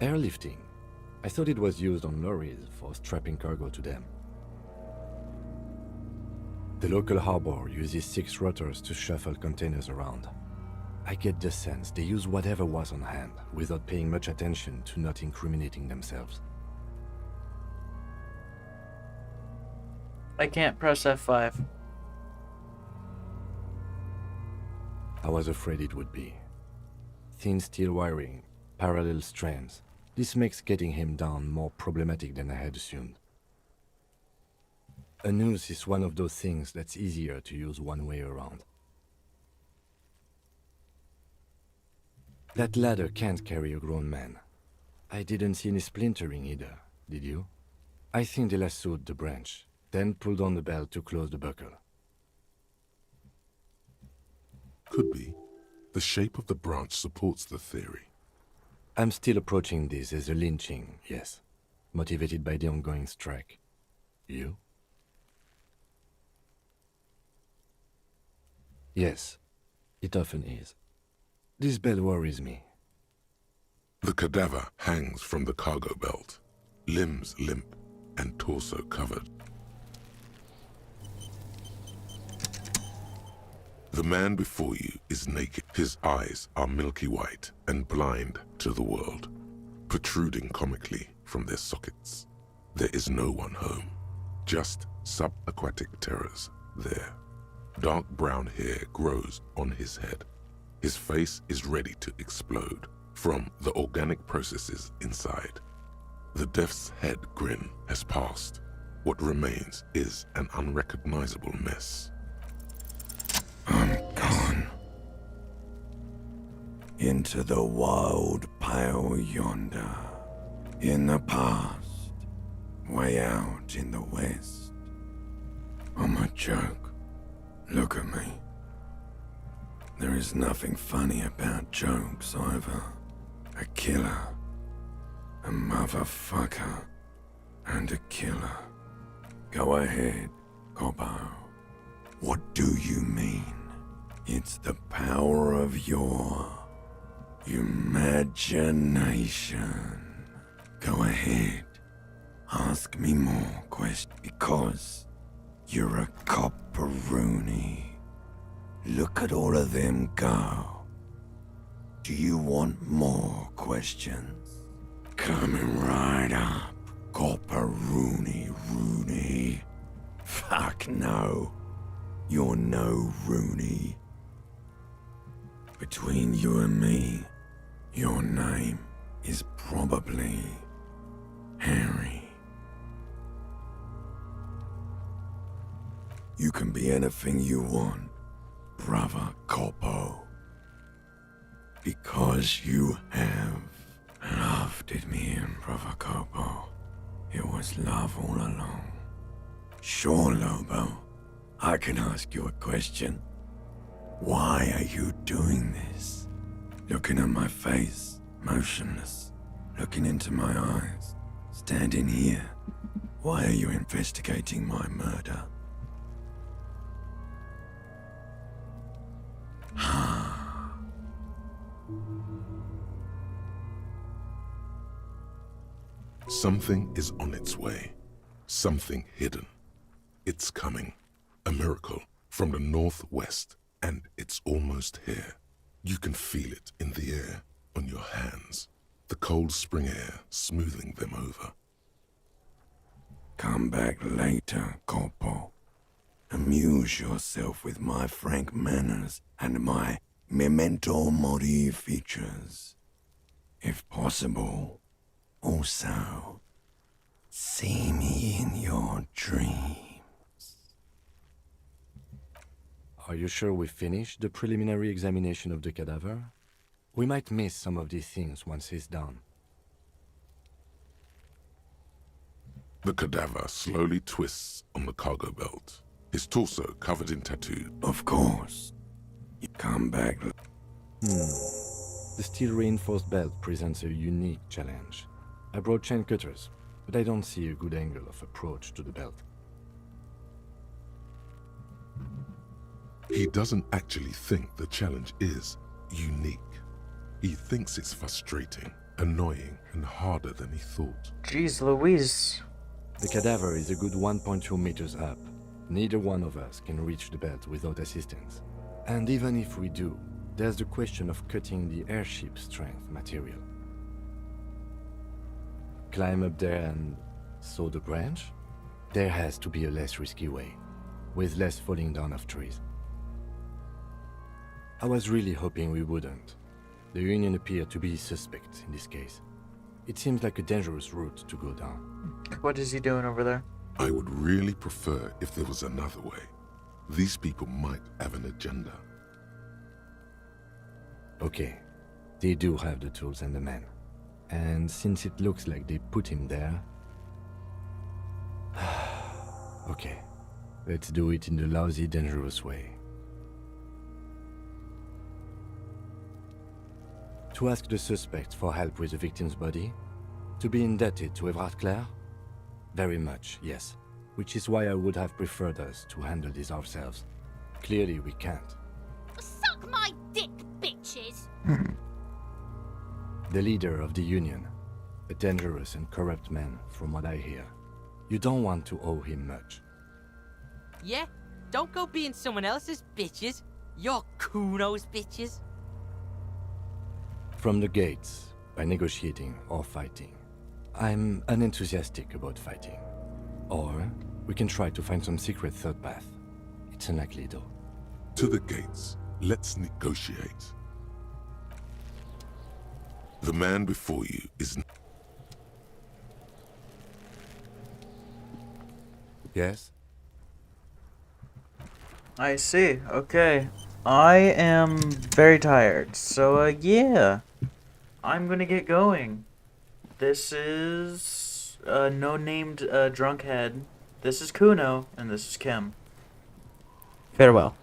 Airlifting. I thought it was used on lorries for strapping cargo to them. The local harbor uses 6 rotors to shuffle containers around. I get the sense they use whatever was on hand without paying much attention to not incriminating themselves. I can't press F5. I was afraid it would be. Thin steel wiring, parallel strands. This makes getting him down more problematic than I had assumed. A noose is one of those things that's easier to use one way around. That ladder can't carry a grown man. I didn't see any splintering either, did you? I think they lassoed the branch, then pulled on the belt to close the buckle. Could be. The shape of the branch supports the theory. I'm still approaching this as a lynching, yes. Motivated by the ongoing strike. You? Yes, it often is. This belt worries me. The cadaver hangs from the cargo belt, limbs limp and torso covered. The man before you is naked. His eyes are milky white and blind to the world, protruding comically from their sockets. There is no one home, just subaquatic terrors there. Dark brown hair grows on his head. His face is ready to explode from the organic processes inside. The death's head grin has passed. What remains is an unrecognizable mess. I'm gone. Into the wild pale yonder. In the past. Way out in the west. I'm a joke. Look at me. There is nothing funny about jokes either. A killer. A motherfucker. And a killer. Go ahead, Cobbo. What do you mean? It's the power of your imagination. Go ahead. Ask me more questions. Because you're a copperoonie. Look at all of them go. Do you want more questions? Coming right up, Copper Rooney. Fuck no. You're no Rooney. Between you and me, your name is probably Harry. You can be anything you want, Brother Corpo. Because you have loved it, me and Brother Corpo. It was love all along. Sure, Lobo. I can ask you a question. Why are you doing this? Looking at my face, motionless, looking into my eyes, standing here. Why are you investigating my murder? Something is on its way. Something hidden. It's coming. A miracle from the northwest, and it's almost here. You can feel it in the air, on your hands. The cold spring air smoothing them over. Come back later, Corpo. Amuse yourself with my frank manners and my memento mori features. If possible, also, see me in your dreams. Are you sure we finished the preliminary examination of the cadaver? We might miss some of these things once it's done. The cadaver slowly twists on the cargo belt, his torso covered in tattoos. Of course. You come back. The steel-reinforced belt presents a unique challenge. I brought chain cutters, but I don't see a good angle of approach to the belt. He doesn't actually think the challenge is unique. He thinks it's frustrating, annoying, and harder than he thought. Jeez Louise. The cadaver is a good 1.2 meters up. Neither one of us can reach the belt without assistance. And even if we do, there's the question of cutting the airship strength material. Climb up there and saw the branch? There has to be a less risky way, with less falling down of trees. I was really hoping we wouldn't. The Union appeared to be suspect in this case. It seems like a dangerous route to go down. What is he doing over there? I would really prefer if there was another way. These people might have an agenda. Okay, they do have the tools and the men. And since it looks like they put him there... okay, let's do it in the lousy, dangerous way. To ask the suspect for help with the victim's body? To be indebted to Everard Clare? Very much, yes. Which is why I would have preferred us to handle this ourselves. Clearly we can't. Suck my dick, bitches! The leader of the Union. A dangerous and corrupt man, from what I hear. You don't want to owe him much. Yeah? Don't go being someone else's bitches. You're Kuno's bitches. From the gates, by negotiating or fighting. I'm unenthusiastic about fighting. Or we can try to find some secret third path. It's unlikely though. To the gates. Let's negotiate. The man before you is... Yes? I see. Okay. I am very tired. So, yeah. I'm gonna get going. This is... no-named drunkhead. This is Kuno, and this is Kim. Farewell.